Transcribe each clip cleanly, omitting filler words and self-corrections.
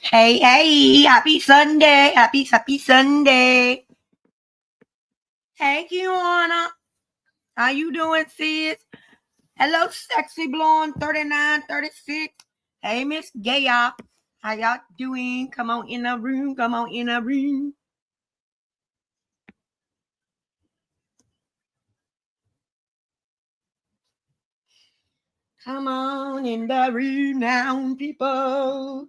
Hey, hey, happy Sunday. Happy Sunday. Hey, JoAnn. How you doing, sis? Hello, sexy blonde 3936. Hey, Miss Gaya. How y'all doing? Come on in the room. Come on in the room. Come on in the room now, people.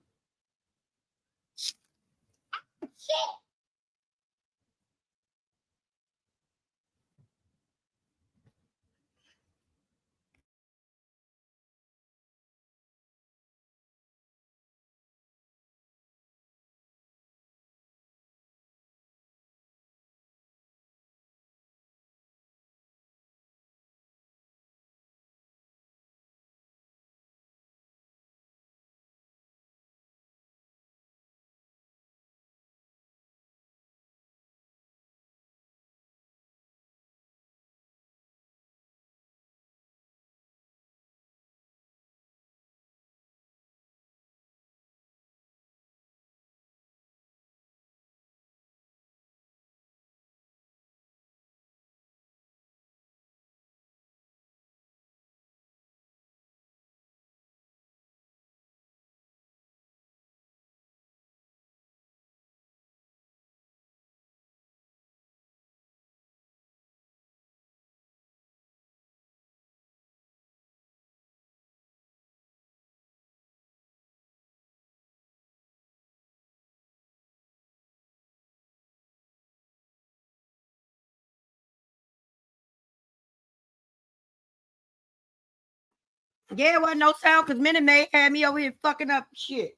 Yeah, it wasn't no sound because Minnie May had me over here fucking up shit.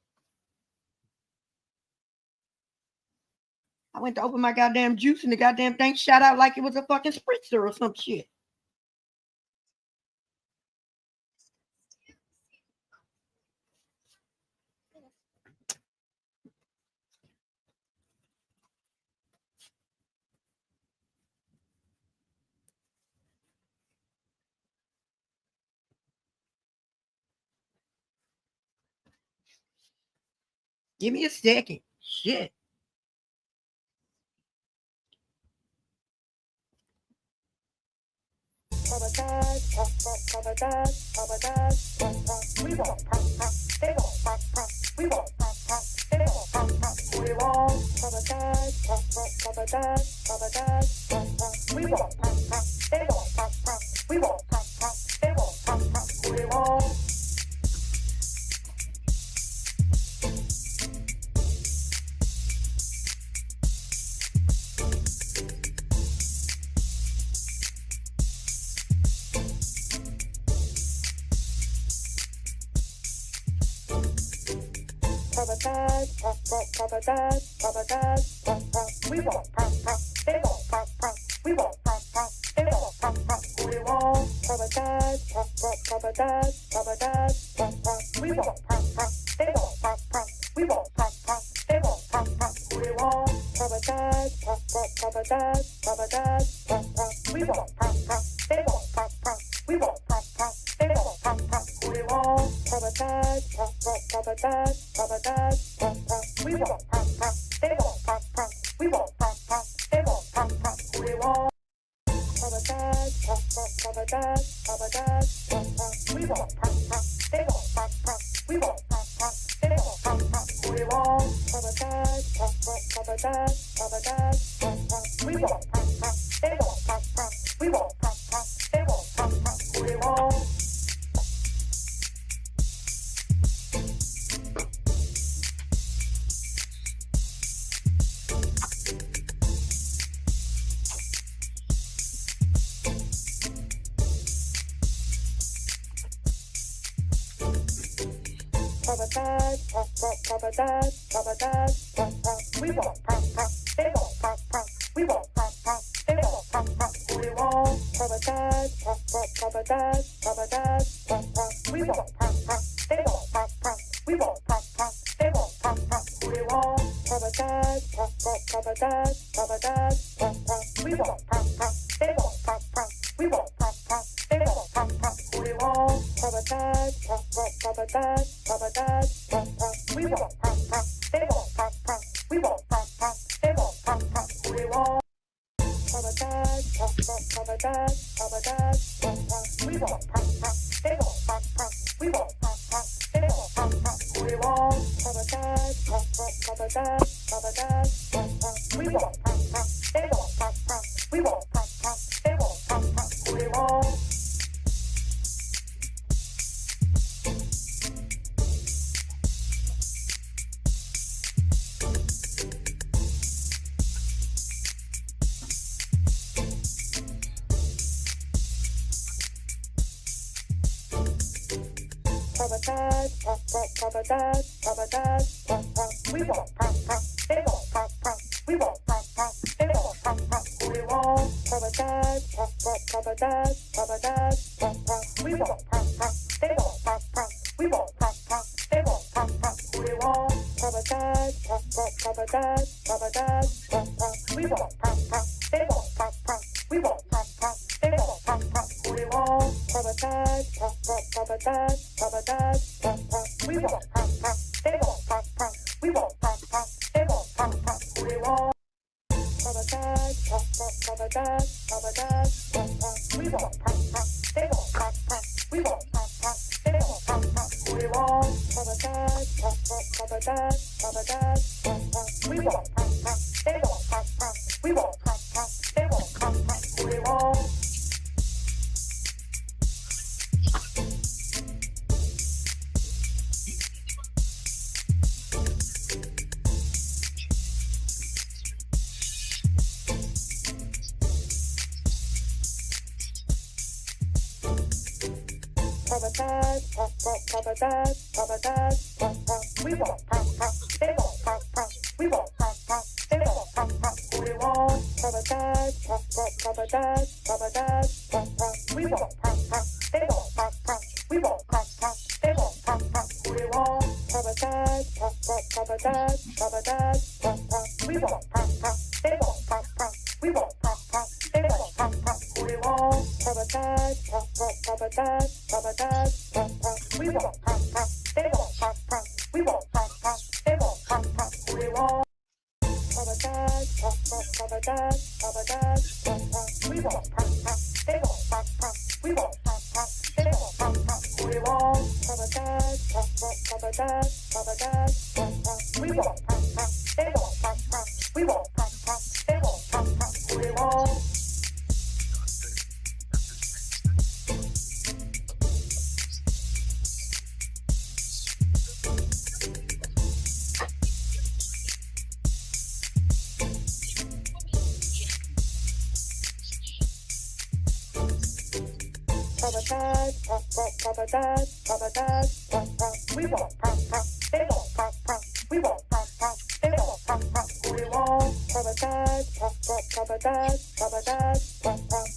I went to open my goddamn juice and the goddamn thing shot out like it was a fucking spritzer or some shit. Give me a second. Shit. We won't. They won't. We won't. They won't. We won't. We won't. They won't.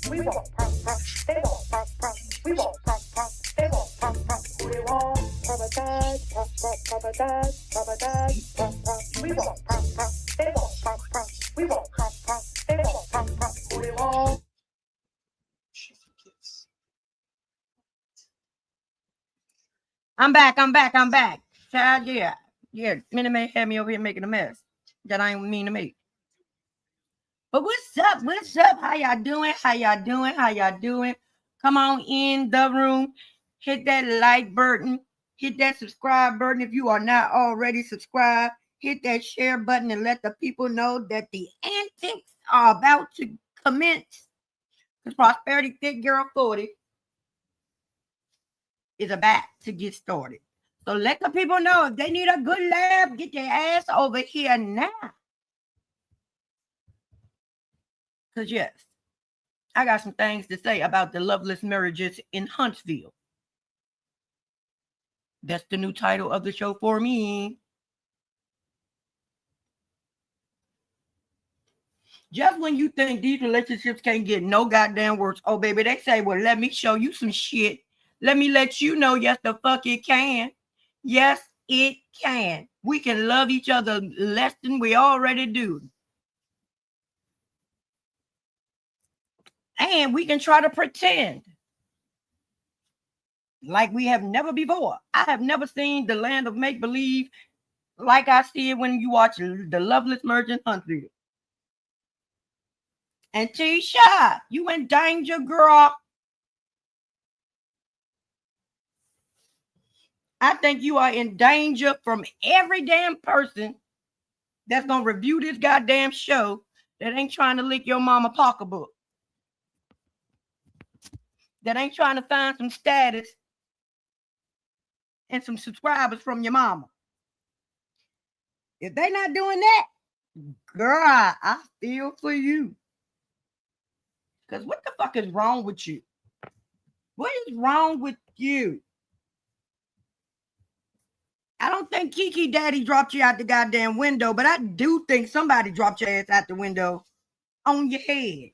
We won't. They won't. We won't. We won't. They won't. We won't. They won't. We won't. We won't. They won't. We won't. They won't. We won't. I'm back. Child, yeah. Minnie May had me over here making a mess that I ain't mean to make. But what's up? How y'all doing? Come on in the room. Hit that like button. Hit that subscribe button if you are not already subscribed. Hit that share button and let the people know that the antics are about to commence. Because Prosperity Thick Girl 40 is about to get started. So let the people know if they need a good laugh, get their ass over here now. Because yes, I got some things to say about the loveless marriages in Huntsville. That's the new title of the show for me. Just when you think these relationships can't get no goddamn worse, oh baby, they say, well, let me show you some shit. Let me let you know, yes, the fuck it can. Yes, it can. We can love each other less than we already do. And we can try to pretend like we have never before. I have never seen the land of make-believe like I see it when you watch the Loveless Merchant Huntsville. And Tisha, you in danger, girl. I think you are in danger from every damn person that's going to review this goddamn show that ain't trying to lick your mama pocketbook. That ain't trying to find some status and some subscribers from your mama. If they not doing that, girl, I feel for you. Because what the fuck is wrong with you? What is wrong with you? I don't think Kiki Daddy dropped you out the goddamn window, but I do think somebody dropped your ass out the window on your head.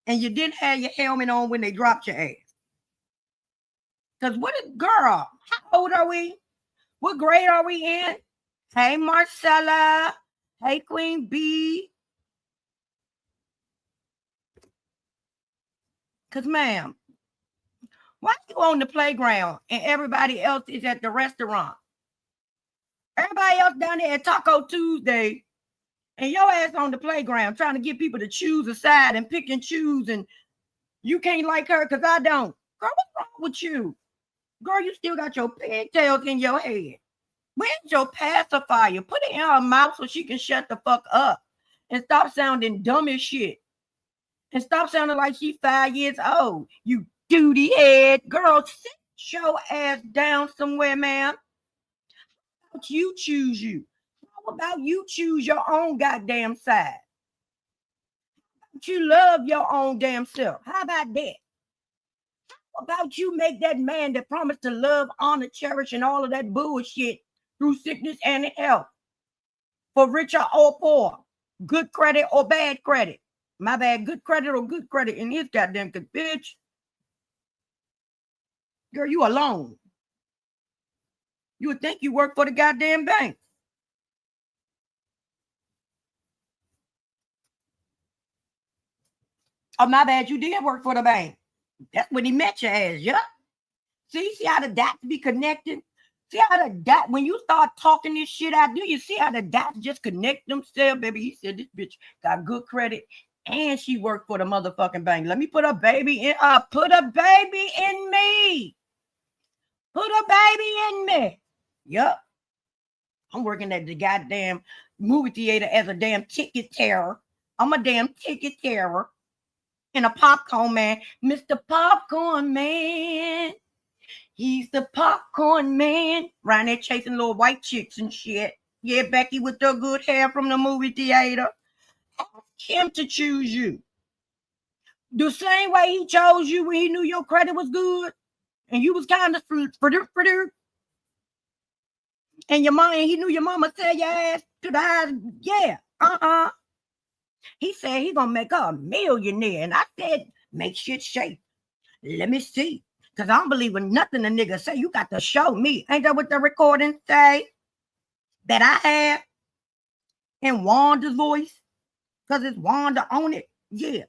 And you didn't have your helmet on when they dropped your ass. Because what is, girl, how old are we? What grade are we in? Hey, Marcella. Hey, Queen B. Because, ma'am, why you on the playground and everybody else is at the restaurant? Everybody else down there at Taco Tuesday and your ass on the playground trying to get people to choose a side and pick and choose, and you can't like her because I don't. Girl, what's wrong with you? Girl, you still got your pigtails in your head. Where's your pacifier? Put it in her mouth so she can shut the fuck up and stop sounding dumb as shit. And stop sounding like she's 5 years old. You duty head. Girl, sit your ass down somewhere, ma'am. How about you choose you? How about you choose your own goddamn side? How about you love your own damn self? How about that? How about you make that man that promised to love, honor, cherish, and all of that bullshit through sickness and health, for richer or poor, good credit or bad credit? My bad, good credit or good credit in his goddamn good bitch. Girl, you alone. You would think you work for the goddamn bank. Oh, my bad, you did work for the bank. That's when he met your ass, yeah? See how the dots be connected? See how the dot, when you start talking this shit out, do you see how the dots just connect themselves? Baby, he said this bitch got good credit and she worked for the motherfucking bank. Let me put a baby in, put a baby in me. Put a baby in me. Yup. I'm working at the goddamn movie theater as a damn ticket terror. I'm a damn ticket terror and a popcorn man. Mr. Popcorn Man. He's the popcorn man. Around there chasing little white chicks and shit. Yeah, Becky with the good hair from the movie theater. Ask him to choose you. The same way he chose you when he knew your credit was good and you was kind of for and your mom, and he knew your mama sell your ass to the house. Yeah, He said he gonna make her a millionaire. And I said, make shit shake. Let me see. Because I don't believe in nothing the nigga say. You got to show me. Ain't that what the recording say? That I have in Wanda's voice? Because it's Wanda on it. Yeah.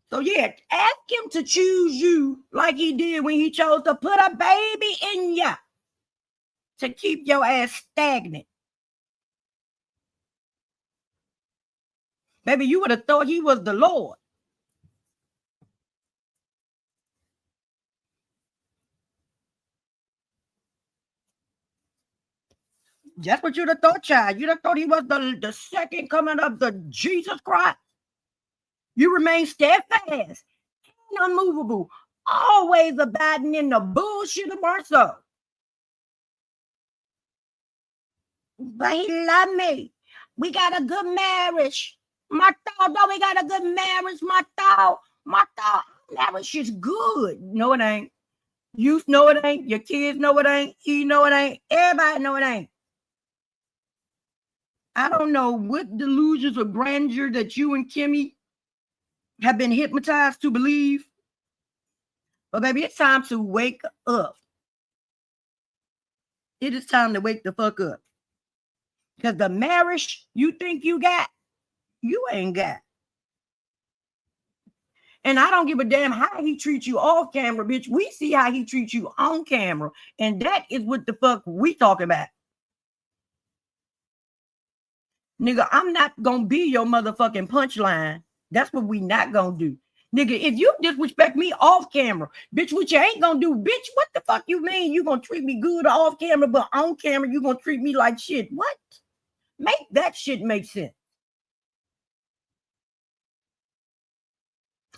So yeah, ask him to choose you like he did when he chose to put a baby in ya to keep your ass stagnant. Baby, you would have thought he was the Lord. That's what you'd have thought, child. You'd have thought he was the second coming of the Jesus Christ. You remain steadfast and unmovable, always abiding in the bullshit of Marsau. But he loved me. We got a good marriage. My thought, though, we got a good marriage. My thought, marriage is good. No, it ain't. You know it ain't. Your kids know it ain't. He know it ain't. Everybody know it ain't. I don't know what delusions of grandeur that you and Kimmy have been hypnotized to believe. But baby, it's time to wake up. It is time to wake the fuck up. Because the marriage you think you got, you ain't got. And I don't give a damn how he treats you off camera, bitch. We see how he treats you on camera. And that is what the fuck we talking about. Nigga, I'm not gonna be your motherfucking punchline. That's what we not gonna do. Nigga, if you disrespect me off camera, bitch, what you ain't gonna do, bitch, what the fuck you mean? You gonna treat me good off camera, but on camera, you gonna treat me like shit. What? Make that shit make sense.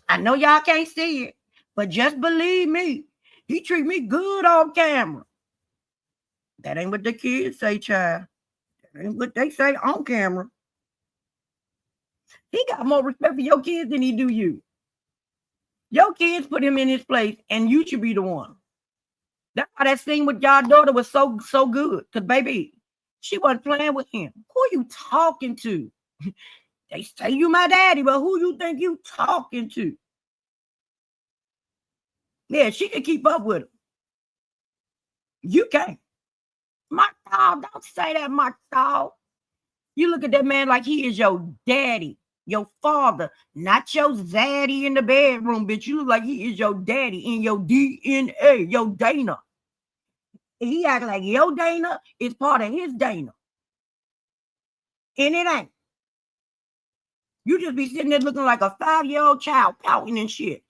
I know y'all can't see it, but just believe me. He treat me good on camera. That ain't what the kids say, child. That ain't what they say on camera. He got more respect for your kids than he do you. Your kids put him in his place, and you should be the one. That's why that scene with y'all daughter was so good. Because, baby, she wasn't playing with him. Who are you talking to? They say you my daddy, but who you think you talking to? Yeah, she can keep up with him. You can't. My dog, don't say that, my dog. You look at that man like he is your daddy, your father, not your zaddy in the bedroom, bitch. You look like he is your daddy in your DNA, your Dana. He act like your Dana is part of his Dana. And it ain't. You just be sitting there looking like a 5-year-old child pouting and shit,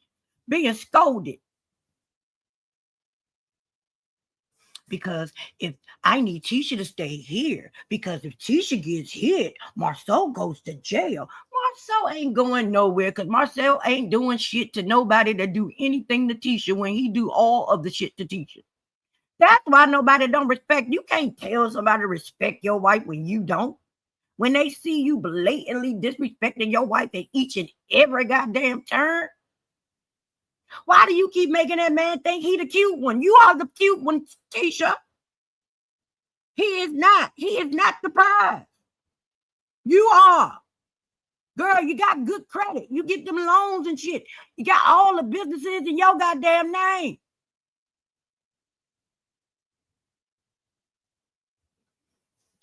being scolded. Because if I need Tisha to stay here, because if Tisha gets hit, Marsau goes to jail. Marsau ain't going nowhere because Marsau ain't doing shit to nobody to do anything to Tisha when he do all of the shit to Tisha. That's why nobody don't respect. You can't tell somebody to respect your wife when you don't. When they see you blatantly disrespecting your wife at each and every goddamn turn. Why do you keep making that man think he the cute one? You are the cute one, Tisha. He is not. He is not the prize. You are. Girl, you got good credit. You get them loans and shit. You got all the businesses in your goddamn name.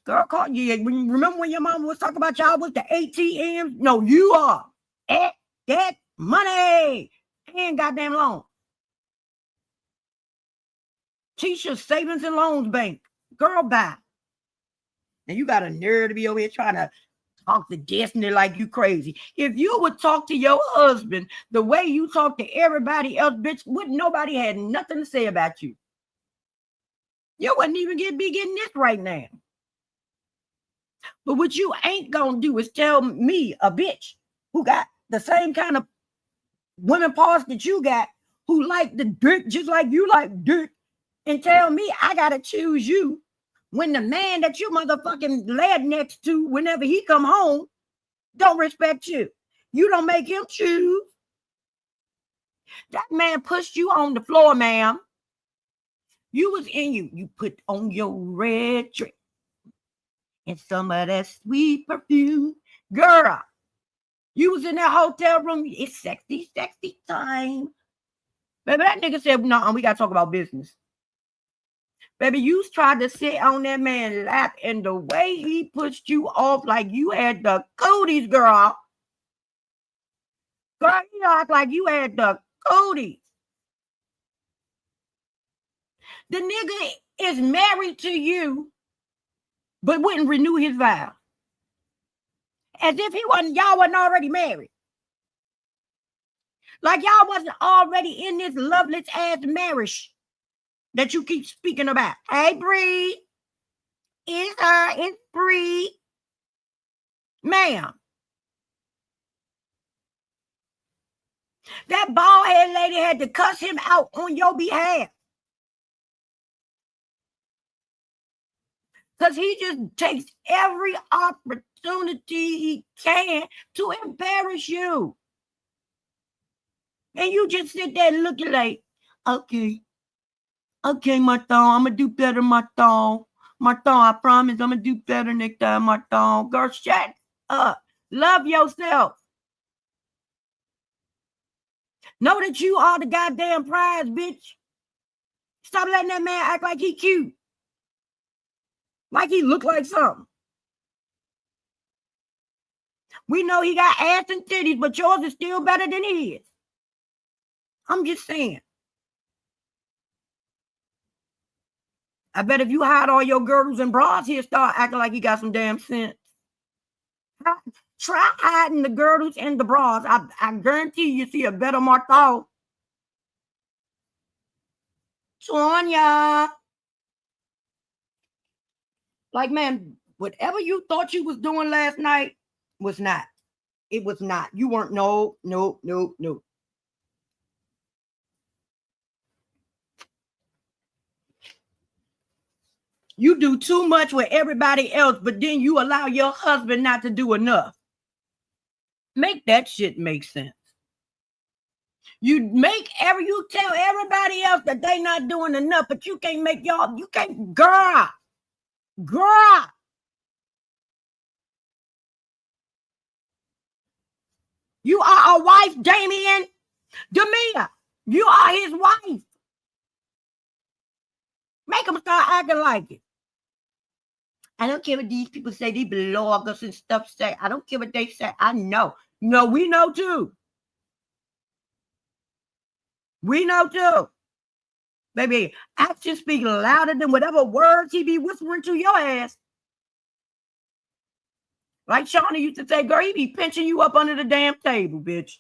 Girl, call you. Remember when your mama was talking about y'all with the ATMs? No, you are at that money and goddamn loan. Tisha's Savings and Loans Bank. Girl, bye. And you got a nerve to be over here trying to talk to Destiny like you crazy. If you would talk to your husband the way you talk to everybody else, bitch, wouldn't nobody had nothing to say about you. You wouldn't even be getting this right now. But what you ain't gonna do is tell me, a bitch who got the same kind of women parts that you got, who like the dick just like you like dick, and tell me I gotta choose you when the man that you motherfucking laid next to, whenever he come home, don't respect you. You don't make him choose. That man pushed you on the floor, ma'am. You was in you put on your red dress and some of that sweet perfume. Girl, you was in that hotel room. It's sexy, sexy time. Baby, that nigga said, no, we got to talk about business. Baby, you tried to sit on that man's lap, and the way he pushed you off like you had the cooties, girl. Girl, you act like you had the cooties. The nigga is married to you, but wouldn't renew his vow. As if y'all wasn't already married. Like y'all wasn't already in this loveless ass marriage that you keep speaking about. Hey, Bree. It's Bree. Ma'am. That bald head lady had to cuss him out on your behalf. Because he just takes every opportunity he can to embarrass you. And you just sit there looking like, okay, Marsau, I'm going to do better, Marsau. Marsau, I promise I'm going to do better next time, Marsau. Girl, shut up. Love yourself. Know that you are the goddamn prize, bitch. Stop letting that man act like he cute. Like he look like something. We know he got ass and titties, but yours is still better than his. I'm just saying. I bet if you hide all your girdles and bras, he'll start acting like he got some damn sense. Try hiding the girdles and the bras. I guarantee you see a better Marsau. Sonia. Like, man, whatever you thought you was doing last night was not. It was not. You weren't. No. You do too much with everybody else, but then you allow your husband not to do enough. Make that shit make sense. You tell everybody else that they not doing enough, but you can't make y'all, you can't, girl. You are a wife, Damien. Demia, you are his wife. Make him start acting like it. I don't care what these people say, these bloggers and stuff say. I don't care what they say. I know. No, we know too. We know too. Baby, actions speak louder than whatever words he be whispering to your ass. Like Shawnee used to say, girl, he be pinching you up under the damn table, bitch.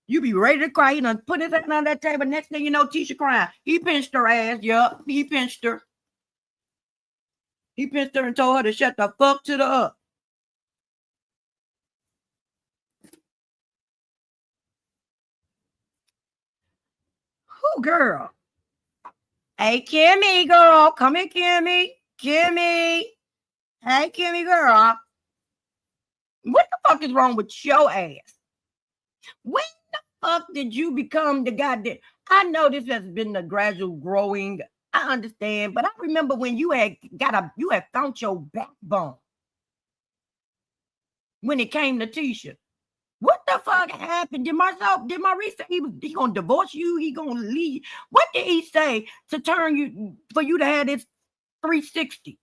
You be ready to cry. He done put his hand on that table. Next thing you know, Tisha crying. He pinched her ass. Yup, he pinched her. He pinched her and told her to shut the fuck to the up. Who, girl? Hey, Kimmy, girl. Come here, Kimmy. Kimmy. Hey, Kimmy, girl. What the fuck is wrong with your ass? When the fuck did you become the goddamn? I know this has been a gradual growing. I understand, but I remember when you had found your backbone when it came to Tisha. What the fuck happened? Did Maurice say he gonna divorce you? He gonna leave? What did he say to turn you for you to have this 360?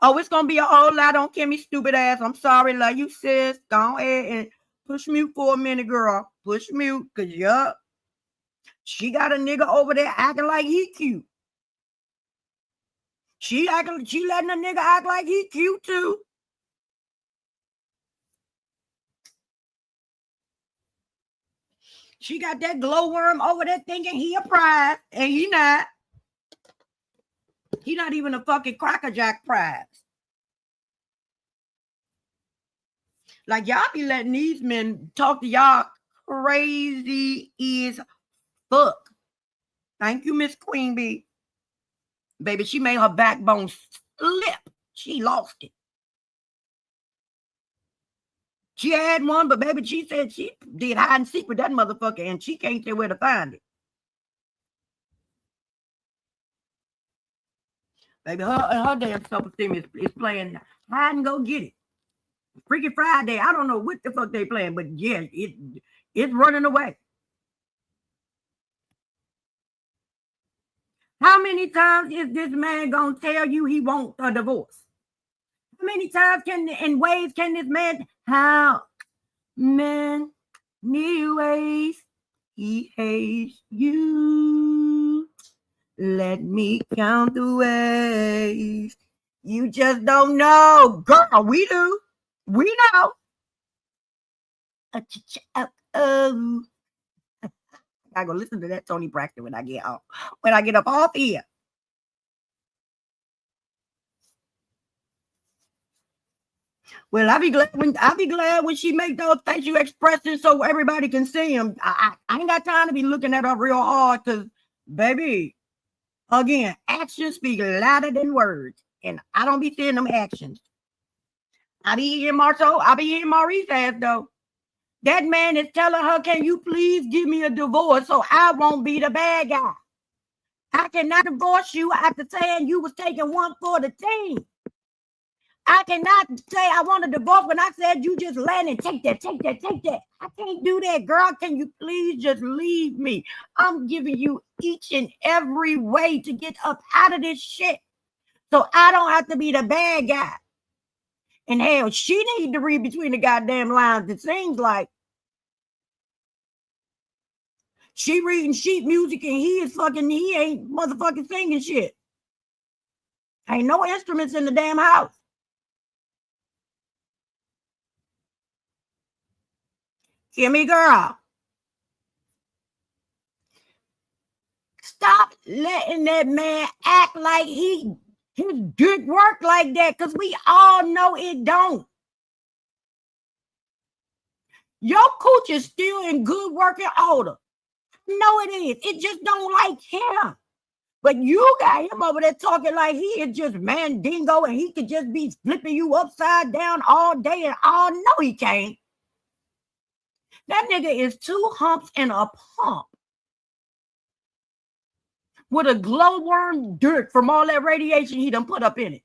Oh, it's gonna be a whole lot on Kimmy's stupid ass. I'm sorry, love you, sis. Go ahead and push mute for a minute, girl. Push mute, cause yup. She got a nigga over there acting like he cute. She letting a nigga act like he cute too. She got that glowworm over there thinking he a prize, and he not. He not even a fucking Cracker Jack prize. Like, y'all be letting these men talk to y'all crazy as fuck. Thank you, Miss Queen Bee. Baby, she made her backbone slip. She lost it. She had one, but baby, she said she did hide and seek with that motherfucker, and she can't tell where to find it. Baby, her damn self-esteem is playing hide and go get it. Freaky Friday. I don't know what the fuck they playing, but yeah, it's running away. How many times is this man gonna tell you he wants a divorce? How many times in ways can this man? How many ways he hates you? Let me count the ways. You just don't know, girl. We do. We know. Oh. I go listen to that Tony Braxton when I get up off here. Well, I'll be glad when she make those facial expressions so everybody can see them. I ain't got time to be looking at her real hard because, baby, again, actions speak louder than words, and I don't be seeing them actions. I be hearing Marsau. I be hearing Maurice ass though. That man is telling her, "Can you please give me a divorce so I won't be the bad guy? I cannot divorce you after saying you was taking one for the team. I cannot say I want a divorce when I said you just land and take that. I can't do that, girl. Can you please just leave me? I'm giving you each and every way to get up out of this shit so I don't have to be the bad guy." And hell, she need to read between the goddamn lines. It seems like she reading sheet music and he ain't motherfucking singing shit. Ain't no instruments in the damn house. Kimmy girl, stop letting that man act like his dick work like that, because we all know it don't. Your cooch is still in good working order. No, it is. It just don't like him. But you got him over there talking like he is just mandingo and he could just be flipping you upside down all day and all. No, he can't. That nigga is 2 humps and a pump with a glowworm dirt from all that radiation he done put up in it.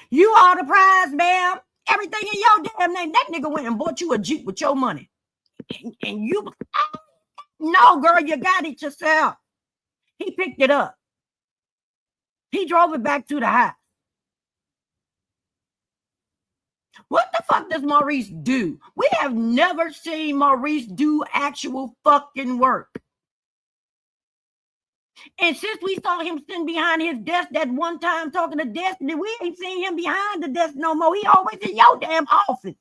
You are the prize, ma'am. Everything in your damn name. That nigga went and bought you a Jeep with your money. And you, no, girl, you got it yourself. He picked it up. He drove it back to the house. What the fuck does Maurice do? We have never seen Maurice do actual fucking work. And since we saw him sitting behind his desk that one time talking to Destiny, we ain't seen him behind the desk no more. He always in your damn office.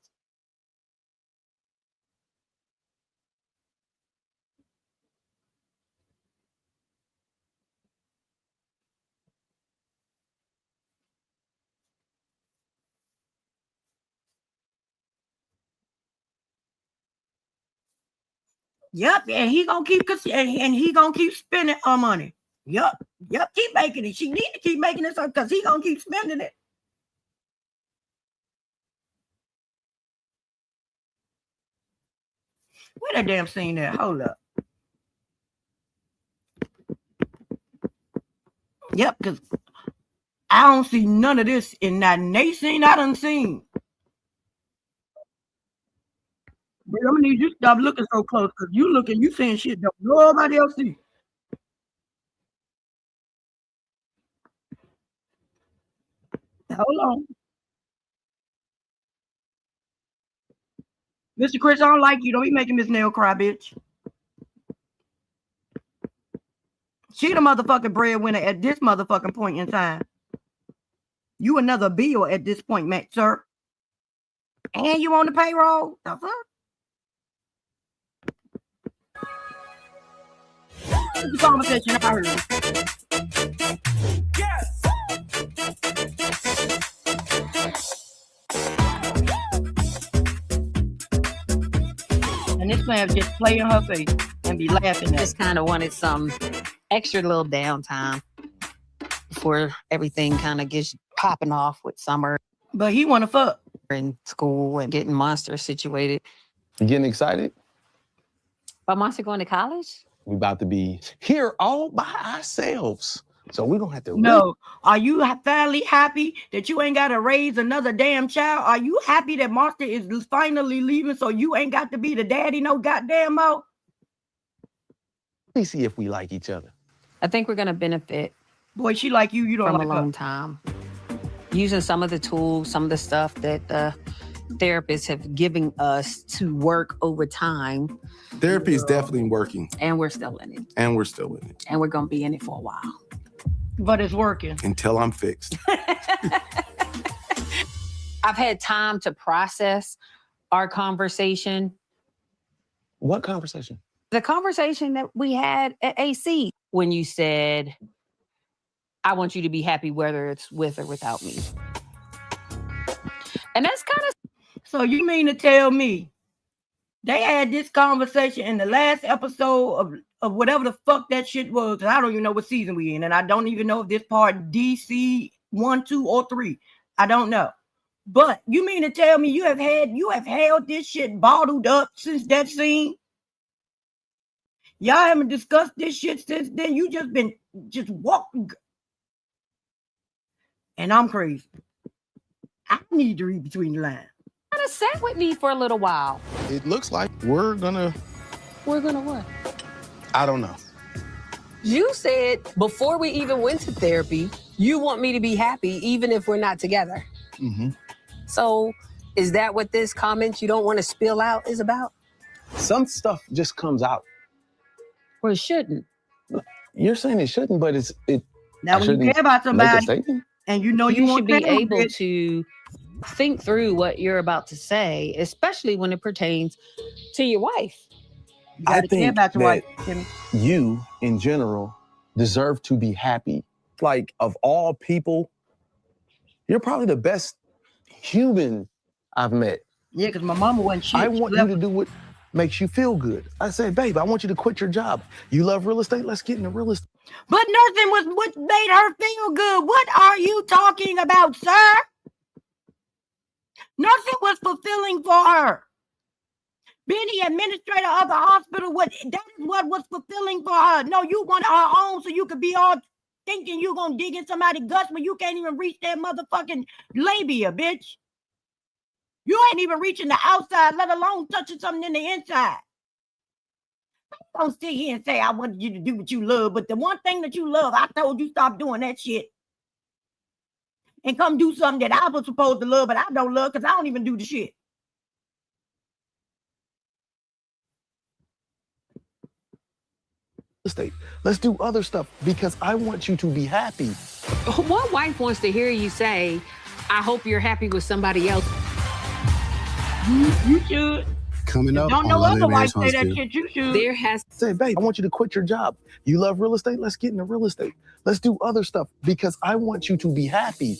Yep, and he gonna keep spending her money. Yep, keep making it. She need to keep making it because he gonna keep spending it. Where that damn scene at? Hold up. Yep, because I don't see none of this in that scene I done seen. But I'm gonna need you to stop looking so close because you seeing shit that nobody else see. Hold on. Mr. Chris, I don't like you. Don't be making Miss Nail cry, bitch. She the motherfucking breadwinner at this motherfucking point in time. You another bill at this point, Matt, sir. And you on the payroll? The fuck? The conversation I heard. Yes. And this man just play in her face and be laughing at. Just kind of wanted some extra little downtime before everything kind of gets popping off with summer. But he want to fuck. In school and getting Monster situated. You getting excited? About Monster going to college? We about to be here all by ourselves. So we don't have to. No. Are you finally happy that you ain't got to raise another damn child? Are you happy that Monster is finally leaving so you ain't got to be the daddy no goddamn more? Let me see if we like each other. I think we're going to benefit. Boy, she like you. You don't from like a long her. time. Using some of the tools, some of the stuff that therapists have given us to work over time. Therapy is definitely working. And we're still in it. And we're still in it. And we're going to be in it for a while. But it's working. Until I'm fixed. I've had time to process our conversation. What conversation? The conversation that we had at AC when you said, I want you to be happy whether it's with or without me. And that's kind of... So you mean to tell me they had this conversation in the last episode of whatever the fuck that shit was? And I don't even know what season we in. And I don't even know if this part DC 1, 2, or 3. I don't know. But you mean to tell me you have held this shit bottled up since that scene? Y'all haven't discussed this shit since then. You just been walking. And I'm crazy. I need to read between the lines. Kind of sat with me for a little while. It looks like we're gonna what? I don't know. You said before we even went to therapy, you want me to be happy even if we're not together. Mm-hmm. So is that what this comment you don't want to spill out is about? Some stuff just comes out. Well, it shouldn't. You're saying it shouldn't, but it. Now, when you care about somebody and you know you want should be able to think through what you're about to say, especially when it pertains to your wife. You I gotta care think about your wife, that Kimmy. you, in general, deserve to be happy. Like, of all people, you're probably the best human I've met. Yeah, because my mama wasn't shit. I want you to do what makes you feel good. I said, babe, I want you to quit your job. You love real estate? Let's get into real estate. But nursing was what made her feel good. What are you talking about, sir? Nursing was fulfilling for her. Being the administrator of the hospital, that is what was fulfilling for her. No, you want her own so you could be all thinking you're going to dig in somebody's guts, but you can't even reach that motherfucking labia, bitch. You ain't even reaching the outside, let alone touching something in the inside. Don't sit here and say, I wanted you to do what you love, but the one thing that you love, I told you stop doing that shit. And come do something that I was supposed to love, but I don't love because I don't even do the shit. Estate. Let's do other stuff because I want you to be happy. What wife wants to hear you say, I hope you're happy with somebody else? You should. Coming up. Don't know other wives say that shit. You should. There has Say, babe, I want you to quit your job. You love real estate? Let's get into real estate. Let's do other stuff because I want you to be happy.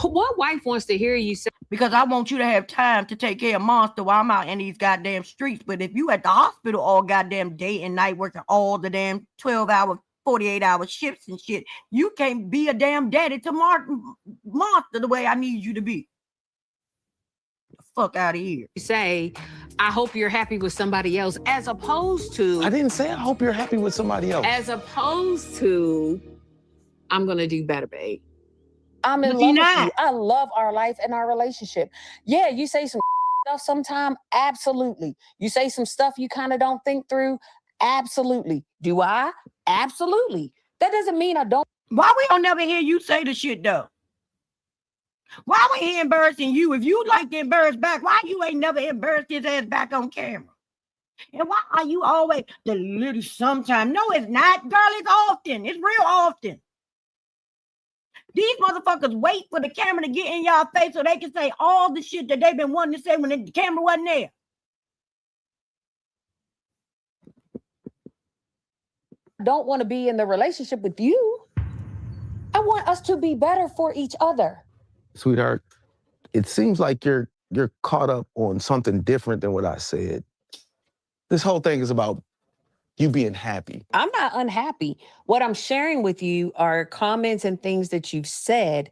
What wife wants to hear you say? Because I want you to have time to take care of Monster while I'm out in these goddamn streets. But if you at the hospital all goddamn day and night working all the damn 12-hour, 48-hour shifts and shit, you can't be a damn daddy to Monster the way I need you to be. The fuck out of here. You say, I hope you're happy with somebody else, as opposed to... I didn't say I hope you're happy with somebody else. As opposed to, I'm going to do better, babe. I'm in love with you. I love our life and our relationship. Yeah, you say some stuff sometime. Absolutely. You say some stuff you kind of don't think through. Absolutely. Do I? Absolutely. That doesn't mean I don't. Why we don't never hear you say the shit though? Why we here embarrassing you? If you like to embarrass back, why you ain't never embarrassed his ass back on camera? And why are you always the little sometime? No, it's not, girl. It's often. It's real often. These motherfuckers wait for the camera to get in y'all face so they can say all the shit that they've been wanting to say when the camera wasn't there. Don't want to be in the relationship with you. I want us to be better for each other. Sweetheart, it seems like you're caught up on something different than what I said. This whole thing is about you being happy. I'm not unhappy. What I'm sharing with you are comments and things that you've said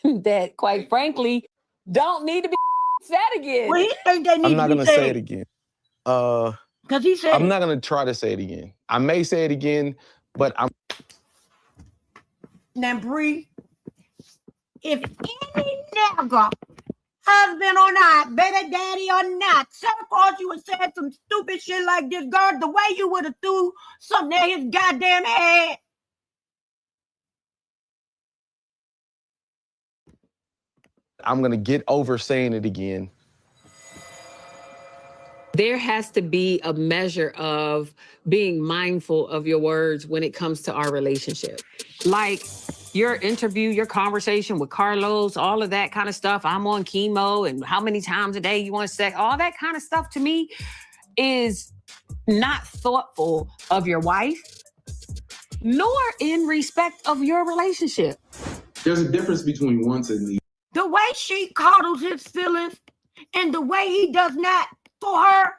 that, quite frankly, don't need to be said again. Well, he think they need I'm not to gonna be say said. it again. Because he said I'm not gonna try to say it again. I may say it again, but I'm. Now, Bree, if any nigga, husband or not, baby daddy or not, sat across you and said some stupid shit like this, girl, the way you would have threw something at his goddamn head. I'm gonna get over saying it again. There has to be a measure of being mindful of your words when it comes to our relationship. Like your interview, your conversation with Carlos, all of that kind of stuff. I'm on chemo and how many times a day you want sex, all that kind of stuff to me is not thoughtful of your wife, nor in respect of your relationship. There's a difference between wants and needs. The way she coddles his feelings and the way he does not for her.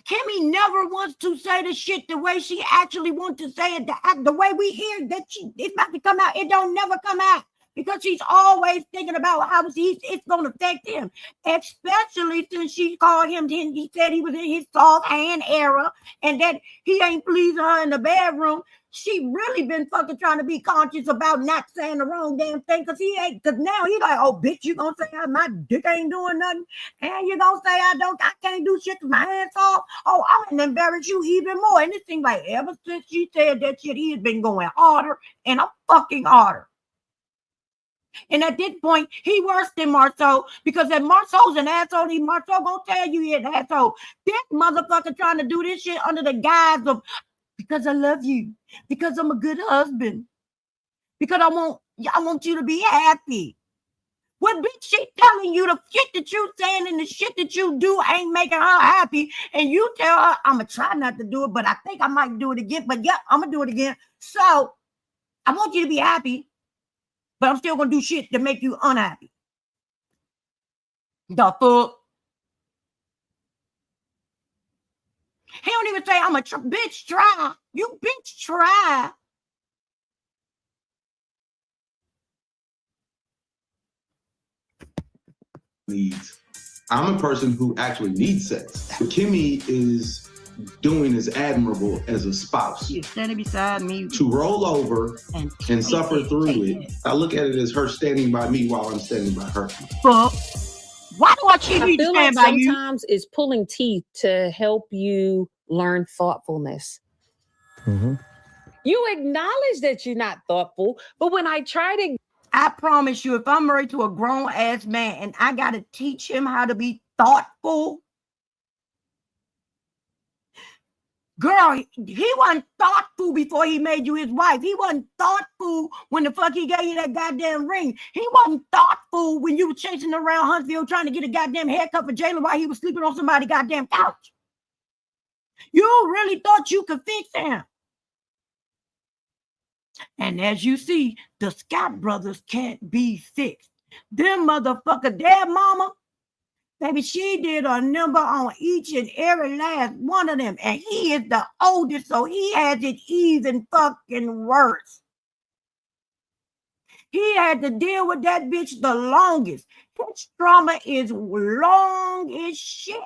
Kimmy never wants to say the shit the way she actually wants to say it. The way we hear that it's about to come out, it don't never come out. Because she's always thinking about how it's going to affect him. Especially since she called him, he said he was in his soft hand era and that he ain't pleasing her in the bedroom. She really been fucking trying to be conscious about not saying the wrong damn thing because now he like, oh, bitch, you gonna say my dick ain't doing nothing? And you gonna say I can't do shit because my hands off? Oh, I'm gonna embarrass you even more. And it seems like ever since she said that shit, he has been going harder and fucking harder. And at this point, he worse than Marsau because if Marsau's an asshole, Marsau gonna tell you he's an asshole. This motherfucker trying to do this shit under the guise of because I love you, because I'm a good husband, because I want you to be happy. What bitch she telling you the shit that you saying and the shit that you do ain't making her happy, and you tell her I'm gonna try not to do it, but I think I might do it again. But yeah, I'm gonna do it again. So I want you to be happy, but I'm still gonna do shit to make you unhappy. The fuck? He don't even say I'm a bitch try. You bitch try. Needs. I'm a person who actually needs sex. What Kimmy is doing is admirable as a spouse. She's standing beside me to roll over and suffer through it. I look at it as her standing by me while I'm standing by her. Fuck. Why do I choose you to stand by you? Sometimes it's pulling teeth to help you learn thoughtfulness. Mm-hmm. You acknowledge that you're not thoughtful, but when I try to... I promise you, if I'm married to a grown-ass man and I got to teach him how to be thoughtful, girl, he wasn't thoughtful before he made you his wife. He wasn't thoughtful when the fuck he gave you that goddamn ring. He wasn't thoughtful when you were chasing around Huntsville trying to get a goddamn haircut for Jalen while he was sleeping on somebody's goddamn couch. You really thought you could fix him. And as you see, the Scott brothers can't be fixed. Them motherfucker, their mama, baby, she did a number on each and every last one of them. And he is the oldest, so he has it even fucking worse. He had to deal with that bitch the longest. His trauma is long as shit.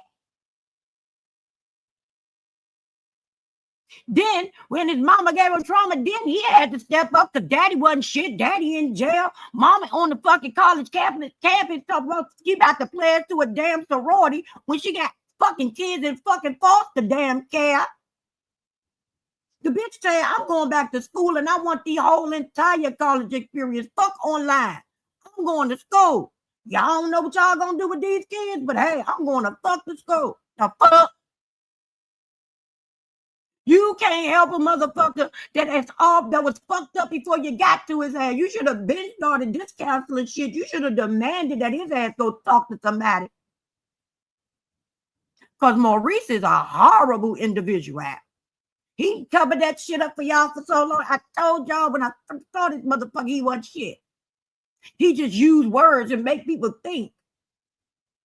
Then, when his mama gave him trauma, then he had to step up because daddy wasn't shit. Daddy in jail. Mama on the fucking college campus talking about she about to pledge to a damn sorority when she got fucking kids in fucking foster damn care. The bitch said, I'm going back to school and I want the whole entire college experience. Fuck online. I'm going to school. Y'all don't know what y'all gonna do with these kids, but hey, I'm gonna fuck the school. The fuck? You can't help a motherfucker that was fucked up before you got to his ass. You should have been started this counseling shit. You should have demanded that his ass go talk to somebody. Because Maurice is a horrible individual. He covered that shit up for y'all for so long. I told y'all when I first saw this motherfucker, he wasn't shit. He just used words and make people think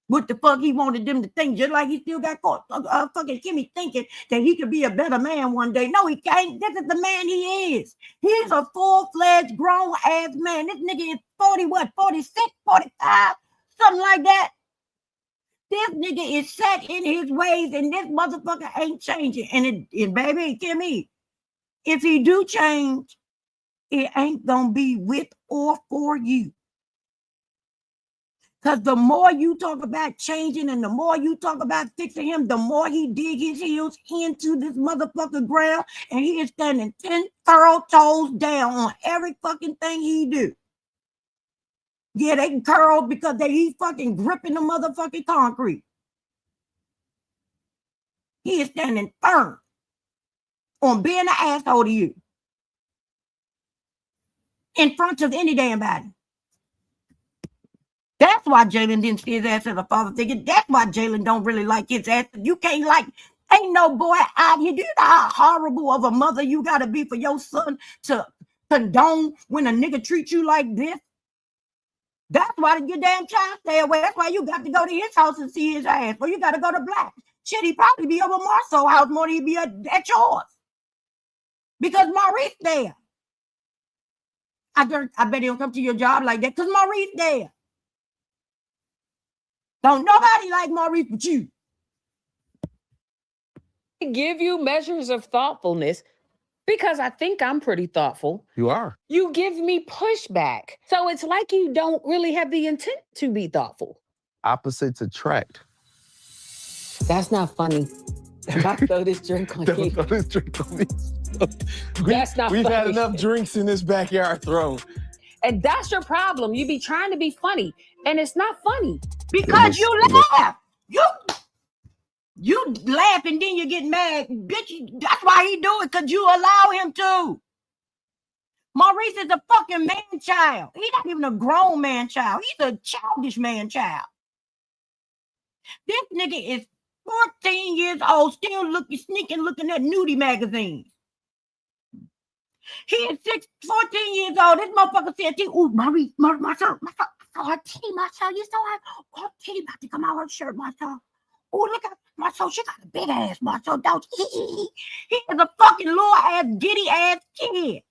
what the fuck he wanted them to think, just like he still got caught fucking Kimmy thinking that he could be a better man one day. No, he can't. This is the man he is. He's a full-fledged, grown-ass man. This nigga is 40, 46, 45, something like that. This nigga is set in his ways, and this motherfucker ain't changing. And baby, Kimmy, if he do change, it ain't gonna be with or for you. Because the more you talk about changing and the more you talk about fixing him, the more he dig his heels into this motherfucker ground, and he is standing 10 furrow toes down on every fucking thing he do. Yeah, they curl because he fucking gripping the motherfucking concrete. He is standing firm on being an asshole to you in front of any damn body. That's why Jalen didn't see his ass as a father figure. That's why Jalen don't really like his ass. You can't like, ain't no boy out here. Do you know how horrible of a mother you gotta be for your son to condone when a nigga treats you like this? That's why your damn child stay away. That's why you got to go to his house and see his ass. Or you got to go to Black. Shit, he probably be over Marsau house more than he be at yours. Because Maurice there. I bet he'll come to your job like that because Maurice there. Don't nobody like Maurice but you. I give you measures of thoughtfulness because I think I'm pretty thoughtful. You are. You give me pushback. So it's like you don't really have the intent to be thoughtful. Opposites attract. That's not funny. I throw this drink on you. Throw this drink on me. That's not We've funny. had enough drinks in this backyard thrown. And that's your problem. You be trying to be funny, and it's not funny. Because you laugh. You laugh and then you get mad. Bitch, that's why he do it, because you allow him to. Maurice is a fucking man-child. He's not even a grown man-child. He's a childish man-child. This nigga is 14 years old, still sneaking looking at nudie magazines. He is 14 years old. This motherfucker said, ooh, Maurice, Marsau, her titty, Marsau, you saw her titty about to come out her shirt, Marsau. Oh, look at Marsau, she got a big ass, Marsau, don't he? He is a fucking little ass, giddy ass kid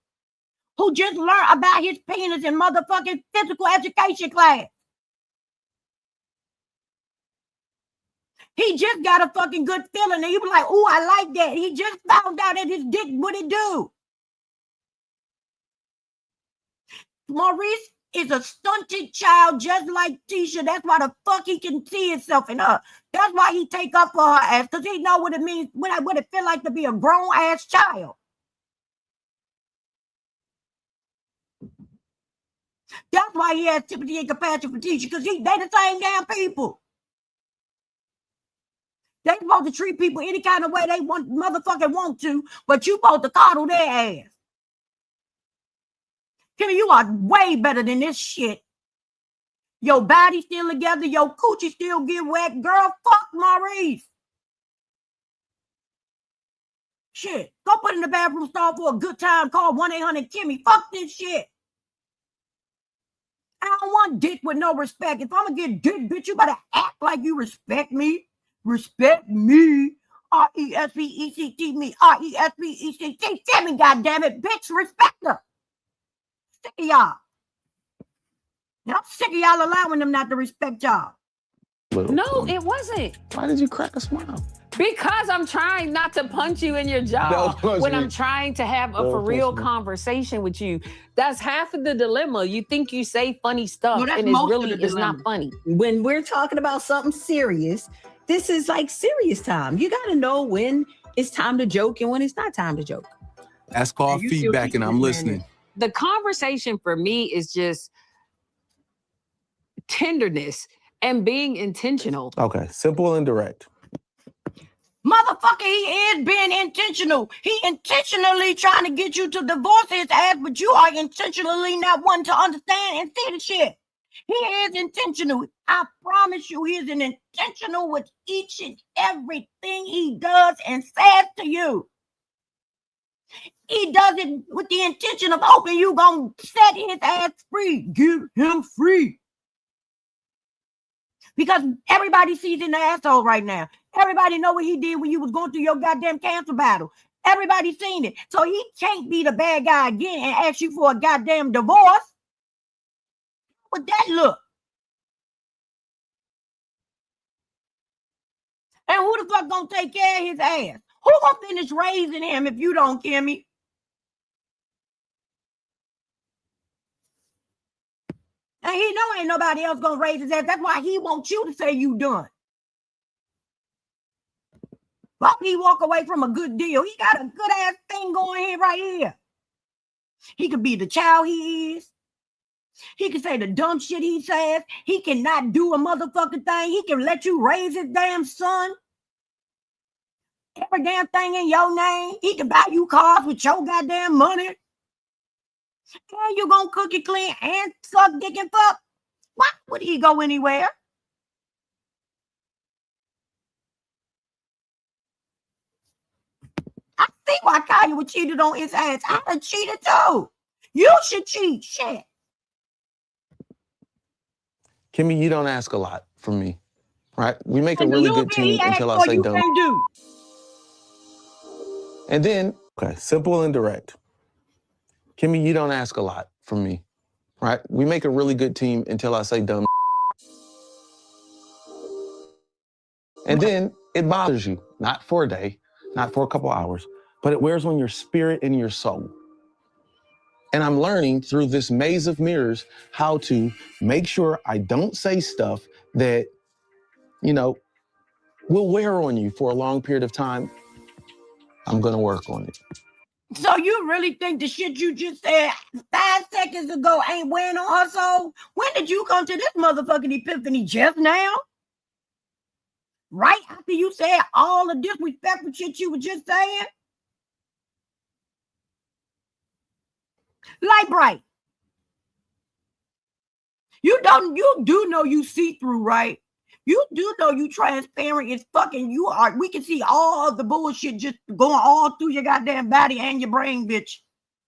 who just learned about his penis in motherfucking physical education class. He just got a fucking good feeling, and you be like, ooh, I like that. He just found out that his dick, what it do? Maurice is a stunted child just like Tisha. That's why the fuck he can see himself in her. That's why he take up for her ass, because he know what it means, what it feel like to be a grown-ass child. That's why he has sympathy and compassion for Tisha, because they the same damn people. They supposed to treat people any kind of way they motherfucking want to, but you supposed to coddle their ass. Kimmy, you are way better than this shit. Your body still together, your coochie still get wet. Girl, fuck Maurice. Shit, go put in the bathroom stall for a good time. Call 1-800-KIMMY. Fuck this shit. I don't want dick with no respect. If I'm gonna get dick, bitch, you better act like you respect me. Respect me. R-E-S-P-E-C-T me. R-E-S-P-E-C-T. Tell me, goddammit, bitch, respect her. Sick of y'all. And I'm sick of y'all allowing them not to respect y'all. No, it wasn't. Why did you crack a smile? Because I'm trying not to punch you in your jaw when I'm trying to have a for real conversation with you. That's half of the dilemma. You think you say funny stuff, and it's not funny. When we're talking about something serious, this is like serious time. You got to know when it's time to joke and when it's not time to joke. That's called feedback, and I'm listening. The conversation for me is just tenderness, and being intentional. Okay, simple and direct. Motherfucker, he is being intentional. He intentionally trying to get you to divorce his ass, but you are intentionally not wanting to understand and see the shit. He is intentional. I promise you, he is intentional with each and everything he does and says to you. He does it with the intention of hoping you gonna set his ass free. Give him free. Because everybody sees in the asshole right now. Everybody know what he did when you was going through your goddamn cancer battle. Everybody seen it. So he can't be the bad guy again and ask you for a goddamn divorce. How would that look? And who the fuck gonna take care of his ass? Who gonna finish raising him if you don't, Kimmy? And he know ain't nobody else gonna raise his ass. That's why he wants you to say you done. Why would he walk away from a good deal? He got a good ass thing going here right here. He could be the child he is. He can say the dumb shit he says. He cannot do a motherfucking thing. He can let you raise his damn son. Every damn thing in your name. He can buy you cars with your goddamn money. And you gonna cook it clean and suck dick and fuck? Why would he go anywhere? I see why Kanye would cheated on his ass. I done cheated too. You should cheat. Shit. Kimmy, you don't ask a lot from me, right? We make a really good team until I say done. And then, okay, simple and direct. Kimmy, you don't ask a lot from me, right? We make a really good team until I say dumb. And then it bothers you, not for a day, not for a couple hours, but it wears on your spirit and your soul. And I'm learning through this maze of mirrors how to make sure I don't say stuff that, you know, will wear on you for a long period of time. I'm gonna work on it. So you really think the shit you just said 5 seconds ago ain't wearing on her soul? When did you come to this motherfucking epiphany? Just now? Right after you said all the disrespectful shit you were just saying? Light bright. You do know you see through, right? You do know you transparent as fucking you are. We can see all of the bullshit just going all through your goddamn body and your brain, bitch.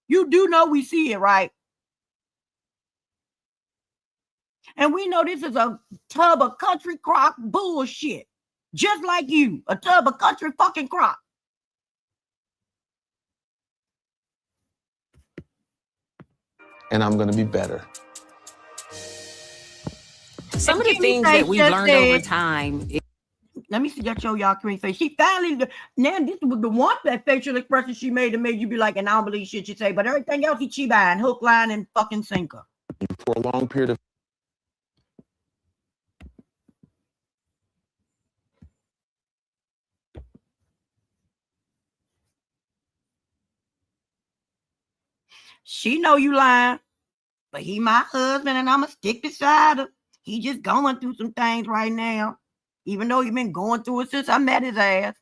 You do know we see it, right? And we know this is a tub of country crock bullshit. Just like you, a tub of country fucking crock. And I'm gonna be better. Some of the things that we've learned over time. Let me see that show y'all Kimmy face. She finally, now this was the one that facial expression she made that made you be like, and I don't believe shit you say, but everything else she buying, hook, line, and fucking sinker. For a long period of She know you lying, but he my husband and I'ma stick beside him. He just going through some things right now, even though he been going through it since I met his ass.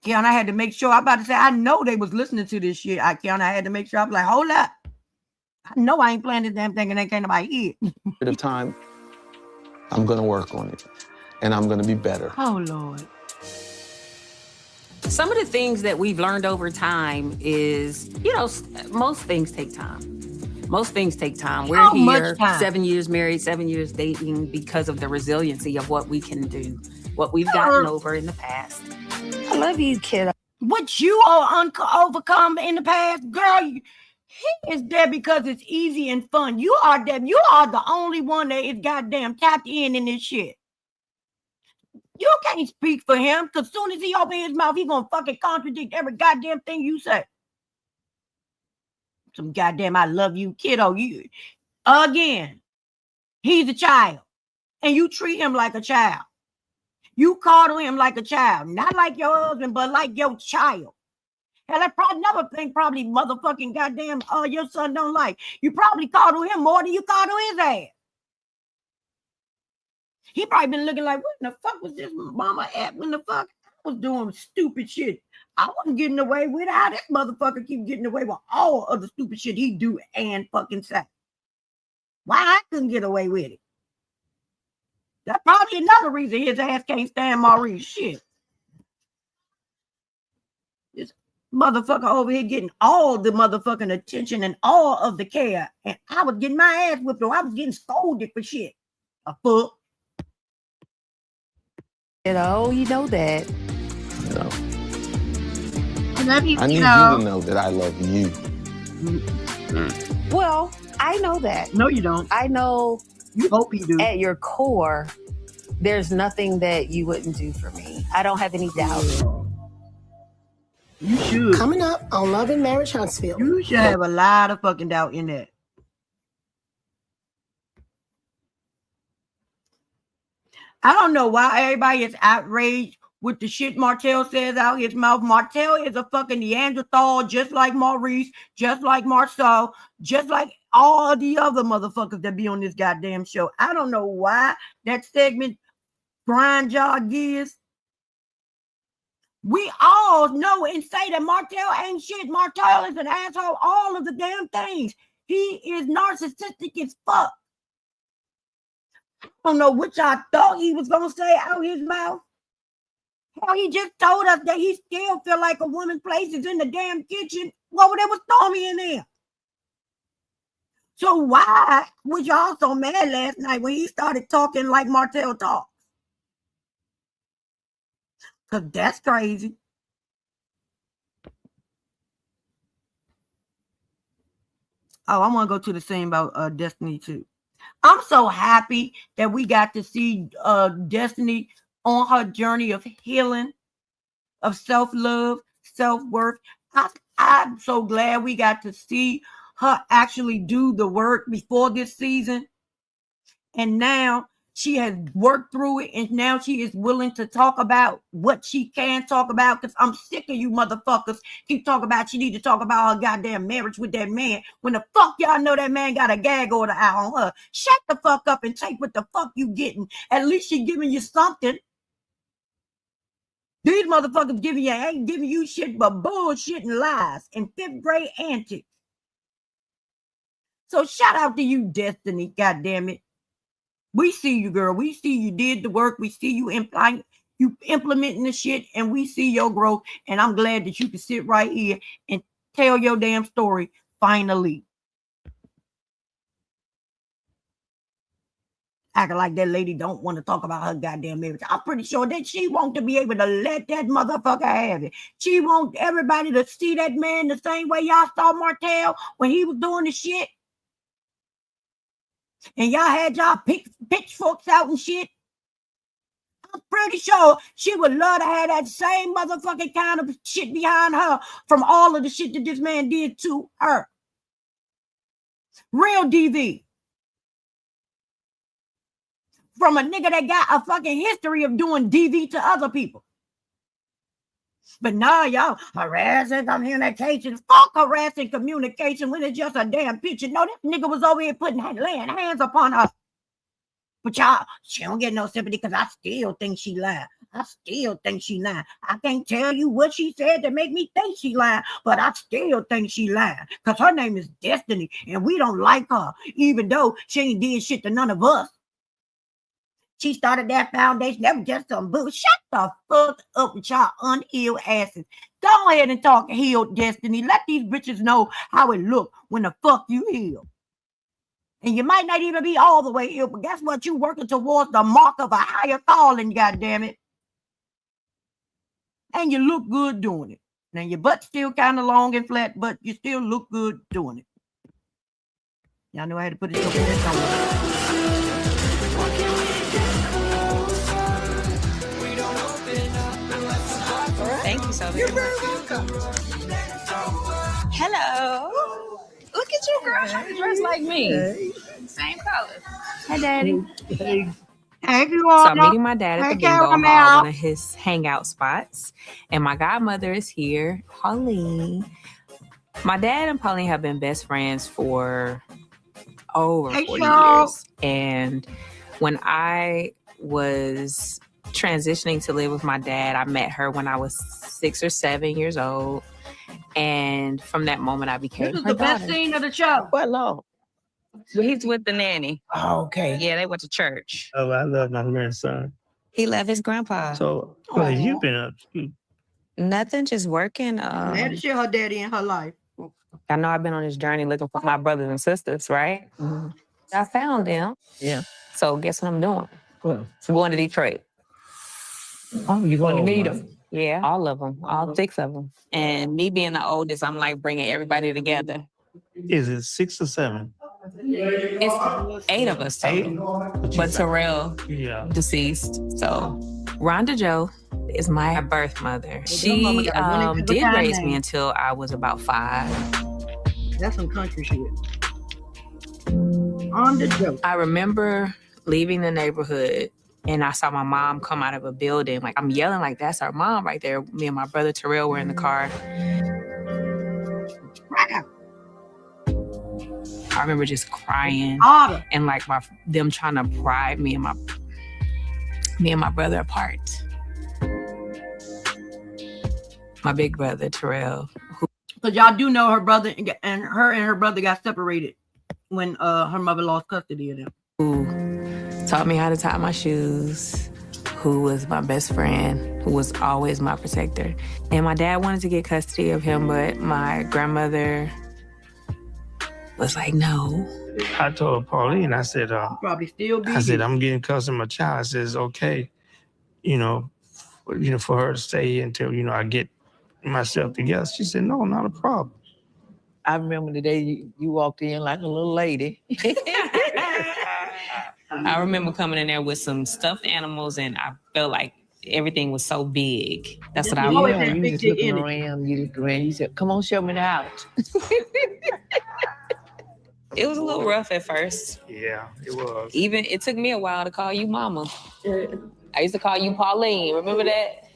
Kiana, I had to make sure. I'm about to say, I know they was listening to this shit. Kiana, I had to make sure. I'm like, hold up. I know I ain't playing this damn thing and they can't nobody hear it. of time, I'm gonna work on it. And I'm gonna be better. Oh, Lord. Some of the things that we've learned over time is, you know, most things take time. Most things take time. We're here 7 years married, 7 years dating because of the resiliency of what we can do, what we've gotten over in the past. I love you, kid. What you all overcome in the past, girl, he is there because it's easy and fun. You are there. You are the only one that is goddamn tapped in this shit. You can't speak for him because as soon as he opens his mouth, he's going to fucking contradict every goddamn thing you say. Some goddamn I love you, kiddo. You again, he's a child. and you treat him like a child. You coddle him like a child, not like your husband, but like your child. And that's probably another thing, probably motherfucking goddamn your son don't like. You probably coddle him more than you coddle his ass. He probably been looking like, what in the fuck was this mama at when the fuck I was doing stupid shit? I wasn't getting away with it. How this motherfucker keep getting away with all of the stupid shit he do and fucking say? Why I couldn't get away with it? That's probably another reason his ass can't stand Maurice. Shit. This motherfucker over here getting all the motherfucking attention and all of the care. And I was getting my ass whipped or I was getting scolded for shit. A fuck. You know that. No. I need you to know that I love you. Well, I know that. No, you don't. I know. You hope you do. At your core, there's nothing that you wouldn't do for me. I don't have any doubt. You should. Coming up on Love and Marriage Huntsville. You should have a lot of fucking doubt in that. I don't know why everybody is outraged with the shit Martell says out his mouth. Martell is a fucking Neanderthal, just like Maurice, just like Marsau, just like all the other motherfuckers that be on this goddamn show. I don't know why that segment grind y'all gears. We all know and say that Martell ain't shit. Martell is an asshole. All of the damn things. He is narcissistic as fuck. I don't know what y'all thought he was gonna say out his mouth. Hell, he just told us that he still feel like a woman's place is in the damn kitchen. Well, there was Tommy in there. So why was y'all so mad last night when he started talking like Martell talks? Because that's crazy. Oh, I want to go to the scene about Destiny too. I'm so happy that we got to see Destiny on her journey of healing, of self-love, self-worth. I'm so glad we got to see her actually do the work before this season. And now she has worked through it, and now she is willing to talk about what she can talk about, because I'm sick of you motherfuckers keep talking about she need to talk about her goddamn marriage with that man. When the fuck y'all know that man got a gag order out on her? Shut the fuck up and take what the fuck you getting. At least she giving you something. These motherfuckers ain't giving you shit but bullshit and lies and fifth grade antics. So shout out to you, Destiny, goddammit. We see you, girl. We see you did the work. We see you implementing the shit, and we see your growth. And I'm glad that you can sit right here and tell your damn story finally. Acting like that lady don't want to talk about her goddamn marriage. I'm pretty sure that she wants to be able to let that motherfucker have it. She wants everybody to see that man the same way y'all saw Martell when he was doing the shit. And y'all had y'all pitchforks out and shit. I'm pretty sure she would love to have that same motherfucking kind of shit behind her from all of the shit that this man did to her. Real DV. From a nigga that got a fucking history of doing DV to other people. But now y'all harassing communication. Fuck harassing communication when it's just a damn picture. No, this nigga was over here laying hands upon her. But y'all, she don't get no sympathy because I still think she lied. I still think she lied. I can't tell you what she said to make me think she lied, but I still think she lied because her name is Destiny and we don't like her, even though she ain't did shit to none of us. She started that foundation. That was just some bullshit. Shut the fuck up with y'all unhealed asses. Go ahead and talk healed Destiny. Let these bitches know how it look when the fuck you heal. And you might not even be all the way healed, but guess what? You working towards the mark of a higher calling, goddammit. And you look good doing it. Now your butt's still kind of long and flat, but you still look good doing it. Y'all know I had to put it up in this somewhere. Thank you so very much. You're very welcome. Hello. Look at you, girl. You're dressed like me. Hey. Same color. Hi, Daddy. Hey. Hey, you So all. I'm meeting my dad at Hey, the bingo hall, Caramel. one of his hangout spots. And my godmother is here, Pauline. My dad and Pauline have been best friends for over 40 years. And when I was transitioning to live with my dad, I met her when I was 6 or 7 years old. And from that moment, I became This is her the best daughter. scene of the show. What law? He's with the nanny. Oh, okay. Yeah, they went to church. Oh, I love my grandson. He loved his grandpa. So, what have you been up to? Nothing, just working. Glad to share her daddy in her life. I know I've been on this journey looking for my brothers and sisters, right? Mm-hmm. I found them. Yeah. So guess what I'm doing? Well, I'm going to Detroit. oh, you going to meet him? Yeah, all of them, all 6 of them. And me being the oldest, I'm like bringing everybody together. Is it 6 or 7? It's 8 of us total, but Terrell Yeah. deceased. So Rhonda Jo is my birth mother. She did raise me until I was about 5. That's some country shit. On the joke. I remember leaving the neighborhood and I saw my mom come out of a building. Like, I'm yelling like, that's our mom right there. Me and my brother Terrell were in the car. I remember just crying and like them trying to pry me and my brother apart. My big brother Terrell. Because y'all do know her brother and her brother got separated when her mother lost custody of them. Who taught me how to tie my shoes, who was my best friend, who was always my protector. And my dad wanted to get custody of him, but my grandmother was like, no. I told Pauline, I said, Probably still be. I said, I'm getting custody of my child. I said, it's okay, for her to stay until, I get myself together. She said, no, not a problem. I remember the day you walked in like a little lady. I remember coming in there with some stuffed animals and I felt like everything was so big. That's what I always remember. had You big just dick looking energy. around, you looked around, you said, come on, show me the house. It was a little rough at first. Yeah, it was. Even it took me a while to call you mama. I used to call you Pauline. Remember that?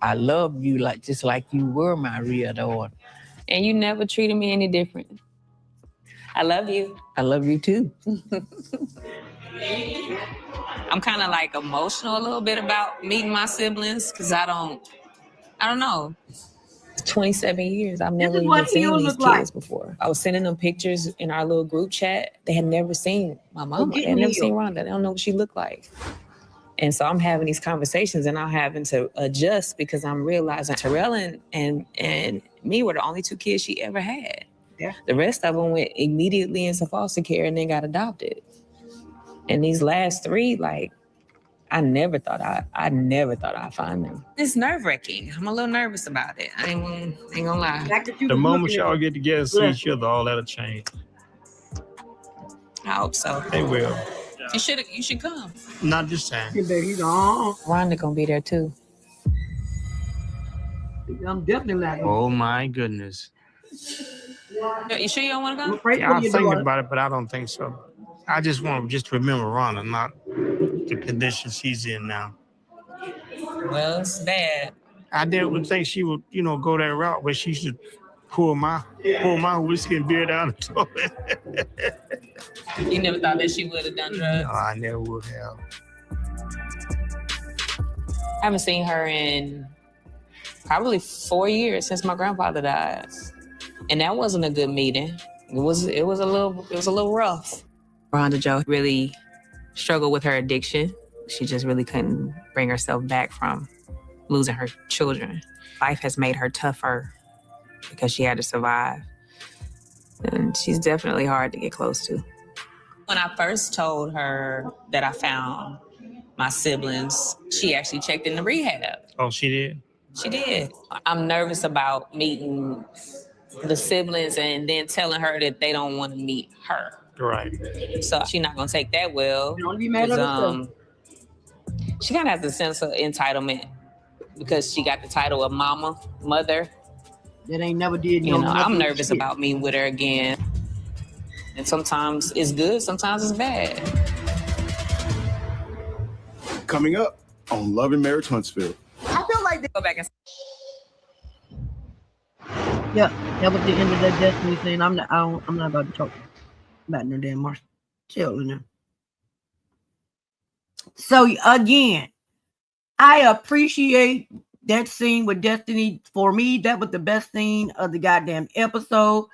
I love you just like you were my real daughter. And you never treated me any different. I love you. I love you too. I'm kind of like emotional a little bit about meeting my siblings because I don't know. 27 years, I've never even seen these kids before. I was sending them pictures in our little group chat. They had never seen my mama. They had never seen Rhonda. They don't know what she looked like. And so I'm having these conversations and I'm having to adjust because I'm realizing Terrell and me were the only 2 kids she ever had. Yeah. The rest of them went immediately into foster care and then got adopted. And these last 3, like, I never thought I'd find them. It's nerve-wracking. I'm a little nervous about it. I ain't gonna lie. The moment y'all get together and see each other, all that'll change. I hope so. They will. You should come. Not this time. He's on. Rhonda gonna be there too. I'm definitely not. Oh my goodness. You sure you don't want to go? Yeah, I'm thinking about it, but I don't think so. I just want to remember Rhonda, not the condition she's in now. Well, it's bad. I didn't think she would, go that route where she should pour my whiskey and beer down the toilet. You never thought that she would have done drugs? No, I never would have. I haven't seen her in probably 4 years since my grandfather died. And that wasn't a good meeting. It was a little rough. Rhonda Jo really struggled with her addiction. She just really couldn't bring herself back from losing her children. Life has made her tougher because she had to survive. And she's definitely hard to get close to. When I first told her that I found my siblings, she actually checked into rehab. Oh, she did? She did. I'm nervous about meeting the siblings and then telling her that they don't want to meet her. Right. So she's not going to take that well. Don't be mad at herself. She kind of has a sense of entitlement because she got the title of mother. That ain't never did. I'm nervous about meeting with her again. And sometimes it's good, sometimes it's bad. Coming up on Love and Marriage Huntsville. I feel like they Go back and Yeah, that was the end of that Destiny thing. I'm not about to talk about no damn Marsau. Telling them. So again, I appreciate that scene with Destiny. For me, that was the best scene of the goddamn episode.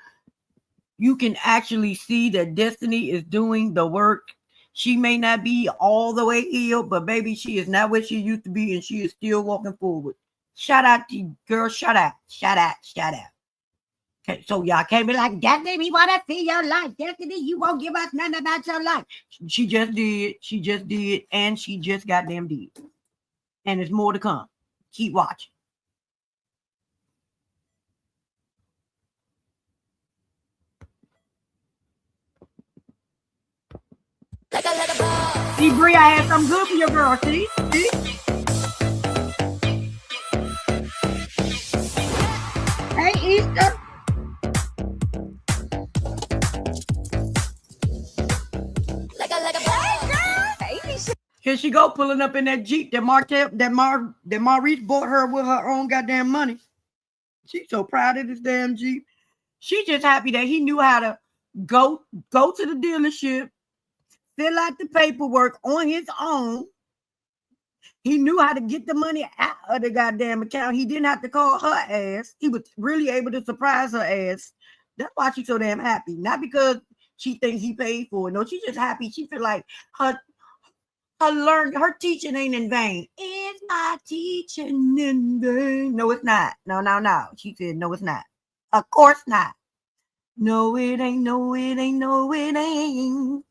You can actually see that Destiny is doing the work. She may not be all the way healed, but baby, she is not where she used to be, and she is still walking forward. Shout out to you, girl. Shout out. Okay, so y'all can't be like, Destiny, we want to see your life. Destiny, you won't give us nothing about your life. She just did. And she just goddamn did. And there's more to come. Keep watching. See, Bree, I had something good for your girl. See? Hey, Easter. Here she go, pulling up in that Jeep that Maurice bought her with her own goddamn money. She's so proud of this damn Jeep. She's just happy that he knew how to go to the dealership, fill out the paperwork on his own. He knew how to get the money out of the goddamn account. He didn't have to call her ass. He was really able to surprise her ass. That's why she's so damn happy. Not because she thinks he paid for it. No, she's just happy. She feel like her teaching ain't in vain. Is my teaching in vain? No, it's not. No. She said, no, it's not. Of course not. No, it ain't. No, it ain't. No, it ain't.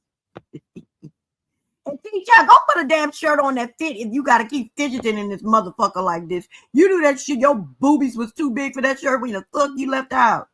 And Tisha, go put a damn shirt on that fit if you got to keep fidgeting in this motherfucker like this. You do that shit. Your boobies was too big for that shirt when the fuck you left out.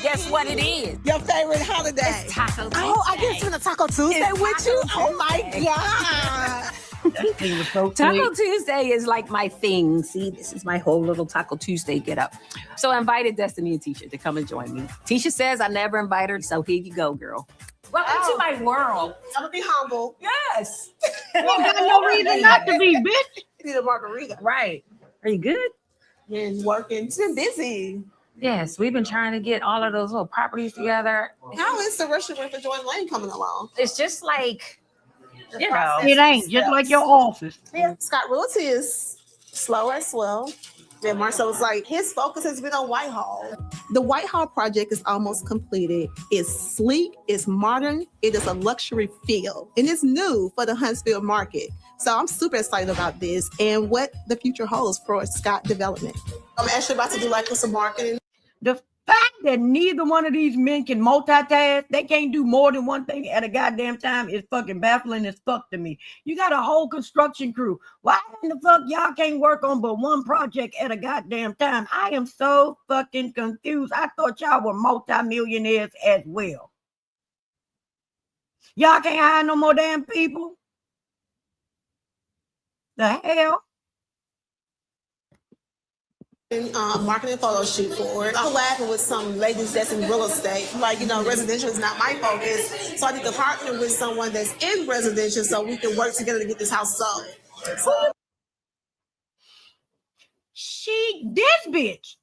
guess what it is? Your favorite holiday? It's Taco Tuesday. Oh, I get to spend a Taco Tuesday It's with you. Taco Oh my god. That thing was so Taco sweet. Tuesday is like my thing. See, this is my whole little Taco Tuesday get up. So I invited Destiny and Tisha to come and join me. Tisha says I never invite her, so here you go, girl. Welcome to my world. I'm gonna be humble. Yes. You got no reason not to be, bitch. You need a margarita. Right. Are you good? Been working. It's been busy. Yes, we've been trying to get all of those little properties together. How is the restaurant for Joann Lane coming along? It's just like, you know. It ain't just like your office. Yeah, Scott Realty is slow as well. And Marsau was like, his focus has been on Whitehall. The Whitehall project is almost completed. It's sleek, it's modern, it is a luxury feel, and it's new for the Huntsville market. So I'm super excited about this and what the future holds for Scott Development. I'm actually about to do like some marketing. The fact that neither one of these men can multitask, they can't do more than one thing at a goddamn time is fucking baffling as fuck to me. You got a whole construction crew. Why in the fuck y'all can't work on but one project at a goddamn time? I am so fucking confused. I thought y'all were multimillionaires as well. Y'all can't hire no more damn people? The hell? Marketing photo shoot for it. I'm collabing with some ladies that's in real estate. Like, you know, residential is not my focus. So I need to partner with someone that's in residential so we can work together to get this house sold. This bitch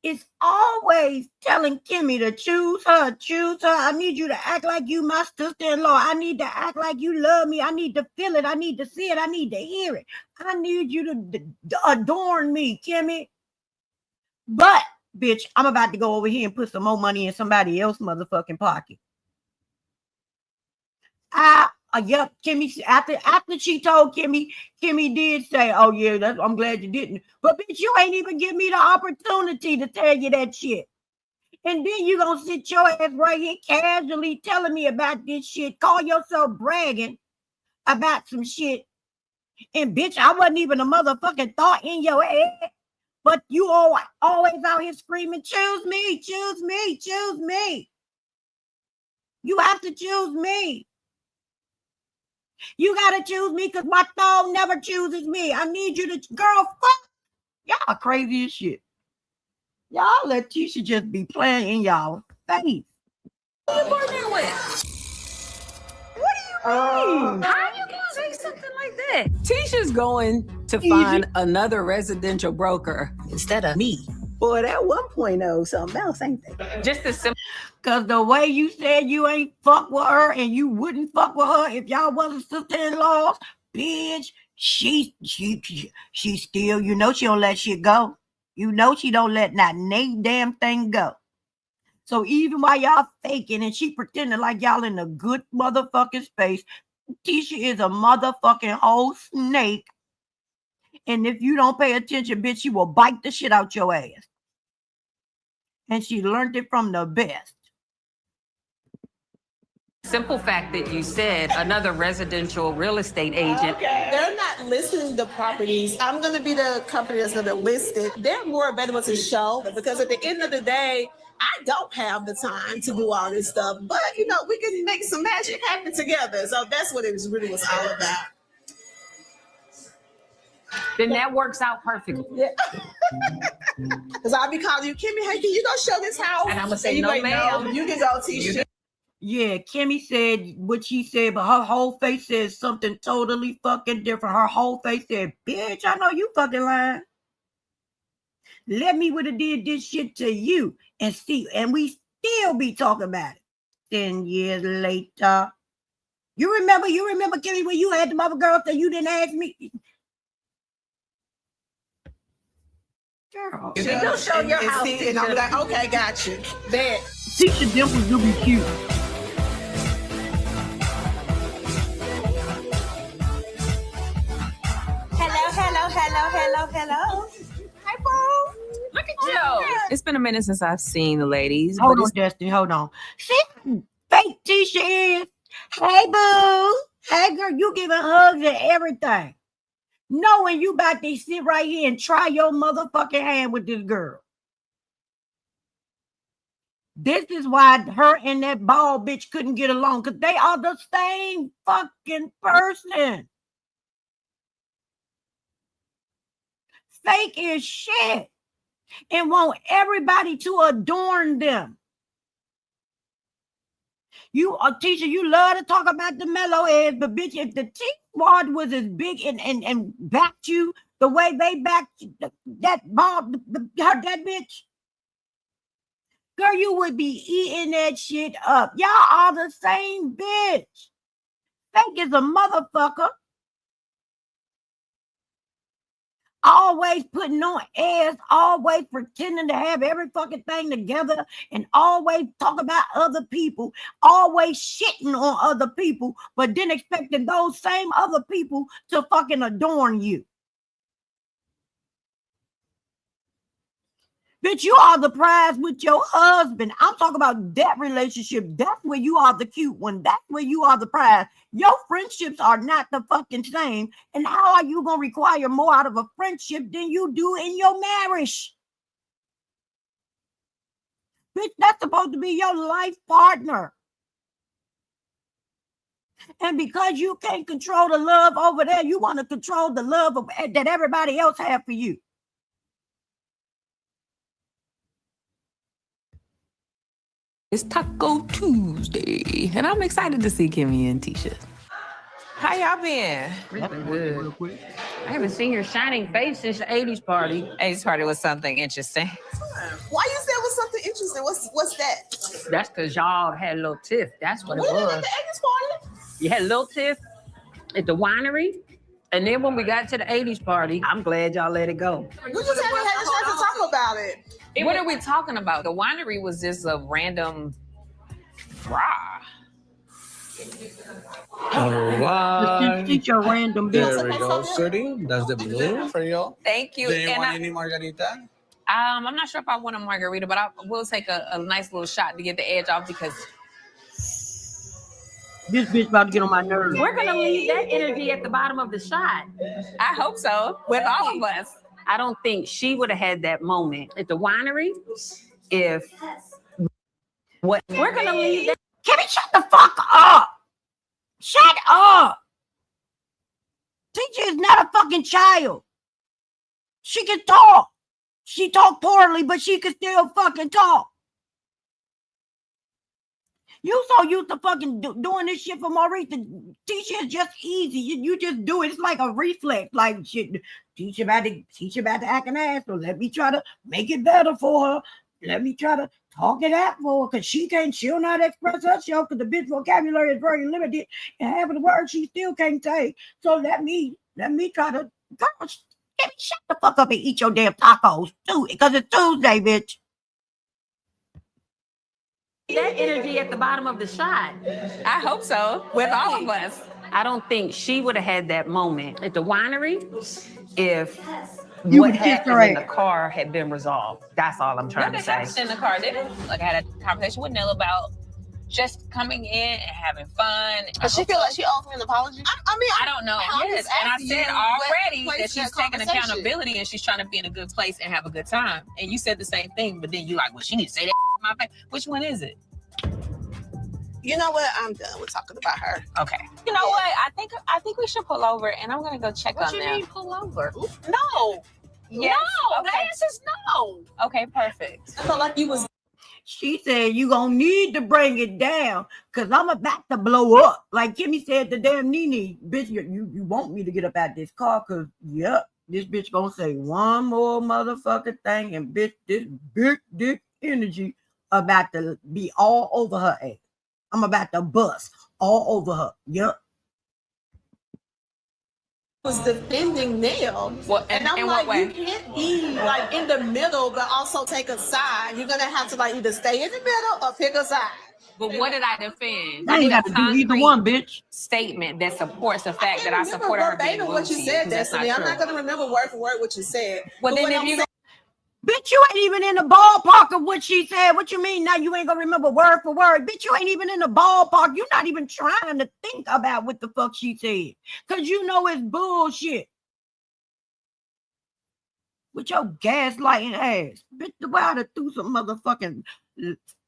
is always telling Kimmy to choose her. I need you to act like you my sister-in-law. I need to act like you love me. I need to feel it. I need to see it. I need to hear it. I need you to adorn me, Kimmy. But, bitch, I'm about to go over here and put some more money in somebody else's motherfucking pocket. Yep, Kimmy, after she told Kimmy did say, oh yeah, I'm glad you didn't. But bitch, you ain't even give me the opportunity to tell you that shit. And then you gonna sit your ass right here casually telling me about this shit, call yourself bragging about some shit. And bitch, I wasn't even a motherfucking thought in your head. But you always out here screaming, choose me, choose me, choose me. You have to choose me. You gotta choose me because my thumb never chooses me. I need you to, girl, fuck. Y'all crazy as shit. Y'all let Tisha just be playing in y'all face. What are you partnering with? What do you mean? How you Say something like that. Tisha's going to find another residential broker instead of me. Boy, that 1.0 something else, ain't they? Just a simple. Cause the way you said you ain't fuck with her and you wouldn't fuck with her if y'all wasn't sister-in-laws, bitch, she still, you know she don't let shit go. You know she don't let not a damn thing go. So even while y'all faking and she pretending like y'all in a good motherfucking space, Tisha is a motherfucking whole snake. And if you don't pay attention, bitch, she will bite the shit out your ass. And she learned it from the best. Simple fact that you said another residential real estate agent. Okay. They're not listing the properties. I'm going to be the company that's going to list it. They're more available to show because at the end of the day, I don't have the time to do all this stuff. But, you know, we can make some magic happen together. So that's what it really was all about. Then that works out perfectly. Yeah. Because I'll be calling you, Kimmy, hey, can you go show this house? And I'm going to say, you no, ain't ma'am. know. You can go, Tisha. Yeah, Kimmy said what she said, but her whole face said something totally fucking different. Her whole face said, bitch, I know you fucking lying. Let me would have did this shit to you and see, and we still be talking about it 10 years later. You remember, Kimmy, when you had the mother girl that you didn't ask me? Girl. She do show your house. And I'm like, okay, got you. Bet. Tisha dimples do be cute. Hello. Hi, boo. Look at you. It's been a minute since I've seen the ladies. Hold on, Destiny. Hold on. See how fake Tisha is? Hey, boo. Hey, girl, you giving hugs and everything. Knowing you about to sit right here and try your motherfucking hand with this girl. This is why her and that bald bitch couldn't get along, because they are the same fucking person. Fake as shit and want everybody to adorn them. You, Tisha, you love to talk about the mellow heads, but bitch, if the T-Wad was as big and backed you the way they backed that bald, that bitch, girl, you would be eating that shit up. Y'all are the same bitch. Fake is a motherfucker. Always putting on airs, always pretending to have every fucking thing together, and always talk about other people, always shitting on other people, but then expecting those same other people to fucking adorn you. Bitch, you are the prize with your husband. I'm talking about that relationship. That's where you are the cute one. That's where you are the prize. Your friendships are not the fucking same. And how are you going to require more out of a friendship than you do in your marriage? Bitch, that's supposed to be your life partner. And because you can't control the love over there, you want to control the love that everybody else have for you. It's Taco Tuesday, and I'm excited to see Kimmy and Tisha. How y'all been? It's been good. I haven't seen your shining face since the 80s party. 80s party was something interesting. Why you said it was something interesting? What's that? That's because y'all had a little tiff. That's what it We was. at the 80s party? You had a little tiff at the winery. And then when we got to the 80s party, I'm glad y'all let it go. We just haven't had a chance to talk about it. What are we talking about? The winery was just a random rah. All right. Teach your random There bitch. we go, Sooty. That's the blue for y'all. Thank you. Do you And want any margarita? I'm not sure if I want a margarita, but I will take a nice little shot to get the edge off because This bitch about to get on my nerves. We're going to leave that energy at the bottom of the shot. I hope so with all of us. I don't think she would have had that moment at the winery if what we're going to leave that. Kimmy, shut the fuck up. Shut up. Teacher is not a fucking child. She can talk. She talk poorly, but she can still fucking talk. You so used to fucking doing this shit for Maurice. Tisha is just easy. You just do it. It's like a reflex. Like shit. Tisha about to act an ass. So let me try to make it better for her. Let me try to talk it out for her, because she'll not express herself, because the bitch vocabulary is very limited, and half of the words she still can't say. So let me try to, girl, shut the fuck up and eat your damn tacos too, because it's Tuesday, bitch. That energy at the bottom of the shot. I hope so, with all of us. I don't think she would have had that moment at the winery if You what would kiss her happened in the ass. car had been resolved. That's all I'm trying to say. Nothing happened in the car, did it? Like, I had a conversation with Nell about just coming in and having fun. Does she feel like she owes me an apology? I don't know. Yes, and I said already that she's taking accountability and she's trying to be in a good place and have a good time. And you said the same thing, but then you like, well, she needs to say that in my face. Which one is it? You know what? I'm done with talking about her. Okay. You know what? I think we should pull over, and I'm gonna go check on them. What you mean pull over? No. Yes. No. Okay. The answer's no. Okay, perfect. I felt like you was. She said, you gonna need to bring it down, because I'm about to blow up. Like Kimmy said to damn Nene, bitch, you want me to get up out this car, because, yep, this bitch gonna say one more motherfucking thing, and bitch, this big dick energy about to be all over her ass. I'm about to bust all over her. Yep. Was defending Nell. Well, and I'm in like, what way? you can't be like in the middle, but also take a side. You're gonna have to like either stay in the middle or pick a side. But what did I defend? I ain't got to do either one, bitch. Statement that supports the fact that I remember supported her being verbatim what you bougie, said, 'cause that's not Destiny. I'm true. not gonna remember word for word what you said. Well, But then what if I'm you saying- Bitch, you ain't even in the ballpark of what she said. What you mean now you ain't gonna remember word for word? Bitch, you ain't even in the ballpark. You're not even trying to think about what the fuck she said, because you know it's bullshit. With your gaslighting ass. Bitch, the way I threw some motherfucking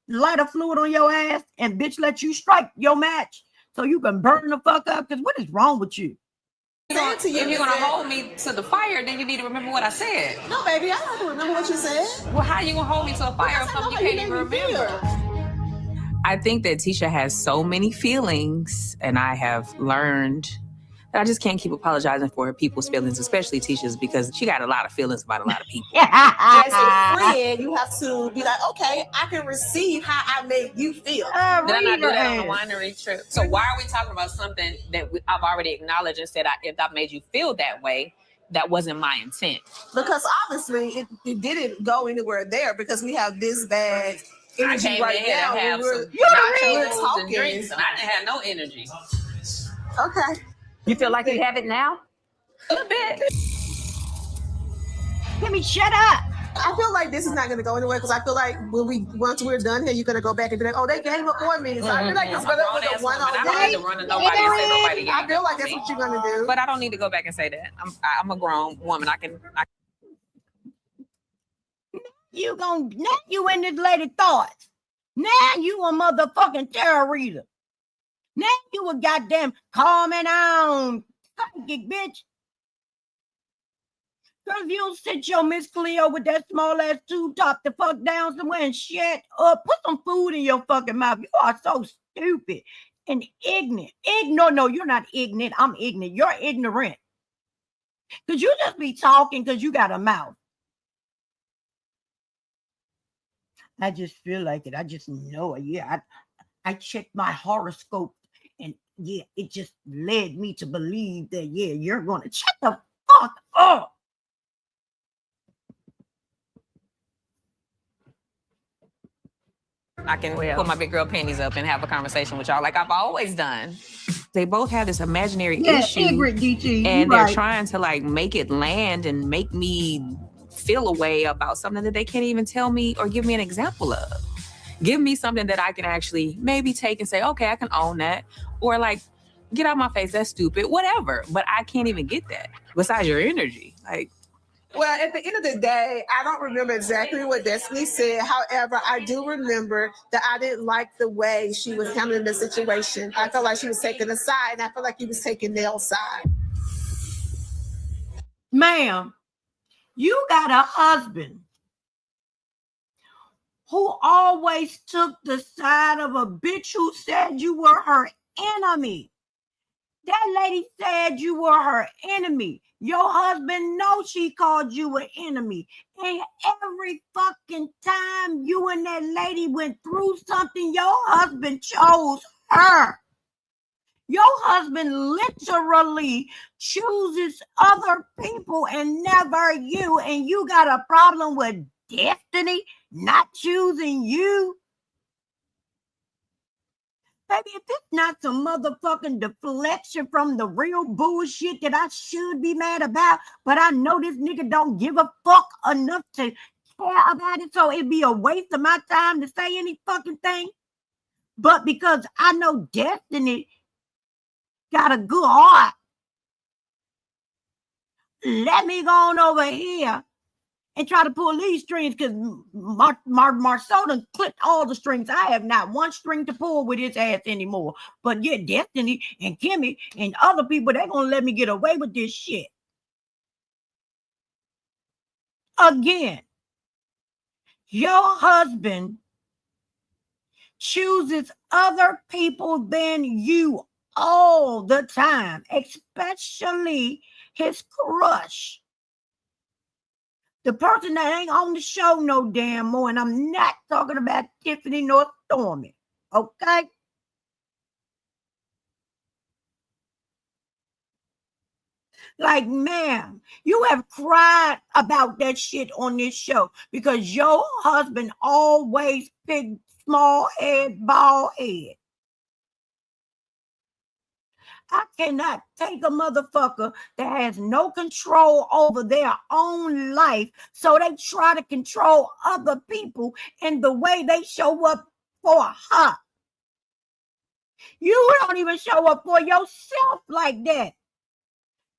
lighter fluid on your ass and bitch let you strike your match so you can burn the fuck up, because what is wrong with you? If you're gonna hold me to the fire, then you need to remember what I said. No, baby, I don't have to remember what you said. Well, how you gonna hold me to a fire if something you can't even remember? I think that Tisha has so many feelings, and I have learned that I just can't keep apologizing for her people's feelings, especially Tisha's, because she got a lot of feelings about a lot of people. As a friend, you have to be like, okay, I can receive how I made you feel. Did I not do that on the winery trip? So why are we talking about something that I've already acknowledged and said, if that made you feel that way, that wasn't my intent? Because obviously it didn't go anywhere there, because we have this bad energy I came right in here now. to have We're some we're nachos talking. and drinks, and I didn't have no energy. Okay. You feel like you have it now? A little bit. Kimmy, shut up. I feel like this is not going to go anywhere, because I feel like once we're done here, you're going to go back and be like, oh, they gave up 4 minutes. So I feel like it's going to be a one-on-one. I don't need to run to nobody and say nobody gave I feel up like on that's me. what you're going to do. But I don't need to go back and say that. I'm a grown woman. You now you in this lady thoughts. Now you a motherfucking tarot reader. Now you a goddamn calming down psychic bitch. Cause you don't sit your Miss Cleo with that small ass tube top the fuck down somewhere and shut up. Put some food in your fucking mouth. You are so stupid and ignorant. No, you're not ignorant. I'm ignorant. You're ignorant. Cause you just be talking because you got a mouth. I just feel like it. I just know it. Yeah, I checked my horoscope, and yeah, it just led me to believe that, yeah, you're going to shut the fuck up. I can put my big girl panties up and have a conversation with y'all like I've always done. They both have this imaginary issue, Ignorant, DT, and they're right. trying to like make it land and make me feel a way about something that they can't even tell me or give me an example of. Give me something that I can actually maybe take and say, okay, I can own that. Or like, get out my face, that's stupid, whatever. But I can't even get that besides your energy. Like, well, at the end of the day, I don't remember exactly what Destiny said. However, I do remember that I didn't like the way she was handling the situation. I felt like she was taking a side, and I felt like he was taking Nell's side. Ma'am, you got a husband who always took the side of a bitch who said you were her enemy. That lady said you were her enemy. Your husband knows she called you an enemy. And every fucking time you and that lady went through something, your husband chose her. Your husband literally chooses other people and never you. And you got a problem with destiny not choosing you? Baby, if it's not some motherfucking deflection from the real bullshit that I should be mad about, but I know this nigga don't give a fuck enough to care about it, so it'd be a waste of my time to say any fucking thing. But because I know destiny got a good heart, let me go on over here and try to pull these strings, because Marsau done clipped all the strings. I have not one string to pull with his ass anymore. But yeah, Destiny and Kimmy and other people, they're going to let me get away with this shit. Again, your husband chooses other people than you all the time, especially his crush. The person that ain't on the show no damn more, and I'm not talking about Tiffany nor Stormy, okay? Like, ma'am, you have cried about that shit on this show because your husband always picked small head, bald head. I cannot take a motherfucker that has no control over their own life, so they try to control other people in the way they show up for her. You don't even show up for yourself like that.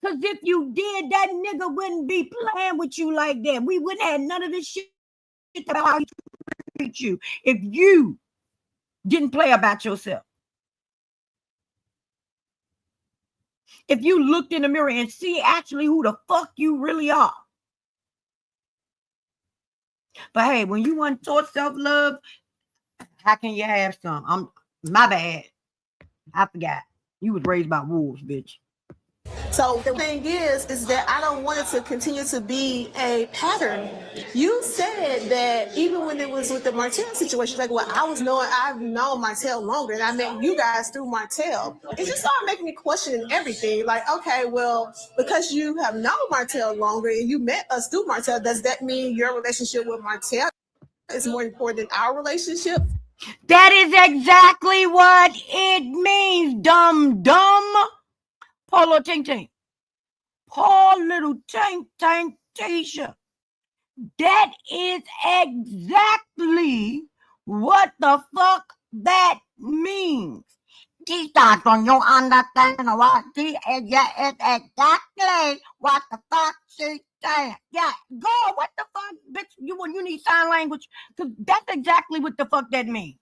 Because if you did, that nigga wouldn't be playing with you like that. We wouldn't have none of this shit about how he treat you if you didn't play about yourself. If you looked in the mirror and see actually who the fuck you really are. But hey, when you want taught self-love, how can you have some? My bad. I forgot. You was raised by wolves, bitch. So the thing is that I don't want it to continue to be a pattern. You said that even when it was with the Martell situation, like, well, I've known Martell longer, and I met you guys through Martell. It just started making me question everything. Like, okay, well, because you have known Martell longer and you met us through Martell, does that mean your relationship with Martell is more important than our relationship? That is exactly what it means, dumb. Polo ting ting. Poor little ting ting Tisha. That is exactly what the fuck that means. Tisha, don't you understand what she is? Yeah, it's exactly what the fuck she said. Yeah, girl, what the fuck, bitch? You need sign language? Because that's exactly what the fuck that means.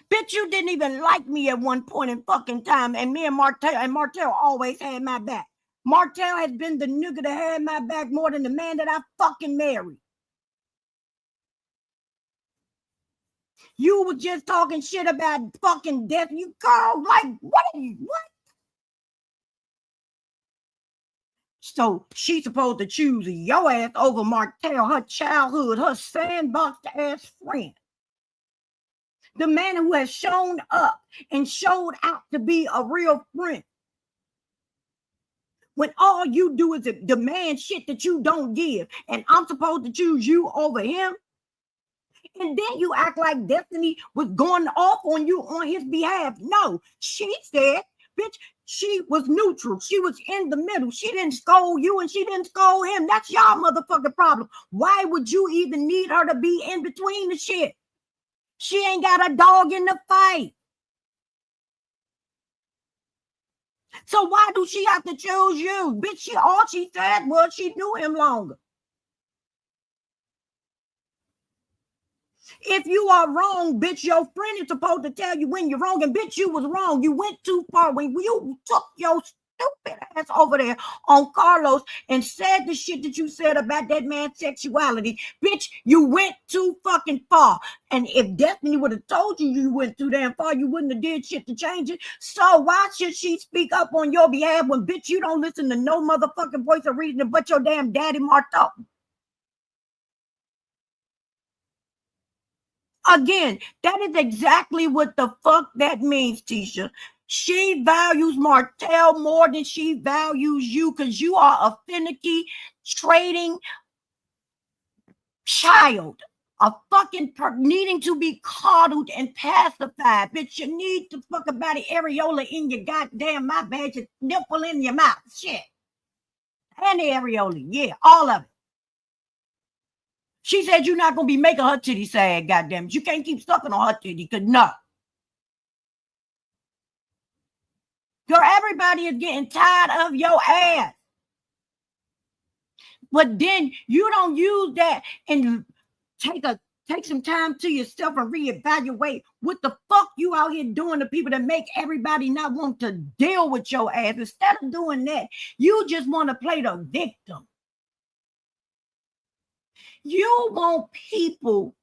Bitch, you didn't even like me at one point in fucking time, and me and Martell always had my back. Martell has been the nigga that had my back more than the man that I fucking married. You were just talking shit about fucking death. You girl, like, what? So she's supposed to choose your ass over Martell, her childhood, her sandboxed ass friend. The man who has shown up and showed out to be a real friend. When all you do is demand shit that you don't give, and I'm supposed to choose you over him? And then you act like Destiny was going off on you on his behalf. No, she said, bitch, she was neutral. She was in the middle. She didn't scold you and she didn't scold him. That's y'all motherfucking problem. Why would you even need her to be in between the shit? She ain't got a dog in the fight. So why do she have to choose you? Bitch, all she said was she knew him longer. If you are wrong, bitch, your friend is supposed to tell you when you're wrong. And bitch, you was wrong. You went too far. When you took your stupid ass over there on Carlos and said the shit that you said about that man's sexuality. Bitch, you went too fucking far. And if Destiny would have told you you went too damn far, you wouldn't have did shit to change it. So why should she speak up on your behalf when, bitch, you don't listen to no motherfucking voice of reason but your damn daddy Marsau? Again, that is exactly what the fuck that means, Tisha. She values Martell more than she values you because you are a finicky, trading child. A fucking needing to be coddled and pacified. Bitch, you need to fuck about the areola in your goddamn mouth, man. Your nipple in your mouth. Shit. And the areola. Yeah, all of it. She said you're not going to be making her titty sad, goddamn it. You can't keep sucking on her titty, because no. Girl, everybody is getting tired of your ass. But then you don't use that and take some time to yourself and reevaluate what the fuck you out here doing to people that make everybody not want to deal with your ass. Instead of doing that, you just want to play the victim. You want people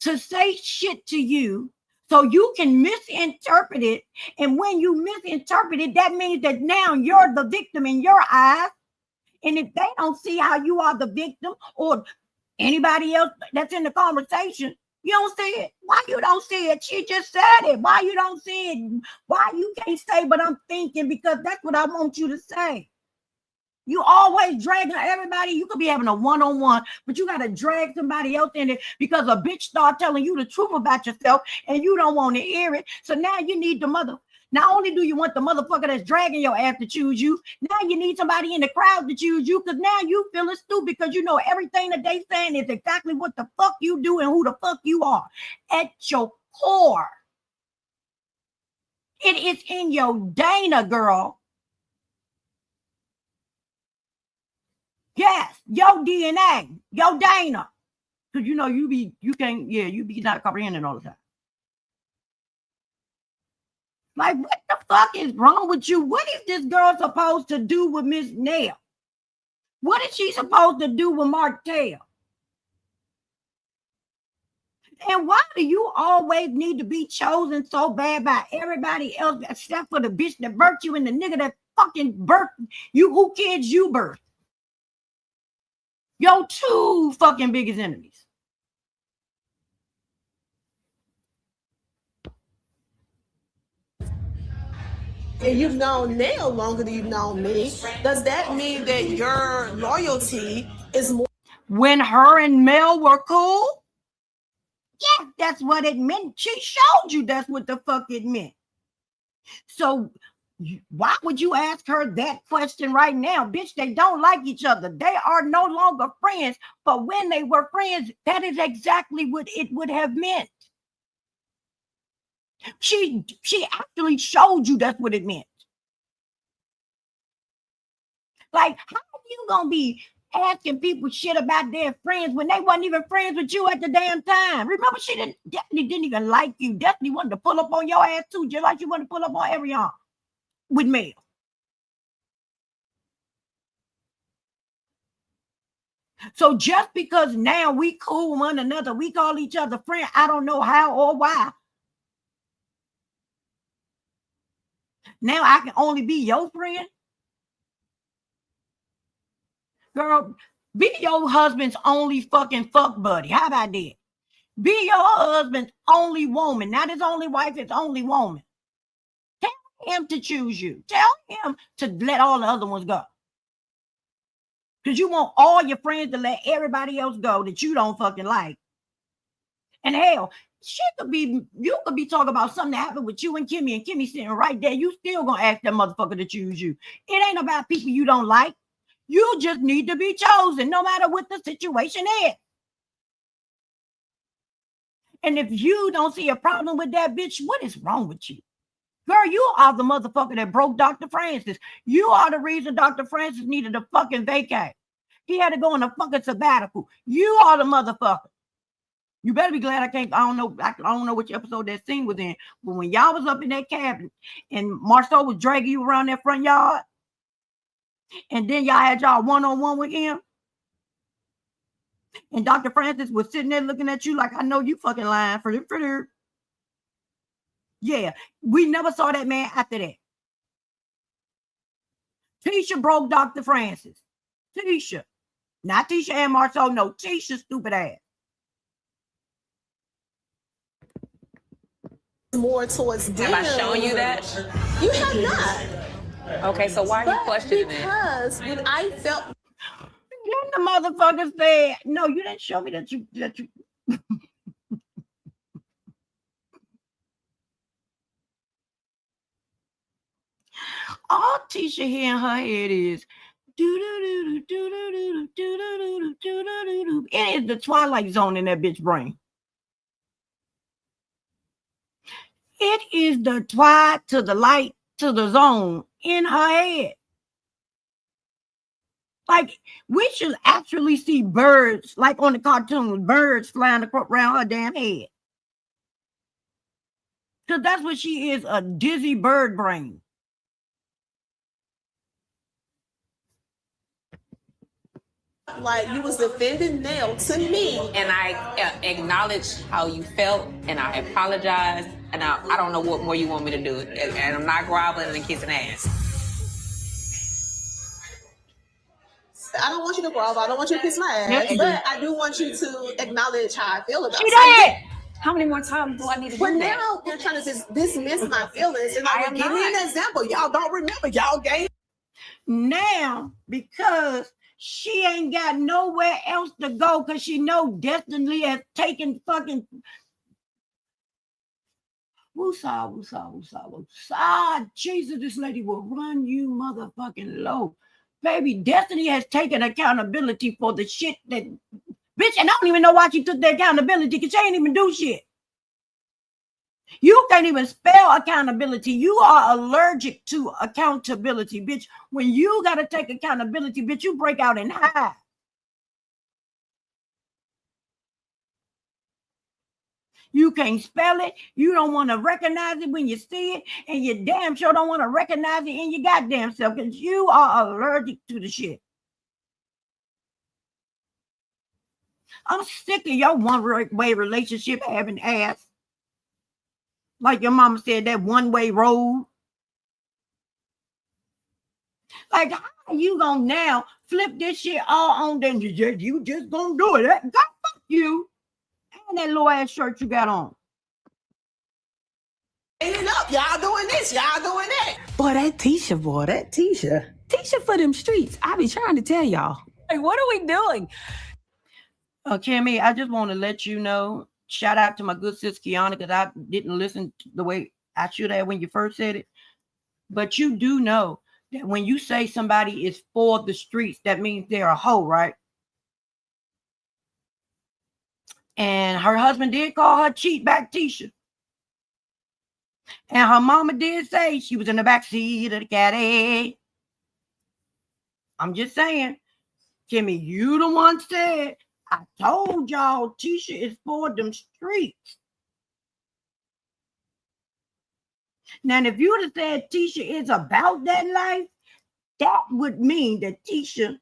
to say shit to you so you can misinterpret it. And when you misinterpret it, that means that now you're the victim in your eyes. And if they don't see how you are the victim or anybody else that's in the conversation, you don't see it. Why you don't see it? She just said it. Why you don't see it? Why you can't say, but I'm thinking, because that's what I want you to say. You always dragging everybody. You could be having a one-on-one, but you got to drag somebody else in it because a bitch start telling you the truth about yourself and you don't want to hear it. So now you need the mother. Not only do you want the motherfucker that's dragging your ass to choose you, now you need somebody in the crowd to choose you because now you feeling stupid because you know everything that they saying is exactly what the fuck you do and who the fuck you are. At your core, it is in your Dana, girl. Yes, your DNA, your Dana. Because you know you be not comprehending all the time. Like, what the fuck is wrong with you? What is this girl supposed to do with Miss Nell? What is she supposed to do with Martell? And why do you always need to be chosen so bad by everybody else except for the bitch that birthed you and the nigga that fucking birthed you? Who kids you birthed? Your two fucking biggest enemies. And you've known Nell longer than you've known me. Does that mean that your loyalty is more? When her and Mel were cool? Yeah, that's what it meant. She showed you that's what the fuck it meant. So why would you ask her that question right now? Bitch, they don't like each other. They are no longer friends. But when they were friends, that is exactly what it would have meant. She actually showed you that's what it meant. Like, how are you gonna be asking people shit about their friends when they wasn't even friends with you at the damn time? Remember, Destiny didn't even like you. Destiny wanted to pull up on your ass too, just like you wanted to pull up on everyone with Mel. So just because now we cool one another, we call each other friend, I don't know how or why. Now I can only be your friend? Girl, be your husband's only fucking fuck buddy. How about that? Be your husband's only woman, not his only wife, his only woman. Tell him to choose you. Tell him to let all the other ones go. Because you want all your friends to let everybody else go that you don't fucking like. And hell, you could be talking about something that happened with you and Kimmy sitting right there. You still gonna ask that motherfucker to choose you. It ain't about people you don't like. You just need to be chosen no matter what the situation is. And if you don't see a problem with that bitch, what is wrong with you? Girl, you are the motherfucker that broke Dr. Francis. You are the reason Dr. Francis needed a fucking vacate. He had to go on a fucking sabbatical. You are the motherfucker. You better be glad I don't know which episode that scene was in. But when y'all was up in that cabin and Marsau was dragging you around that front yard And then y'all had y'all one-on-one with him. And Dr. Francis was sitting there looking at you like, I know you fucking lying for the. Yeah, we never saw that man after that. Tisha broke Dr. Francis. Tisha. Not Tisha and Marsau. No, Tisha stupid ass. More towards them. Have I shown you that? You have not. Okay, so why are you questioning it? Because when I felt Then the motherfucker said, no, you didn't show me that you all Tisha here in her head is it is the Twilight Zone in that bitch brain. It is the twilight to the light to the zone in her head. Like, we should actually see birds, like on the cartoon, birds flying around her damn head. Because that's what she is, a dizzy bird brain. like you was defending Nell to me. And I acknowledge how you felt, and I apologize, and I don't know what more you want me to do. And I'm not groveling and kissing ass. I don't want you to grovel. I don't want you to kiss my ass. But I do want you to acknowledge how I feel about it. She did. How many more times do I need to do that? Now you're trying to dismiss my feelings. And I am giving you an example. Y'all don't remember. Y'all gave. Now, because she ain't got nowhere else to go because she know Destiny has taken fucking woosah. Jesus, this lady will run you motherfucking low. Baby, Destiny has taken accountability for the shit that bitch, and I don't even know why she took the accountability because she ain't even do shit. You can't even spell accountability. You are allergic to accountability, bitch. When you got to take accountability, bitch, you break out in high. You can't spell it. You don't want to recognize it when you see it. And you damn sure don't want to recognize it in your goddamn self because you are allergic to the shit. I'm sick of your one-way relationship having ass. Like your mama said, that one-way road. Like, how are you gonna now flip this shit all on them? You just gonna do it. God, fuck you. And that little ass shirt you got on. Ain't it up? Y'all doing this. Y'all doing that. Boy, that Tisha. Tisha for them streets. I be trying to tell y'all. Hey, what are we doing? Kimmy, I just want to let you know, shout out to my good sis Kiana, because I didn't listen to the way I should have when you first said it. But you do know that when you say somebody is for the streets, that means they're a hoe, right? And her husband did call her cheat back Tisha. And her mama did say she was in the back seat of the caddy. I'm just saying, Kimmy, you the one said, I told y'all Tisha is for them streets. Now, if you would have said Tisha is about that life, that would mean that Tisha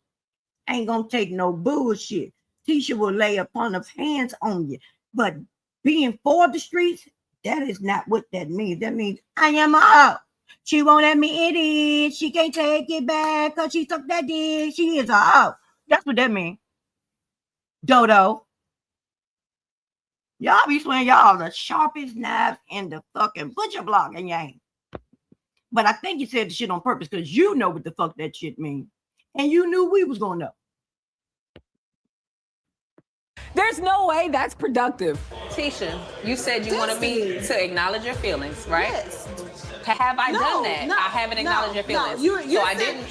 ain't gonna take no bullshit. Tisha will lay upon her hands on you. But being for the streets, that is not what that means. That means I am a hoe. She won't let me in it. She can't take it back because she took that dick. She is a hoe. That's what that means. Dodo. Y'all be swearing y'all the sharpest knives in the fucking butcher block, and you ain't. But I think you said the shit on purpose because you know what the fuck that shit means. And you knew we was going to know. There's no way that's productive. Tisha, you said you wanted me to acknowledge your feelings, right? Yes. Have I done that? I haven't acknowledged your feelings. I didn't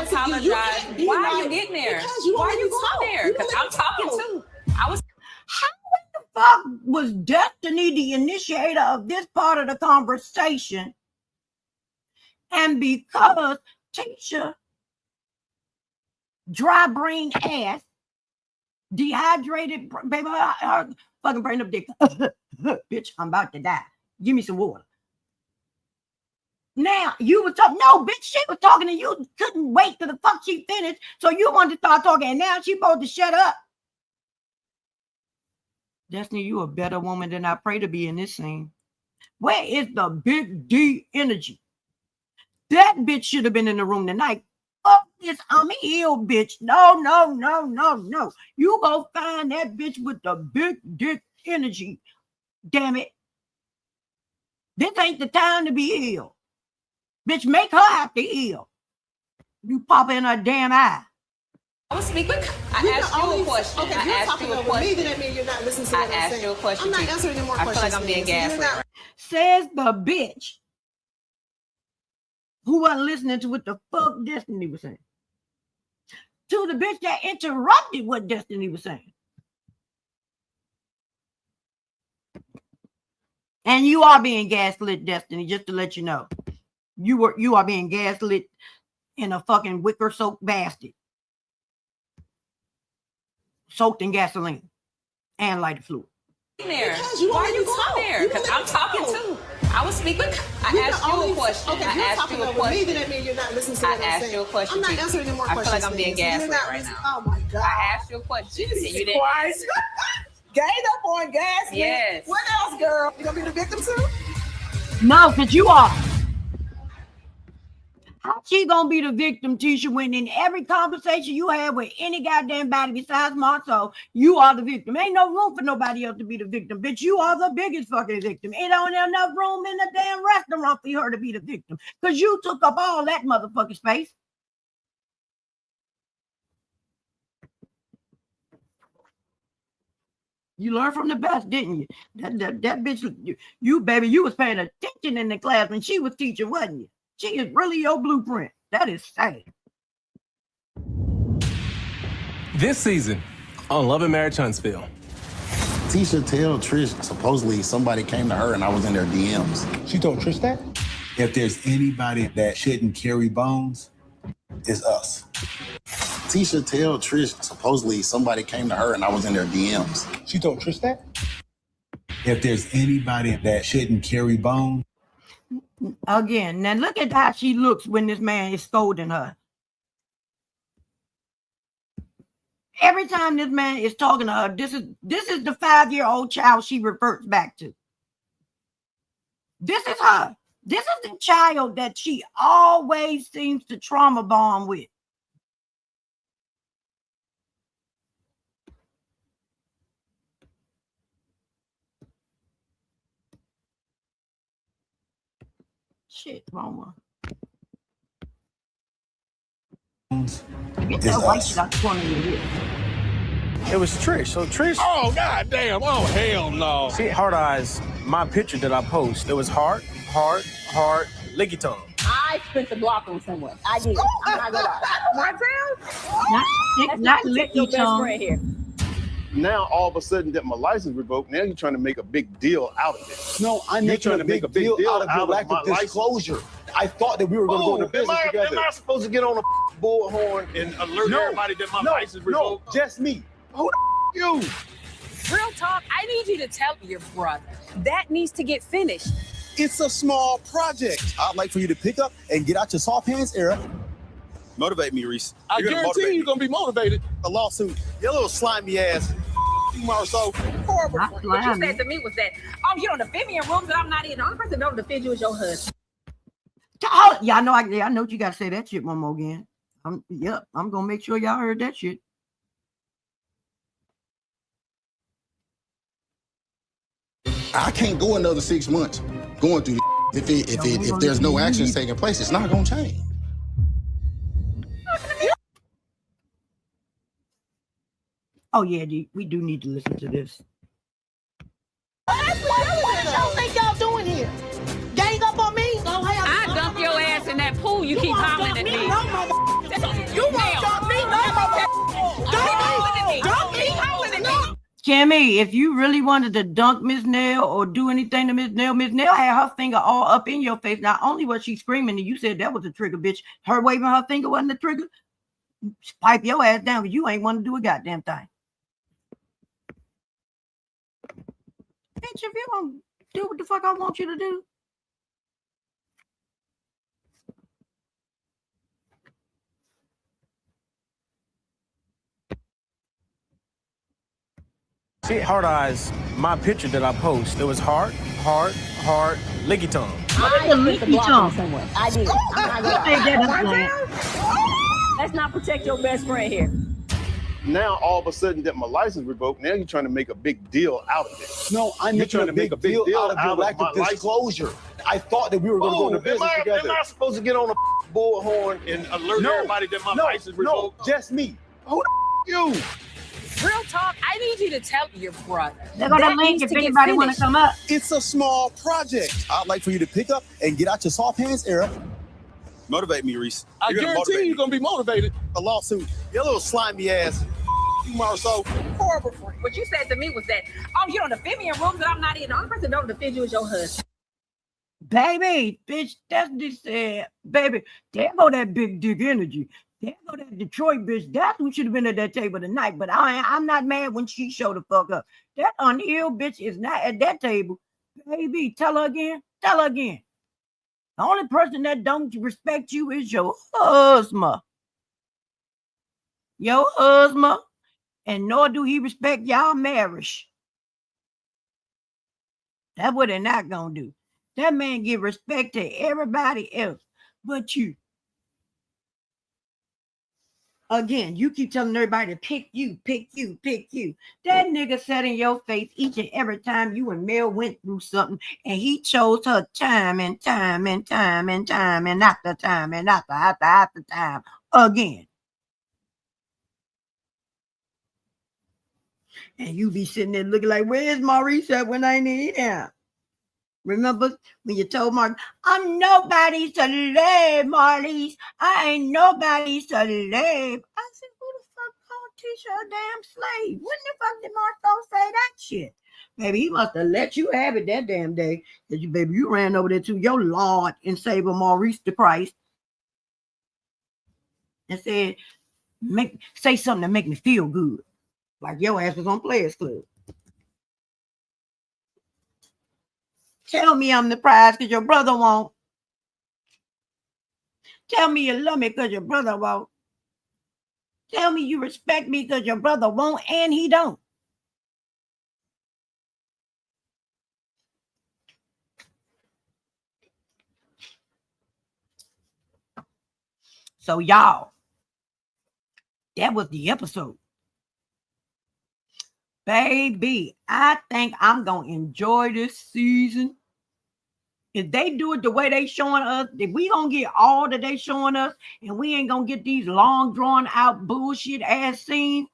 apologize. Why are you getting there? Why are you going there? Because I'm talking too. How the fuck was Destiny the initiator of this part of the conversation? And because Tisha, dry brain ass, dehydrated, baby, her fucking brain up dick. Bitch, I'm about to die. Give me some water. Now, you were talking. No, bitch, she was talking and you couldn't wait till the fuck she finished. So you wanted to start talking and now she supposed to shut up. Destiny, you a better woman than I pray to be in this scene. Where is the big D energy? That bitch should have been in the room tonight. Fuck this, I'm ill, bitch. No. You go find that bitch with the big dick energy. Damn it. This ain't the time to be ill. Bitch, make her have to ill. You pop in her damn eye. I was speaking. I asked you a question. Okay, you're talking over me, then that means you're not listening to what I'm saying. I asked you a question. I'm not answering any more questions. I feel like I'm being gaslit. Says the bitch who wasn't listening to what the fuck Destiny was saying. To the bitch that interrupted what Destiny was saying. And you are being gaslit, Destiny, just to let you know. You are being gaslit in a fucking wicker soaked basket. Soaked in gasoline and lighter fluid. There. Why are you talking there? Because I'm talking too. I was speaking. I asked you a question. Okay, you're talking over me, then that means you're not listening to what I'm saying. I asked you a question. I'm not answering any more questions. I feel like I'm being gaslit right now. Oh my God. I asked you a question. Jesus Christ. Gayed up on gas. Yes. What else, girl? You gonna be the victim too? No, because you are. How she gonna be the victim, Tisha, when in every conversation you have with any goddamn body besides Marsau, you are the victim. Ain't no room for nobody else to be the victim. Bitch, you are the biggest fucking victim. Ain't on enough room in the damn restaurant for her to be the victim. Because you took up all that motherfucking space. You learned from the best, didn't you? That bitch, you baby, you was paying attention in the class when she was teaching, wasn't you? She is really your blueprint. That is sad. This season on Love and Marriage Huntsville. Tisha tell Trish supposedly somebody came to her and I was in their DMs. She told Trish that? If there's anybody that shouldn't carry bones, it's us. Tisha tell Trish supposedly somebody came to her and I was in their DMs. She told Trish that? If there's anybody that shouldn't carry bones. Again, now look at how she looks when this man is scolding her. Every time this man is talking to her, this is the 5-year-old child she reverts back to. This is her. This is the child that she always seems to trauma bond with. Shit, Roma. Get that white shit out the corner of your head. It was Trish. So Trish. Oh, goddamn. Oh, hell no. She hard eyes my picture that I post. It was heart, licky tongue. I spent the block on someone. I did. I'm not gonna lie. Marsau? Not licky tongue. Here. Now all of a sudden that my license revoked, now you're trying to make a big deal out of it. No, I'm making a big deal out of your lack of disclosure. I thought that we were going to go into business together. Am I supposed to get on a bullhorn and alert everybody that my license revoked? No, just me. Who the you? Real talk, I need you to tell your brother. That needs to get finished. It's a small project. I'd like for you to pick up and get out your soft hands era. Motivate me, Reese. I guarantee you're going to be motivated. A lawsuit. Your little slimy ass. Marsau. Horrible. What you said to me was that, oh, you don't defend me in rooms that I'm not in. The only person that don't defend you is your husband. Y'all know I know you got to say that shit one more again. I'm going to make sure y'all heard that shit. I can't go another 6 months going through if there's no actions taking place. It's not going to change. Oh yeah, we do need to listen to this. What y'all think y'all doing here? Gang up on me? I dump your ass in that pool. You keep hollering at me. You won't dump me, Dump me. Kimmy, if you really wanted to dunk Miss Nell or do anything to Miss Nell had her finger all up in your face. Not only was she screaming, and you said that was a trigger, bitch. Her waving her finger wasn't the trigger. Pipe your ass down because you ain't want to do a goddamn thing. Bitch, if you don't do what the fuck I want you to do. See, hard eyes, my picture that I post, it was hard, licky tongue. I put the block on someone. I did. I'm not gonna lie. Let's not protect your best friend here. Now, all of a sudden, that my license revoked. Now you're trying to make a big deal out of it. No, I'm making a big deal out of your lack of disclosure. I thought that we were going to go into business together. Am I supposed to get on a bullhorn and alert everybody that my license revoked? No, just me. Who the you? Real talk, I need you to tell your brother. They're gonna link if anybody want to come up. It's a small project. I'd like for you to pick up and get out your soft hands era. Motivate me, Reese. I guarantee you're going to be motivated. A lawsuit. Your little slimy ass. You, Marsau. Horrible friend. What you said to me was that, oh, you don't defend me in rooms that I'm not in. The only person that don't defend you is your husband. Baby, bitch, that's what they said. Baby, there go that big dick energy. There go that Detroit bitch. That's who should have been at that table tonight. But I'm not mad when she showed the fuck up. That unhealed bitch is not at that table. Baby, tell her again. Tell her again. The only person that don't respect you is your husband. Your husband. And nor do he respect y'all marriage. That's what they're not gonna do. That man give respect to everybody else but you. Again, you keep telling everybody to pick you, pick you, pick you. That nigga said in your face each and every time you and Mel went through something, and he chose her time and time and time and time and after time and after time again. And you be sitting there looking like, where's Maurice at when I need him? Remember when you told Mark, I'm nobody's slave, Maurice. I ain't nobody's slave. I said, who the fuck called Tisha a damn slave? When the fuck did Marsau say that shit? Baby, he must have let you have it that damn day. Because you ran over there to your Lord and Savior Maurice the Christ and said, say something to make me feel good. Like your ass was on Players Club. Tell me I'm the prize because your brother won't. Tell me you love me because your brother won't. Tell me you respect me because your brother won't and he don't. So y'all, that was the episode. Baby, I think I'm going to enjoy this season. If they do it the way they showing us, if we going to get all that they showing us and we ain't going to get these long drawn out bullshit ass scenes,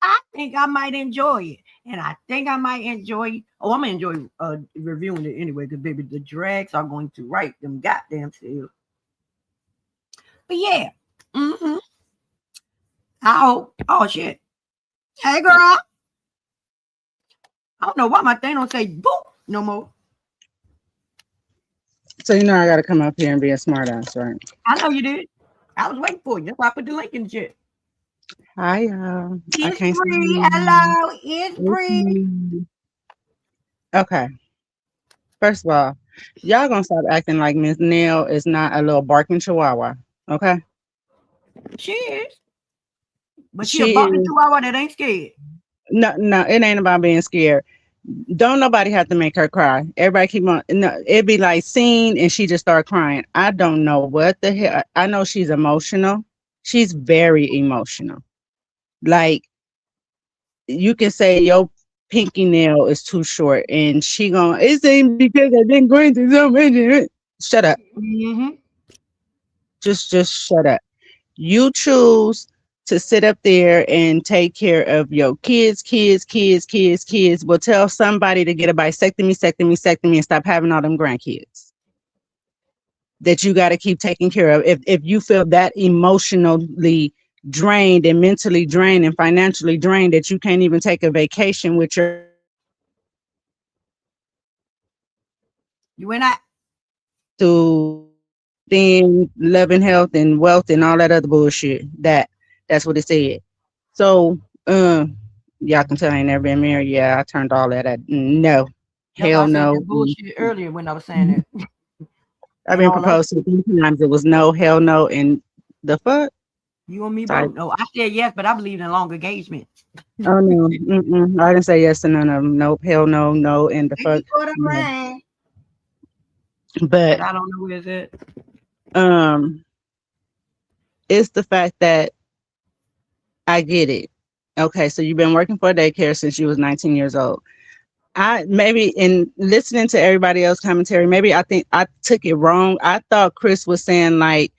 I think I might enjoy it. And I think I might enjoy, I'm going to enjoy reviewing it anyway because, baby, the drags are going to write them goddamn selves. But yeah, I hope, oh shit. Hey girl. I don't know why my thing don't say boop no more. So you know I gotta come up here and be a smart ass, right? I know you did. I was waiting for you. That's why I put the link in the chat. Hi, y'all. It's Bree. Hello, it's Bree. Okay. First of all, y'all gonna stop acting like Miss Nell is not a little barking chihuahua, okay? She is. But she a barking chihuahua that ain't scared. No, it ain't about being scared. Don't nobody have to make her cry. Everybody keep on. No, it'd be like scene and she just start crying. I don't know what the hell. I know she's emotional. She's very emotional. Like you can say your pinky nail is too short, and she gonna. It ain't because I've been going through so much. Shut up. Just shut up. You choose to sit up there and take care of your kids. Well, tell somebody to get a vasectomy, and stop having all them grandkids that you got to keep taking care of. If you feel that emotionally drained and mentally drained and financially drained that you can't even take a vacation with your. You went out. To then love and health and wealth and all that other bullshit. That's what it said. So, y'all can tell I ain't never been married. Yeah, I turned all that at no. Hell no. Bullshit earlier when I was saying that. I've been proposed to 3 times. It was no, hell no, and the fuck? You and me Sorry. both. No, I said yes, but I believe in long engagement. Oh no, I didn't say yes to none of them. Nope, hell no, no, and the Thank you fuck. for the No. ring. But I don't know where it's at. it's the fact that I get it. Okay, so you've been working for a daycare since you was 19 years old. I maybe in listening to everybody else commentary, maybe I think I took it wrong. I thought Chris was saying like,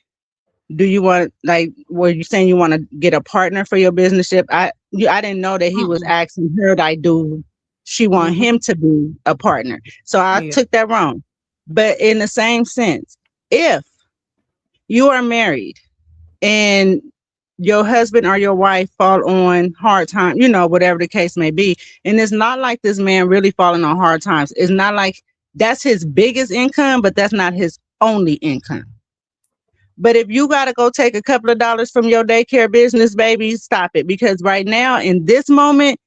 do you want like were you saying you want to get a partner for your business trip? I didn't know that he was asking her like do she want him to be a partner. So I took that wrong. But in the same sense, if you are married and your husband or your wife fall on hard times, you know, whatever the case may be. And it's not like this man really falling on hard times. It's not like that's his biggest income, but that's not his only income. But if you got to go take a couple of dollars from your daycare business, baby, stop it. Because right now, in this moment,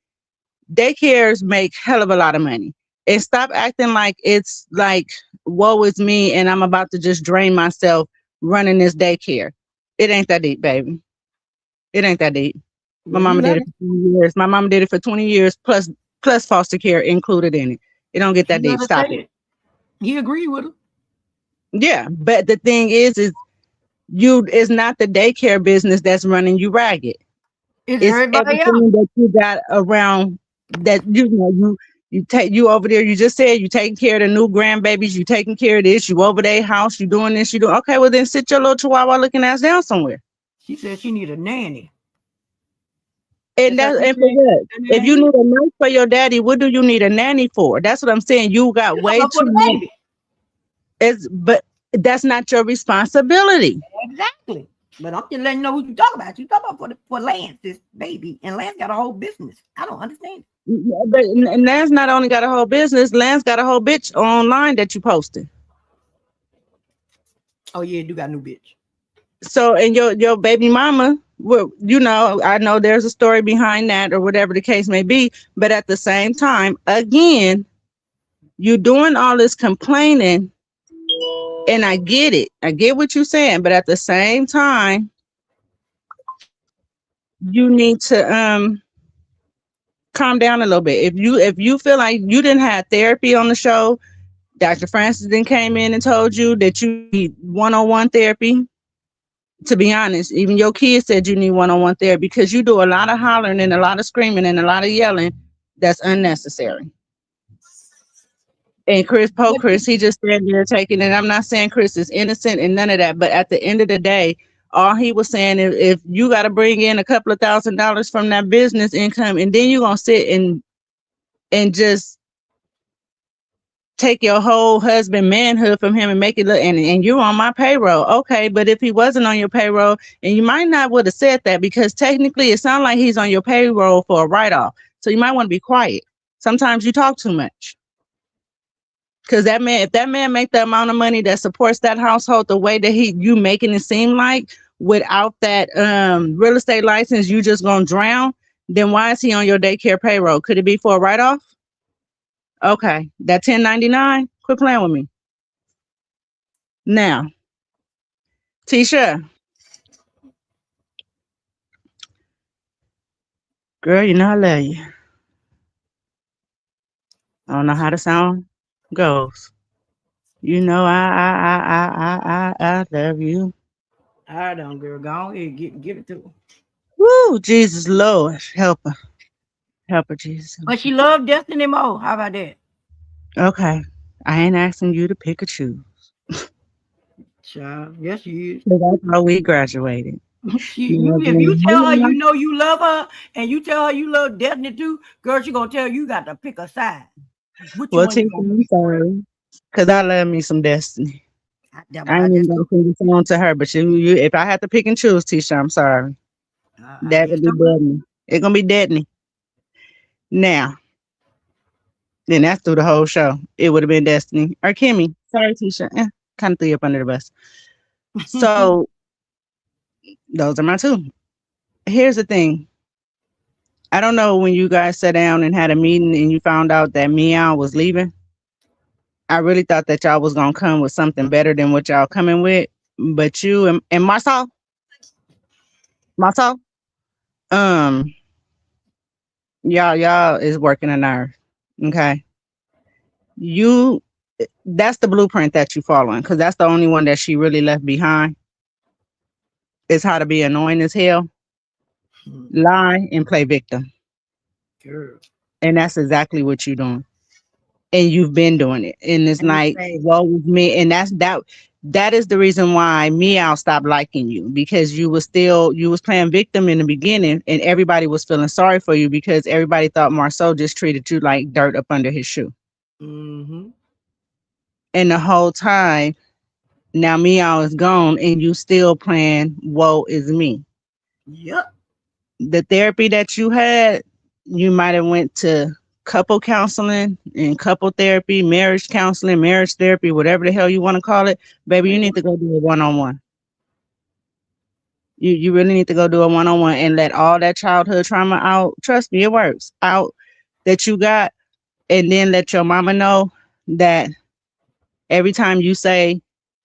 daycares make hell of a lot of money. And stop acting like it's like, woe is me and I'm about to just drain myself running this daycare. It ain't that deep, baby. It ain't that deep. My mama did it for 20 years. My mama did it for 20 years plus foster care included in it. It don't get that deep. Stop it. He agreed with him. Yeah, but the thing is it's not the daycare business that's running you ragged. It's everybody everything that you got around that you take you over there. You just said you taking care of the new grandbabies. You taking care of this. You over their house. You doing this. You doing okay. Well, then sit your little chihuahua looking ass down somewhere. She said she need a nanny. And for what? If you need a nurse for your daddy, what do you need a nanny for? That's what I'm saying. You got way too much. But that's not your responsibility. Exactly. But I'm just letting you know who you talk about. You talk about for Lance, this baby, and Lance got a whole business. I don't understand. But Lance not only got a whole business, Lance got a whole bitch online that you posted. Oh yeah, you got a new bitch. So, and your baby mama, well, you know, I know there's a story behind that or whatever the case may be, but at the same time, again, you doing all this complaining, and I get it. I get what you're saying, but at the same time, you need to calm down a little bit. If you feel like you didn't have therapy on the show, Dr. Francis then came in and told you that you need one-on-one therapy. To be honest, even your kids said you need one-on-one therapy because you do a lot of hollering and a lot of screaming and a lot of yelling that's unnecessary. And Chris, he just standing there taking it. I'm not saying Chris is innocent and none of that, but at the end of the day, all he was saying is if you got to bring in a couple of $1,000s from that business income, and then you're gonna sit and just take your whole husband manhood from him and make it look and you're on my payroll. Okay, but if he wasn't on your payroll, and you might not would have said that because technically it sounds like he's on your payroll for a write-off. So you might want to be quiet. Sometimes you talk too much. Because that man, if that man make the amount of money that supports that household the way that you making it seem like without that real estate license, you just gonna drown, then why is he on your daycare payroll? Could it be for a write-off? Okay, that 1099, quit playing with me. Now, Tisha. Girl, you know I love you. I don't know how the sound goes. You know I love you. I don't, girl. Go ahead, give it to her. Woo, Jesus Lord, help her. Help her, Jesus. But she loved Destiny more. How about that? Okay. I ain't asking you to pick or choose. Child, yes, you is. So that's how we graduated. If you tell her you know you love her and you tell her you love Destiny too, girl, she gonna tell you got to pick a side. Well, I'm sorry. Because I love me some Destiny. I ain't even gonna sing the song to her, but you if I have to pick and choose, Tisha, I'm sorry. That would be Destiny. It's gonna be Destiny. Now, then that's through the whole show. It would have been Destiny or Kimmy. Sorry, Tisha. Kind of threw you up under the bus. So those are my two. Here's the thing. I don't know when you guys sat down and had a meeting and you found out that Meow was leaving. I really thought that y'all was gonna come with something better than what y'all coming with. But you and Marsau, Marsau, y'all is working a nerve. Okay. That's the blueprint that you following, because that's the only one that she really left behind. Is how to be annoying as hell, lie, and play victim. Girl. And that's exactly what you're doing. And you've been doing it. And it's like, woe with me. And that is the reason why Meow stopped liking you, because you was playing victim in the beginning, and everybody was feeling sorry for you because everybody thought Marsau just treated you like dirt up under his shoe. Mm-hmm. And the whole time, now Meow is gone and you still playing woe is me. Yep. The therapy that you had, you might have went to couple counseling and couple therapy, marriage counseling, marriage therapy, whatever the hell you want to call it. Baby, you need to go do a one-on-one. You really need to go do a one-on-one and let all that childhood trauma out. Trust me, it works. Out that you got, and then let your mama know that every time you say,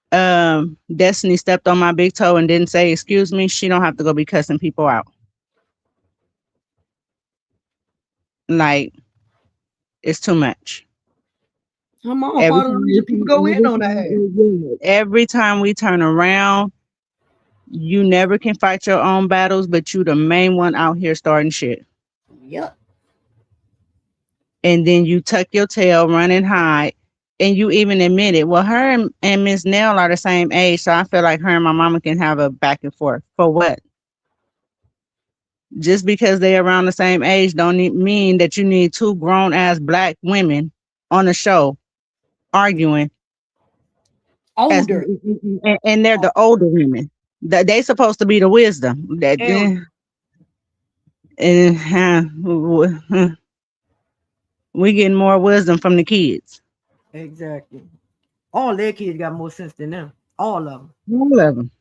Destiny stepped on my big toe and didn't say excuse me, she don't have to go be cussing people out. Like, it's too much. Come on, people go in on that. Every time we turn around, you never can fight your own battles, but you the main one out here starting shit. Yep. And then you tuck your tail, run and hide, and you even admit it. Well, her and Miss Nell are the same age, so I feel like her and my mama can have a back and forth. For what? Just because they're around the same age don't mean that you need two grown-ass black women on the show arguing. Older. And they're the older women. They supposed to be the wisdom. We getting more wisdom from the kids. Exactly. All their kids got more sense than them. All of them. All of them.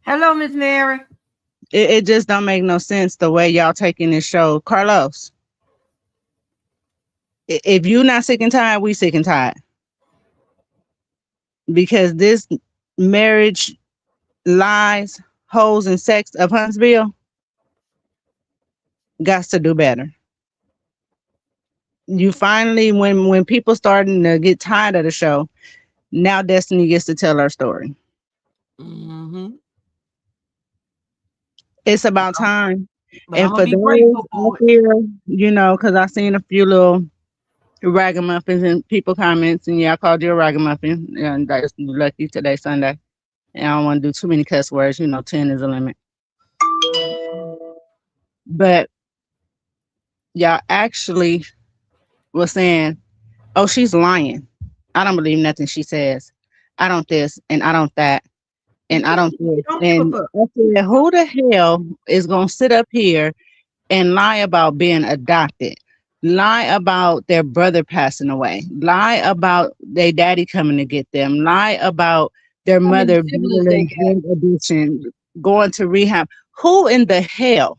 Hello, Miss Mary. It just don't make no sense the way y'all taking this show. Carlos, if you not sick and tired, we sick and tired. Because this marriage, lies, hoes, and sex of Huntsville got to do better. You finally, when people starting to get tired of the show, now Destiny gets to tell her story. Mm-hmm. It's about time. But and for those out there, you know, because I seen a few little ragamuffins and people comments, and yeah, I called you a ragamuffin, and that's lucky today, Sunday. And I don't want to do too many cuss words, you know, 10 is a limit. But y'all actually was saying, oh, she's lying. I don't believe nothing she says. I don't this and I don't that. And I don't this. And I said, who the hell is going to sit up here and lie about being adopted? Lie about their brother passing away. Lie about their daddy coming to get them. Lie about their mother being drug addiction, going to rehab. Who in the hell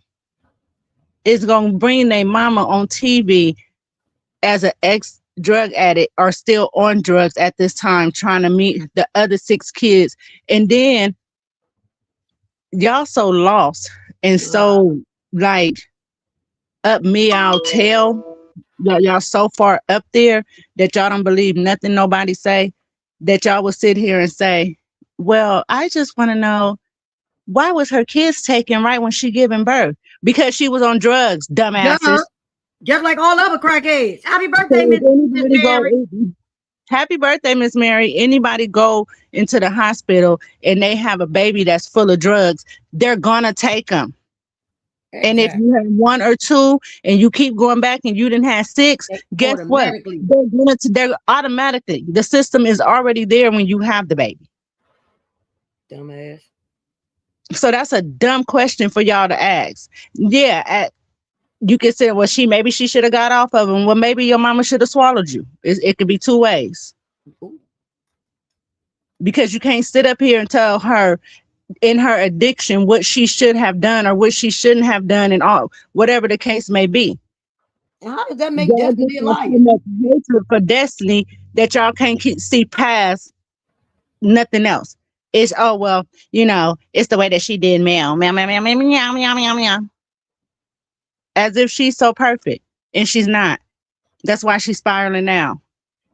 is going to bring their mama on TV as an ex-drug addict or still on drugs at this time, trying to meet the other 6 kids? And then y'all so lost and so like up meow tail. Y'all so far up there that y'all don't believe nothing nobody say, that y'all will sit here and say, well, I just want to know, why was her kids taken right when she giving birth? Because she was on drugs, dumbasses. Just like all other crackheads. Happy birthday, Miss Mary. Happy birthday, Miss Mary. Anybody go into the hospital and they have a baby that's full of drugs, they're gonna take them. Exactly. And if you have 1 or 2 and you keep going back and you didn't have 6, guess what? They're automatically, the system is already there when you have the baby. Dumbass. So that's a dumb question for y'all to ask. Yeah, you could say, well, maybe she should have got off of him. Well, maybe your mama should have swallowed you. It could be 2 ways. Because you can't sit up here and tell her in her addiction what she should have done or what she shouldn't have done, and all whatever the case may be. How does that make Destiny a liar? Hatred for Destiny that y'all can't see past nothing else. It's, oh, well, it's the way that she did meow, meow, meow, meow, meow, meow, meow, meow, meow. As if she's so perfect. And she's not. That's why she's spiraling now.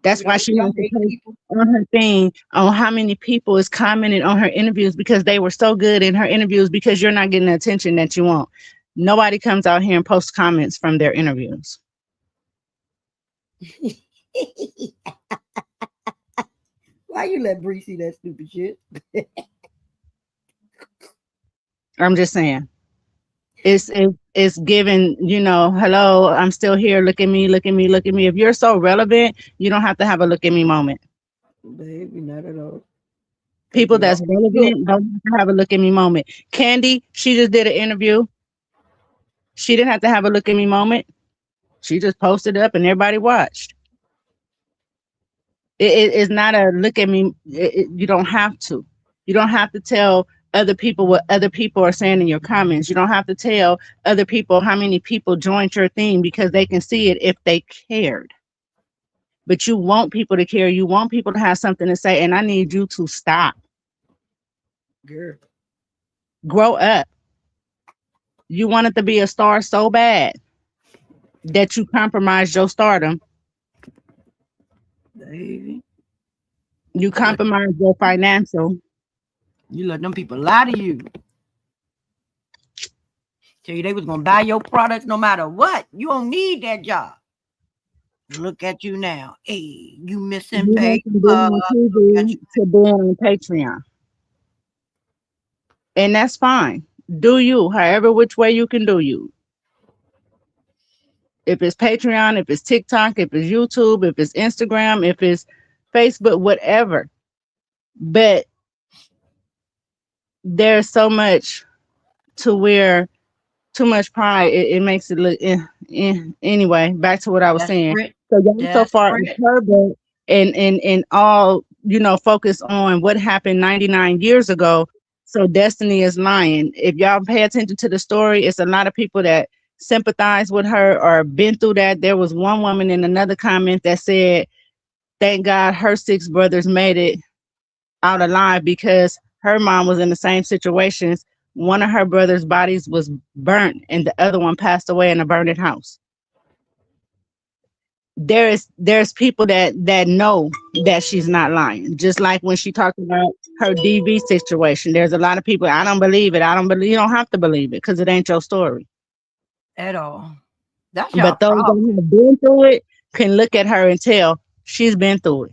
That's why she wants to post on her thing on how many people is commenting on her interviews because they were so good in her interviews because you're not getting the attention that you want. Nobody comes out here and posts comments from their interviews. Why you let Bree see that stupid shit? I'm just saying. It's given, hello, I'm still here. Look at me, look at me, look at me. If you're so relevant, you don't have to have a look at me moment. Baby, not at all. People that's relevant don't have to have a look at me moment. Candy, she just did an interview. She didn't have to have a look at me moment. She just posted up and everybody watched. It's not a look at me. You don't have to. You don't have to tell other people what other people are saying in your comments. You don't have to tell other people how many people joined your thing because they can see it if they cared. But you want people to care. You want people to have something to say. And I need you to stop. Girl. Grow up. You wanted to be a star so bad that you compromised your stardom. Baby. You compromised your financial. You let them people lie to you. Tell you they was gonna buy your products no matter what. You don't need that job. Look at you now. Hey, you missing pay. To be on Patreon. And that's fine. Do you, however which way you can do you. If it's Patreon, if it's TikTok, if it's YouTube, if it's Instagram, if it's Facebook, whatever. But there's so much to where too much pride, it makes it look anyway, back to what I was saying. So y'all so far encouraged and all, focus on what happened 99 years ago. So Destiny is lying. If y'all pay attention to the story, it's a lot of people that sympathize with her or been through that. There was one woman in another comment that said, thank God her 6 brothers made it out alive because her mom was in the same situations. One of her brothers' bodies was burnt and the other one passed away in a burned house. There's people that know that she's not lying. Just like when she talked about her DV situation, there's a lot of people, I don't believe it. You don't have to believe it because it ain't your story. At all. That's but those that have been through it can look at her and tell she's been through it.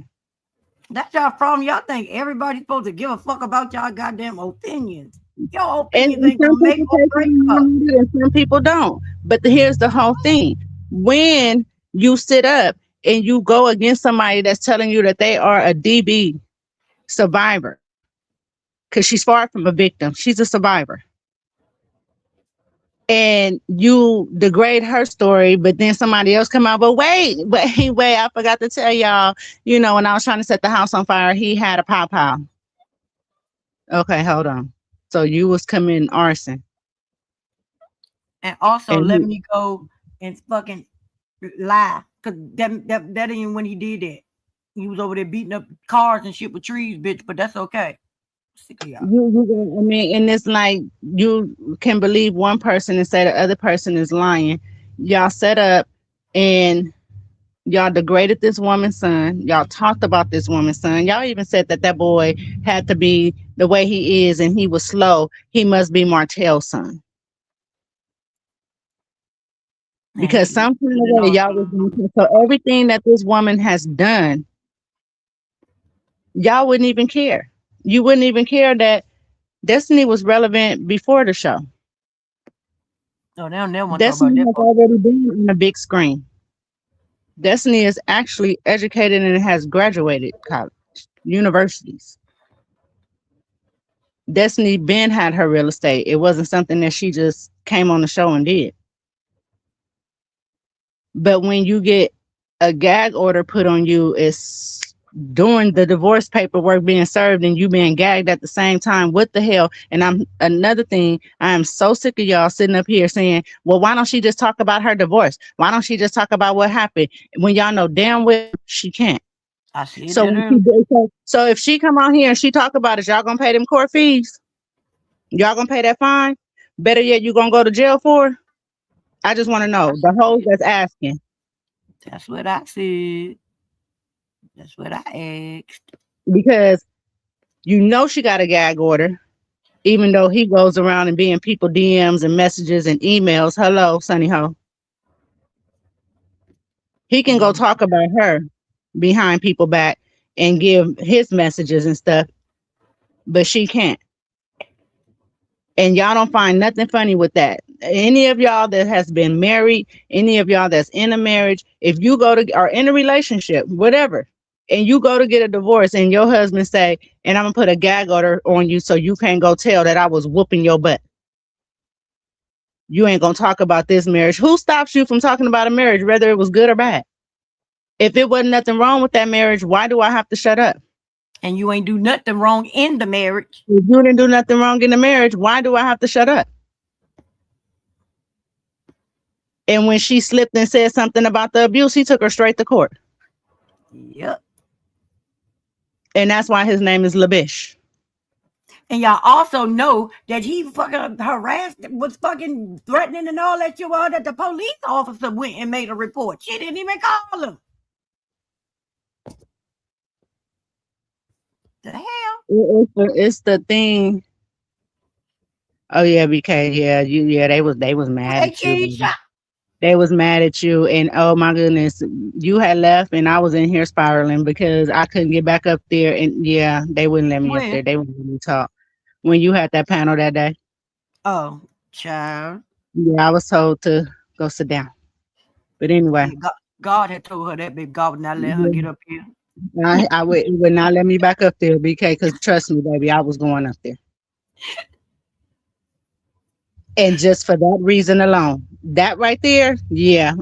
That's y'all problem. Y'all think everybody's supposed to give a fuck about y'all goddamn opinions. Your opinions ain't gonna make or break up. And some people don't. But here's the whole thing. When you sit up and you go against somebody that's telling you that they are a DB survivor, because she's far from a victim, she's a survivor. And you degrade her story, but then somebody else come out, but wait, I forgot to tell y'all, when I was trying to set the house on fire, he had a pow. Okay, hold on. So you was committing arson. And also let me go and fucking lie. Cause that ain't when he did that. He was over there beating up cars and shit with trees, bitch, but that's okay. Sick of y'all. And it's like you can believe one person and say the other person is lying. Y'all set up and y'all degraded this woman's son. Y'all talked about this woman's son. Y'all even said that boy had to be the way he is and he was slow. He must be Martell's son. Because some kind of way y'all was going to. So everything that this woman has done, y'all wouldn't even care. You wouldn't even care that Destiny was relevant before the show. Oh, they don't never want Destiny has already been on the big screen. Destiny is actually educated and has graduated college, universities. Destiny Ben had her real estate. It wasn't something that she just came on the show and did. But when you get a gag order put on you, it's during the divorce paperwork being served and you being gagged at the same time. What the hell? And another thing, I am so sick of y'all sitting up here saying, well, why don't she just talk about her divorce? Why don't she just talk about what happened? When y'all know damn well she can't. I see So that. when she so if she come out here and she talk about it, y'all gonna pay them court fees? Y'all gonna pay that fine? Better yet, you gonna go to jail for it? I just want to know the hoes that's asking. That's what I said. That's what I asked. Because you know she got a gag order, even though he goes around and be in people DMs and messages and emails. Hello, Sunny Ho. He can go talk about her behind people back and give his messages and stuff, but she can't. And y'all don't find nothing funny with that. Any of y'all that has been married, any of y'all that's in a marriage, if you go to or in a relationship, whatever, and you go to get a divorce and your husband say, and I'm gonna put a gag order on you so you can't go tell that I was whooping your butt. You ain't gonna talk about this marriage. Who stops you from talking about a marriage, whether it was good or bad? If it wasn't nothing wrong with that marriage, why do I have to shut up? And you ain't do nothing wrong in the marriage. If you didn't do nothing wrong in the marriage, why do I have to shut up? And when she slipped and said something about the abuse, he took her straight to court. Yep. And that's why his name is Labish. And y'all also know that he fucking harassed, was fucking threatening and all that you are, that the police officer went and made a report. She didn't even call him. The hell? It's the thing. Oh yeah, BK. Yeah, they was mad at you. Tisha. They was mad at you, and oh my goodness, you had left, and I was in here spiraling because I couldn't get back up there, and yeah, they wouldn't let me up there. They wouldn't let me talk when you had that panel that day. Oh, child. Yeah, I was told to go sit down, but anyway, God had told her that, baby. God would not let her get up here. I would not let me back up there, BK, because trust me, baby, I was going up there. And just for that reason alone, that right there, yeah,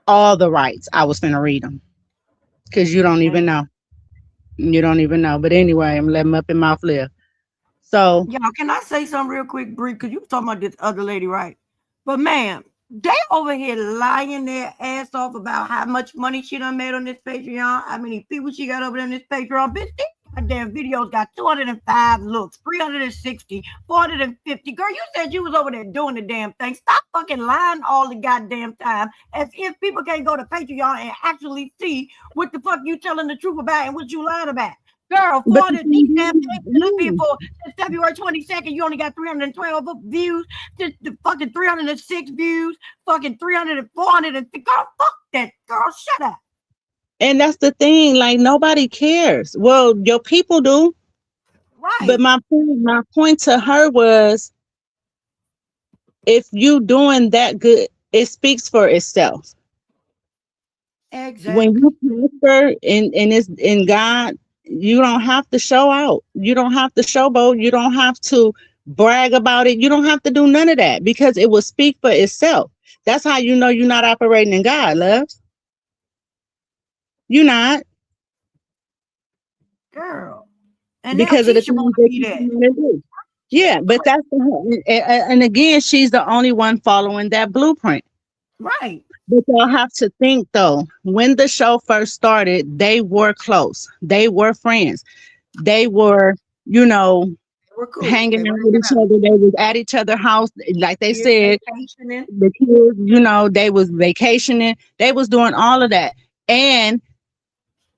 all the rights, I was finna read them. Because you don't even know. You don't even know. But anyway, I'm letting up in mouth live. So. Y'all, can I say something real quick, Bree? Because you were talking about this other lady, right? But ma'am, they over here lying their ass off about how much money she done made on this Patreon. How many people she got over there on this Patreon. Bitch, these goddamn videos got 205 looks, 360, 450. Girl, you said you was over there doing the damn thing. Stop fucking lying all the goddamn time as if people can't go to Patreon and actually see what the fuck you telling the truth about and what you lying about. Girl, 400 these damn people since February 22nd, you only got 312 views, the fucking 306 views, fucking 300 and 400 and girl, fuck that, girl, shut up. And that's the thing, like nobody cares. Well, your people do. Right. But my point to her was, if you doing that good, it speaks for itself. Exactly. When you prosper in God, you don't have to show out. You don't have to showboat. You don't have to brag about it. You don't have to do none of that because it will speak for itself. That's how you know you're not operating in God, love. You're not. Girl. And because now of the Tisha things that you do. Yeah, but that's and again, she's the only one following that blueprint. Right. But y'all have to think though, when the show first started, they were close. They were friends. They were, cool. Hanging out with each other. They was at each other's house. Like they said, the kids, they was vacationing. They was doing all of that. And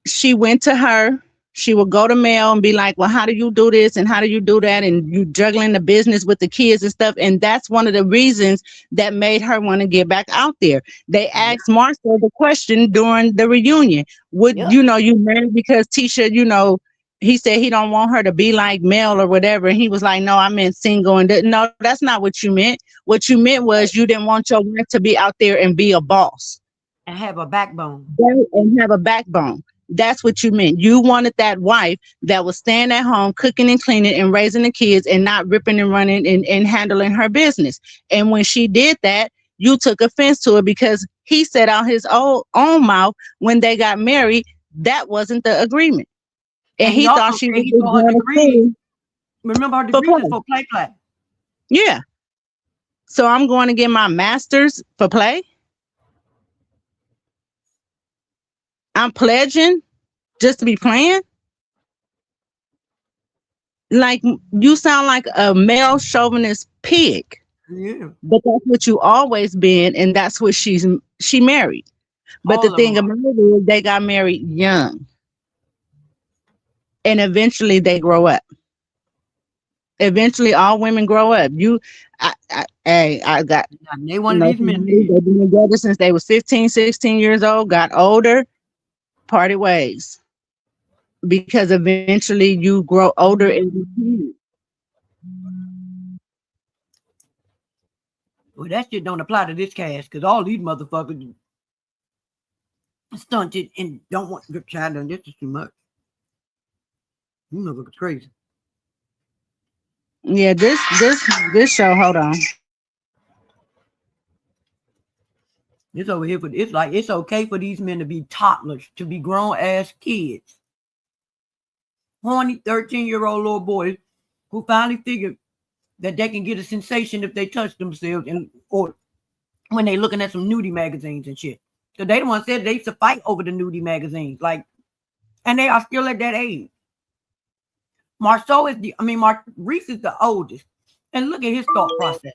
she went to her. She would go to mail and be like, well, how do you do this? And how do you do that? And you juggling the business with the kids and stuff. And that's one of the reasons that made her want to get back out there. They asked Marsau the question during the reunion. Would, you married because Tisha, he said he don't want her to be like Mel or whatever. And he was like, no, I meant single. And no, that's not what you meant. What you meant was you didn't want your wife to be out there and be a boss. And have a backbone. And have a backbone. That's what you meant. You wanted that wife that was staying at home, cooking and cleaning and raising the kids and not ripping and running and handling her business. And when she did that, you took offense to it because he said out his own mouth when they got married, that wasn't the agreement. And he thought she was going to school. Remember, her degree was for play. Yeah. So I'm going to get my master's for play. I'm pledging just to be playing? Like, you sound like a male chauvinist pig. Yeah. But that's what you always been, and that's what she married. But All the thing about it is they got married young. And eventually they grow up. Eventually all women grow up. I got they one of these men. They've been together since they was 15, 16 years old, got older, parted ways. Because eventually you grow older and well, that shit don't apply to this cast because all these motherfuckers stunted and don't want to child done. This is too much. You motherfuckers crazy. yeah, this show, hold on. It's over here, but it's like it's okay for these men to be toddlers, to be grown ass kids. Horny 13-year-old little boys who finally figured that they can get a sensation if they touch themselves and or when they looking at some nudie magazines and shit. So they the one said they used to fight over the nudie magazines, like, and they are still at that age. Marsau is Maurice is the oldest, and look at his thought process.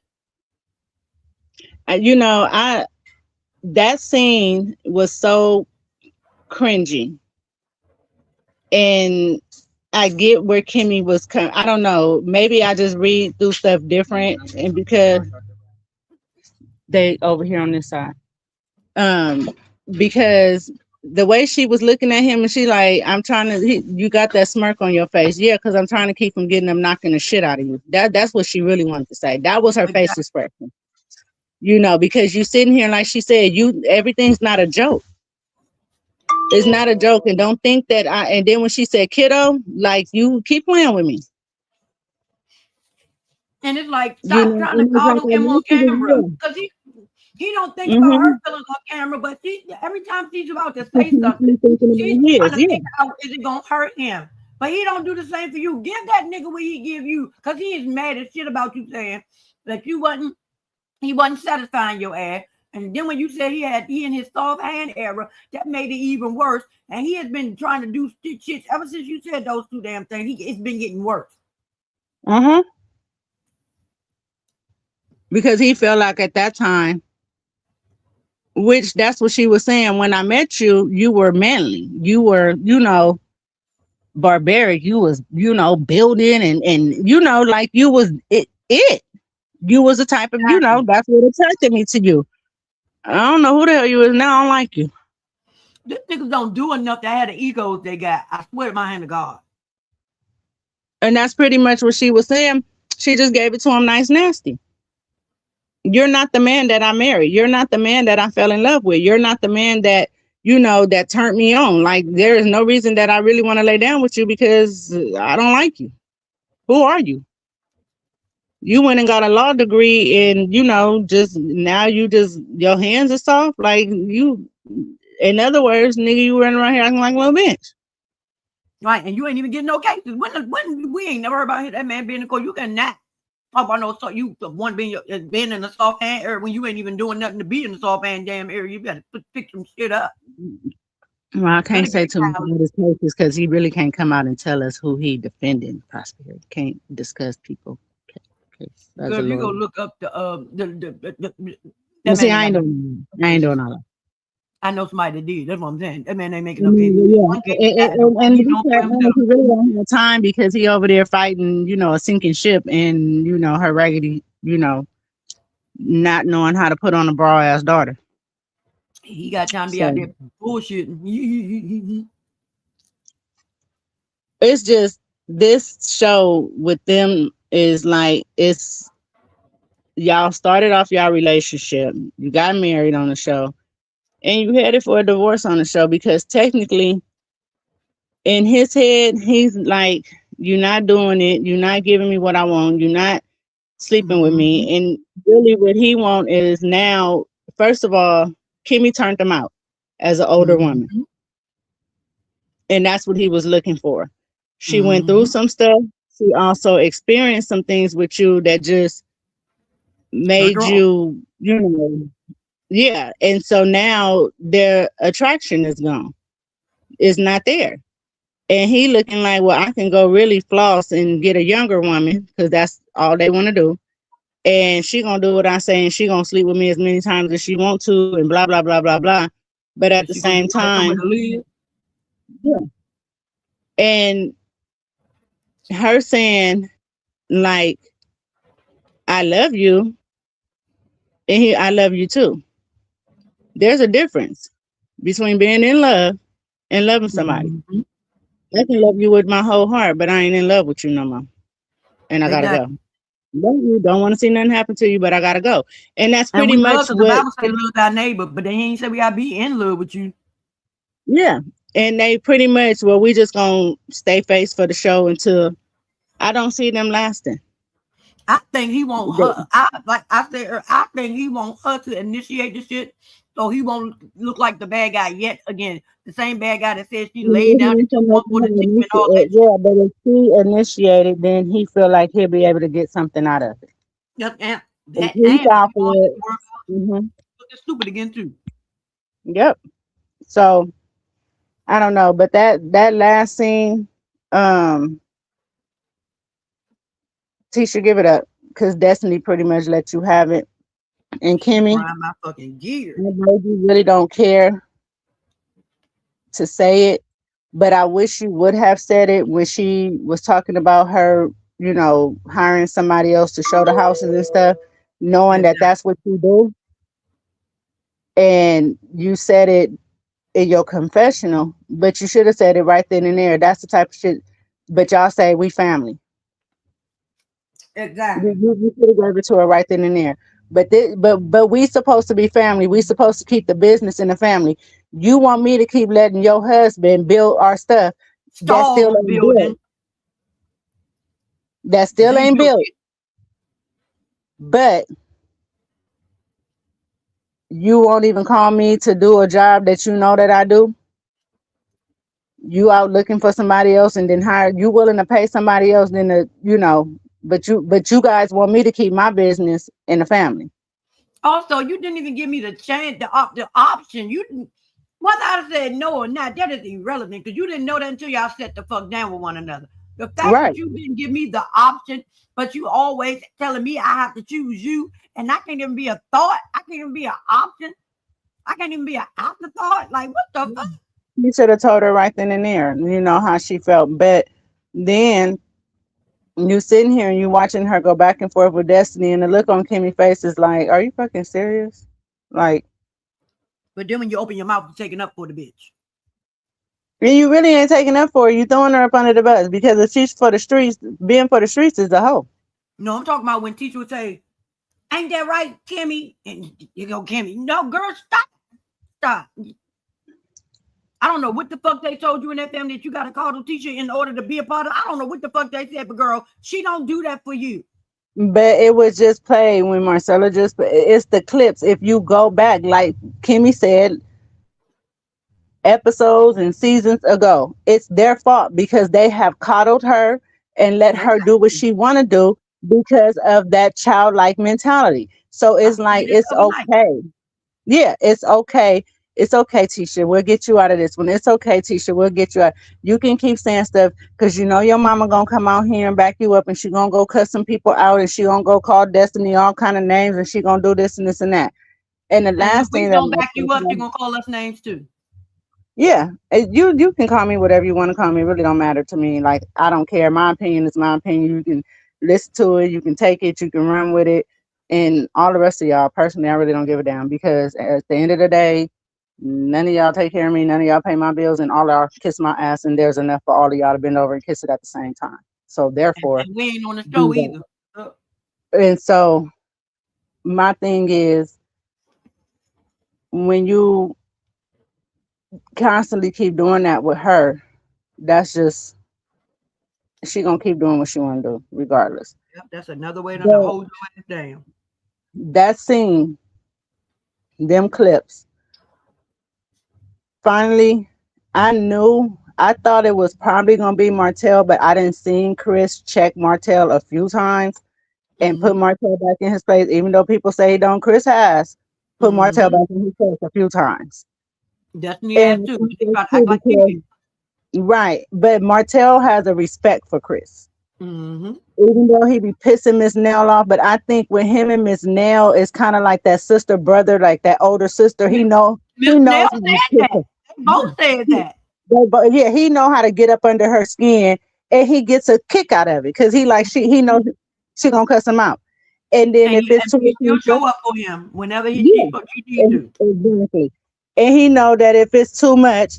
That scene was so cringy, and I get where Kimmy was coming. I don't know. Maybe I just read through stuff different, and because they over here on this side, because the way she was looking at him, and she like, I'm trying to. You got that smirk on your face, yeah, because I'm trying to keep from getting them knocking the shit out of you. That's what she really wanted to say. That was her face expression. Because you sitting here, like she said, everything's not a joke. It's not a joke, and don't think that and then when she said kiddo, like, you keep playing with me. And it's like, stop trying to follow him on camera. Because he don't think about her feelings on camera, but every time she's about to say something, she's trying to think how is it gonna hurt him. But he don't do the same for you. Give that nigga what he give you, because he is mad as shit about you saying that he wasn't satisfying your ass. And then when you said he in his soft hand era, that made it even worse. And he has been trying to do shit ever since you said those two damn things. It's been getting worse. Because he felt like at that time, which that's what she was saying. When I met you, you were manly. You were, barbaric. You was, building and like you was it. You was the type of, that's what attracted me to you. I don't know who the hell you is now. I don't like you. These niggas don't do enough to have the egos they got. I swear to my hand to God. And that's pretty much what she was saying. She just gave it to him nice, nasty. You're not the man that I married. You're not the man that I fell in love with. You're not the man that, that turned me on. Like, there is no reason that I really want to lay down with you because I don't like you. Who are you? You went and got a law degree and, just now your hands are soft. Like, in other words, nigga, you running around here acting like a little bitch. Right. And you ain't even getting no cases. When we ain't never heard about that man being in court. You cannot talk about no, so you one being in the soft hand area when you ain't even doing nothing to be in the soft hand damn area. You gotta pick some shit up. Well, I can't say too much about his cases because he really can't come out and tell us who he defended. Prosperity can't discuss people. Girl, you go look up the see, I ain't doing all that. I know somebody that did. That's what I'm saying. That man ain't making no case. And he really don't have time because he over there fighting, a sinking ship and, her raggedy, not knowing how to put on a bra ass daughter. He got time to be out there bullshitting. It's just this show with them is like, y'all started off y'all relationship. You got married on the show. And you headed for a divorce on the show because technically in his head, he's like, you're not doing it. You're not giving me what I want. You're not sleeping with me. And really what he wants is now, first of all, Kimmy turned him out as an older woman. And that's what he was looking for. She went through some stuff. She also experienced some things with you that just made you, yeah. And so now their attraction is gone. It's not there. And he looking like, well, I can go really floss and get a younger woman because that's all they want to do. And she gonna do what I say, and she gonna sleep with me as many times as she want to, and blah blah blah blah blah. But at the same time, yeah. And her saying like, I love you, and I love you too. There's a difference between being in love and loving somebody. Mm-hmm. I can love you with my whole heart, but I ain't in love with you no more. And I gotta go. Love you, don't want to see nothing happen to you, but I gotta go. And that's pretty much what the Bible says love thy neighbor, but they ain't say we gotta be in love with you. Yeah. And they pretty much, well, we just gonna stay face for the show until I don't see them lasting. I think he want her. I think he want her to initiate the shit, so he won't look like the bad guy yet again. The same bad guy that said she laid down and took one for the chicken and all that. Yeah, but if she initiated, then he feel like he'll be able to get something out of it. Yep, and that he's off of it. Looking stupid again too. Yep. So I don't know, but that last scene, Tisha, give it up, because Destiny pretty much let you have it. And Kimmy, my fucking gear. I know you really don't care to say it, but I wish you would have said it when she was talking about her, you know, hiring somebody else to show the houses and stuff, knowing that that's what you do. And you said it in your confessional, but you should have said it right then and there. That's the type of shit. But y'all say we family. Exactly. You should have gave it to her right then and there. But we supposed to be family. We supposed to keep the business in the family. You want me to keep letting your husband build our stuff? That still ain't built. That still ain't built. But you won't even call me to do a job that you know that I do. You out looking for somebody else and then hire. You willing to pay somebody else than the, you know. But you guys want me to keep my business in the family. Also, you didn't even give me the chance, the option. You didn't. Whether I said no or not, that is irrelevant because you didn't know that until y'all sat the fuck down with one another. The fact that you didn't give me the option, but you always telling me I have to choose you, and I can't even be a thought. I can't even be an option. I can't even be an afterthought. Like, what the fuck? You should have told her right then and there. You know how she felt. But then you sitting here and you watching her go back and forth with Destiny, and the look on Kimmy's face is like, are you fucking serious? Like, but then when you open your mouth, you're taking up for the bitch. And you really ain't taking up for her. You throwing her up under the bus because if she's for the streets, being for the streets is the hoe. No, I'm talking about when Tisha would say, ain't that right, Kimmy? And you go, Kimmy. No, girl, stop. I don't know what the fuck they told you in that family that you got to call the teacher in order to be a part of. I don't know what the fuck they said, but girl, she don't do that for you. But it was just played when Marcella it's the clips. If you go back, like Kimmy said, episodes and seasons ago, it's their fault because they have coddled her and let her do what she want to do because of that childlike mentality. So it's like, it's okay. Yeah, it's okay. It's okay, Tisha. We'll get you out of this one. It's okay, Tisha. We'll get you out. You can keep saying stuff because you know your mama gonna come out here and back you up, and she gonna go cut some people out, and she gonna go call Destiny all kind of names, and she gonna do this and this and that. And the last thing that gonna back you up, you gonna call us names too. Yeah, you can call me whatever you want to call me. It really don't matter to me. Like, I don't care. My opinion is my opinion. You can listen to it. You can take it. You can run with it. And all the rest of y'all, personally, I really don't give a damn because at the end of the day, none of y'all take care of me. None of y'all pay my bills, and all y'all kiss my ass. And there's enough for all of y'all to bend over and kiss it at the same time. So therefore, and we ain't on the show either. And so my thing is, when you constantly keep doing that with her, that's just, she gonna keep doing what she want to do regardless. Yep, that's another way to hold you down. That scene, them clips, finally I thought it was probably gonna be Martell, but I didn't see Chris check Martell a few times and put Martell back in his place, even though people say he don't. Chris has put Martell back in his place a few times. Definitely has too. He tried to act like Kimmy. Right. But Martell has a respect for Chris. Mm-hmm. Even though he be pissing Miss Nell off, but I think with him and Miss Nell, it's kind of like that sister brother, like that older sister. He knows Miss how Nell to said kiss that. her. They both said that. But yeah, he know how to get up under her skin, and he gets a kick out of it because he knows she gonna cuss him out. And then if it's too you'll show up for him whenever he needs to. Exactly. And he know that if it's too much,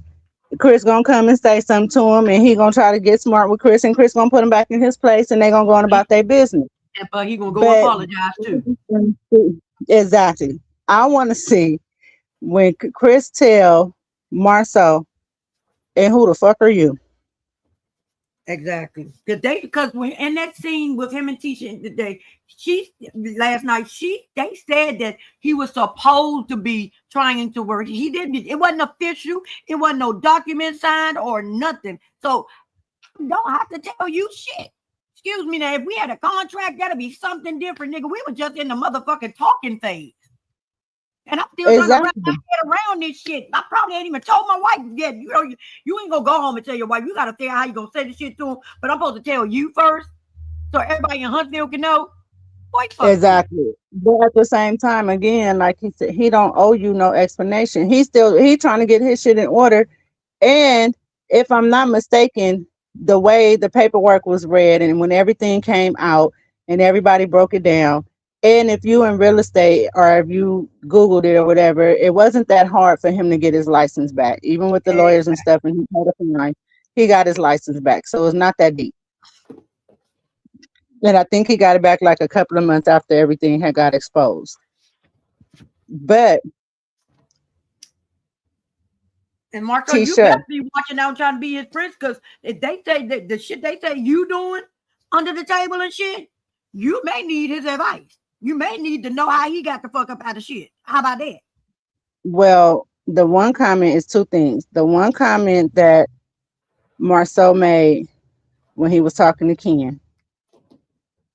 Chris gonna come and say something to him, and he gonna try to get smart with Chris, and Chris gonna put him back in his place, and they gonna go on about their business. But he gonna go apologize too. Exactly. I want to see when Chris tell Marsau, and who the fuck are you? Exactly. Because when in that scene with him and Tisha today, last night, they said that he was supposed to be trying to work. He didn't. It wasn't official. It wasn't no document signed or nothing. So don't have to tell you shit. Excuse me now. If we had a contract, that'd be something different, nigga. We were just in the motherfucking talking phase. And I'm still trying to wrap my head around this shit. I probably ain't even told my wife yet. You know, you ain't gonna go home and tell your wife. You gotta figure out how you gonna say this shit to him. But I'm supposed to tell you first, so everybody in Huntsville can know. Exactly. But at the same time, again, like he said, he don't owe you no explanation. He trying to get his shit in order. And if I'm not mistaken, the way the paperwork was read and when everything came out and everybody broke it down, and if you in real estate or if you Googled it or whatever, it wasn't that hard for him to get his license back. Even with the lawyers and stuff, and he paid a fine, he got his license back. So it's not that deep. And I think he got it back like a couple of months after everything had got exposed. But and Marco, you better be watching out trying to be his friends, because if they say that the shit they say you doing under the table and shit, you may need his advice. You may need to know how he got the fuck up out of shit. How about that? Well, the one comment is two things. The one comment that Marsau made when he was talking to Ken,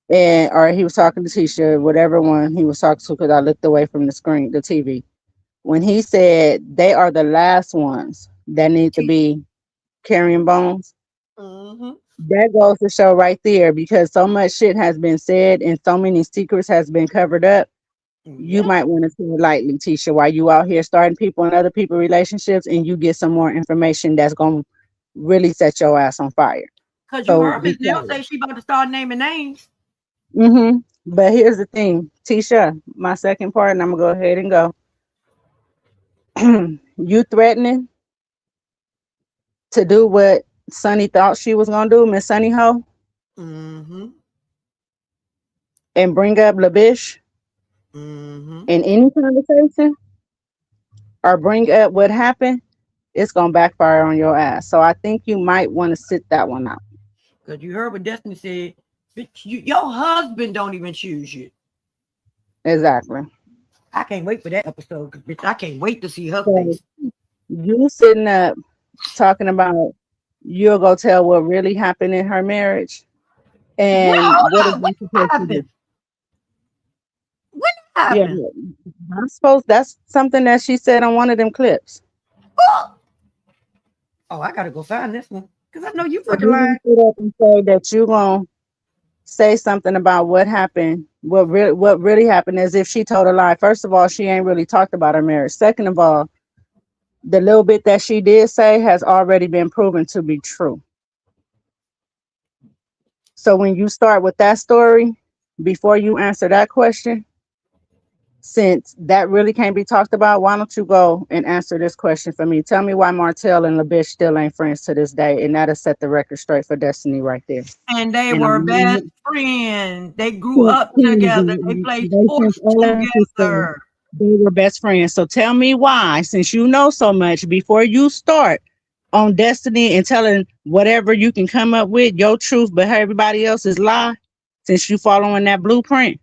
or he was talking to Tisha, whatever one he was talking to, because I looked away from the screen, the TV. When he said they are the last ones that need to be carrying bones, that goes to show right there, because so much shit has been said and so many secrets has been covered up. You might want to say it lightly, Tisha, while you out here starting people and other people relationships, and you get some more information that's going to really set your ass on fire. Because you heard Ms. Nell say she about to start naming names. But here's the thing, Tisha, my second part, and I'm going to go ahead and go. You threatening to do what Sonny thought she was going to do, Miss Sonny Ho? And bring up LaBish in any conversation, or bring up what happened, it's going to backfire on your ass. So I think you might want to sit that one out. Because you heard what Destiny said. Your husband don't even choose you. Exactly. I can't wait for that episode, because bitch, I can't wait to see her face. You sitting up talking about you'll go tell what really happened in her marriage. And what happened? What happened? Yeah, I suppose that's something that she said on one of them clips. Oh, I gotta go find this one, because I know you fucking lying. Sit up and say that you're gonna say something about what happened, what really happened, as if she told a lie. First of all, she ain't really talked about her marriage. Second of all, the little bit that she did say has already been proven to be true. So when you start with that story, before you answer that question, since that really can't be talked about, why don't you go and answer this question for me? Tell me why Martell and LaBish still ain't friends to this day, and that'll set the record straight for Destiny right there. And they were best friends. They grew up together. They played sports together. They were best friends. So tell me why, since you know so much, before you start on Destiny and telling whatever you can come up with, your truth, but everybody else's lie, since you following that blueprint.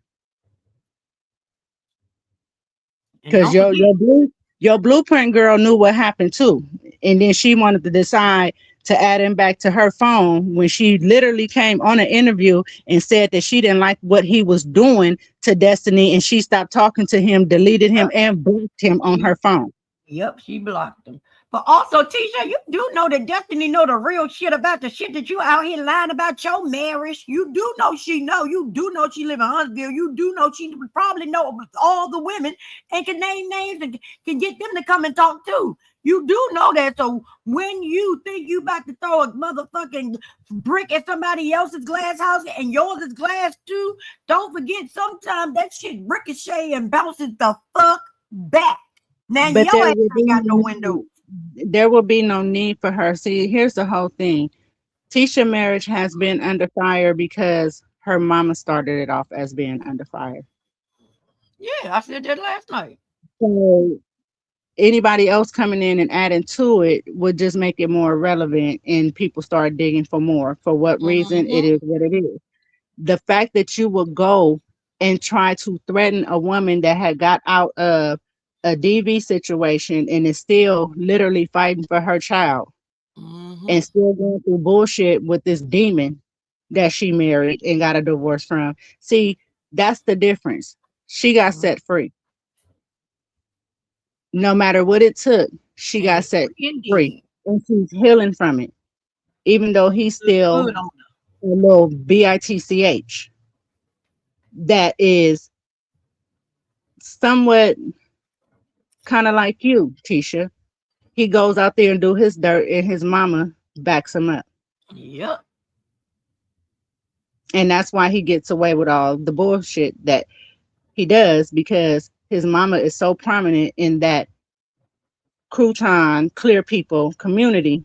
Because your blueprint girl knew what happened too. And then she wanted to decide to add him back to her phone when she literally came on an interview and said that she didn't like what he was doing to Destiny, and she stopped talking to him, deleted him, and blocked him on her phone. Yep, she blocked him. But also, Tisha, you do know that Destiny know the real shit about the shit that you out here lying about your marriage. You do know she know. You do know she live in Huntsville. You do know she probably know all the women and can name names and can get them to come and talk too. You do know that. So when you think you about to throw a motherfucking brick at somebody else's glass house and yours is glass too, don't forget sometimes that shit ricochet and bounces the fuck back. Now But your ass ain't got no window. There will be no need for her. See, here's the whole thing. Tisha's marriage has been under fire because her mama started it off as being under fire. Yeah, I said that last night. So anybody else coming in and adding to it would just make it more relevant and people start digging for more. For what reason? It is what it is. The fact that you would go and try to threaten a woman that had got out of a DV situation and is still literally fighting for her child and still going through bullshit with this demon that she married and got a divorce from. See, that's the difference. She got set free. No matter what it took, she got set free and she's healing from it. Even though he's still a little bitch that is somewhat kind of like you, Tisha. He goes out there and do his dirt and his mama backs him up. Yep. And that's why he gets away with all the bullshit that he does, because his mama is so prominent in that crouton clear people community.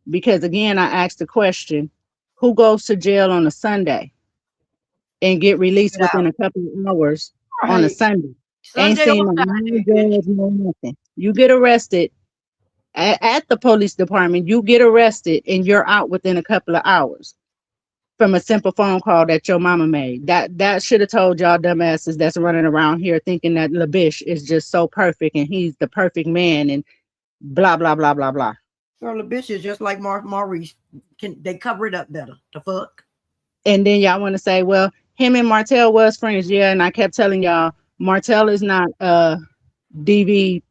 Because again, I asked the question, who goes to jail on a Sunday and get released within a couple of hours on a Sunday? Ain't seen no judge, no nothing. You get arrested at the police department, you get arrested and you're out within a couple of hours from a simple phone call that your mama made. That should have told y'all dumbasses that's running around here thinking that LaBish is just so perfect and he's the perfect man and blah, blah, blah, blah, blah. Girl, LaBish is just like Maurice. They cover it up better. The fuck? And then y'all want to say, well, him and Martell was friends. Yeah, and I kept telling y'all, Martell is not DV, he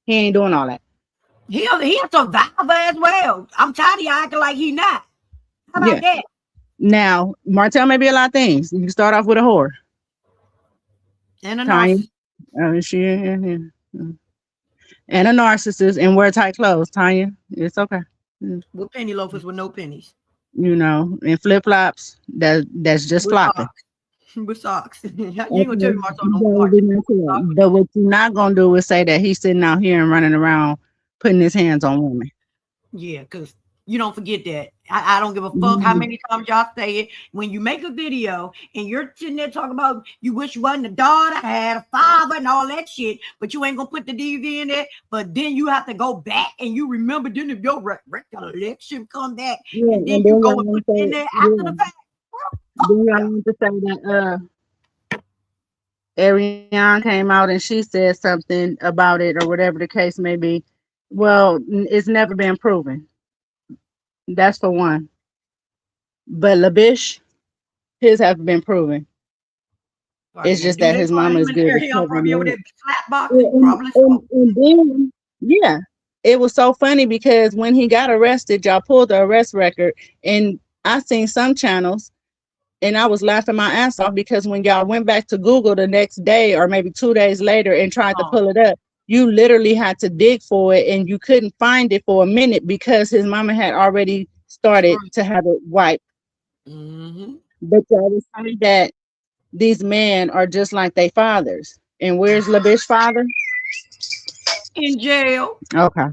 ain't doing all that. He a survivor as well. I'm tired of y'all acting like he not. How about that? Now, Martell may be a lot of things. You can start off with a whore. And a narcissist. And a narcissist and wear tight clothes, Tanya. It's okay. With penny loafers with no pennies. And flip-flops, that's just with flopping. With socks. You ain't gonna tell me But what you're not gonna do is say that he's sitting out here and running around putting his hands on women. Yeah, because you don't forget that. I don't give a fuck how many times y'all say it. When you make a video and you're sitting there talking about you wish you wasn't a daughter, had a father and all that shit, but you ain't gonna put the DV in there. But then you have to go back and you remember then if your recollection come back and then you go and put it in there after the fact. Then I want to say that Ariane came out and she said something about it or whatever the case may be. Well, it's never been proven. That's for one. But LaBish, his have been proven. It's just that his mama is good. And then, yeah, it was so funny because when he got arrested, y'all pulled the arrest record, and I seen some channels, and I was laughing my ass off because when y'all went back to Google the next day or maybe 2 days later and tried to pull it up, you literally had to dig for it, and you couldn't find it for a minute because his mama had already started to have it wiped. But y'all was saying that these men are just like their fathers. And where's LaBish's father? In jail. Okay.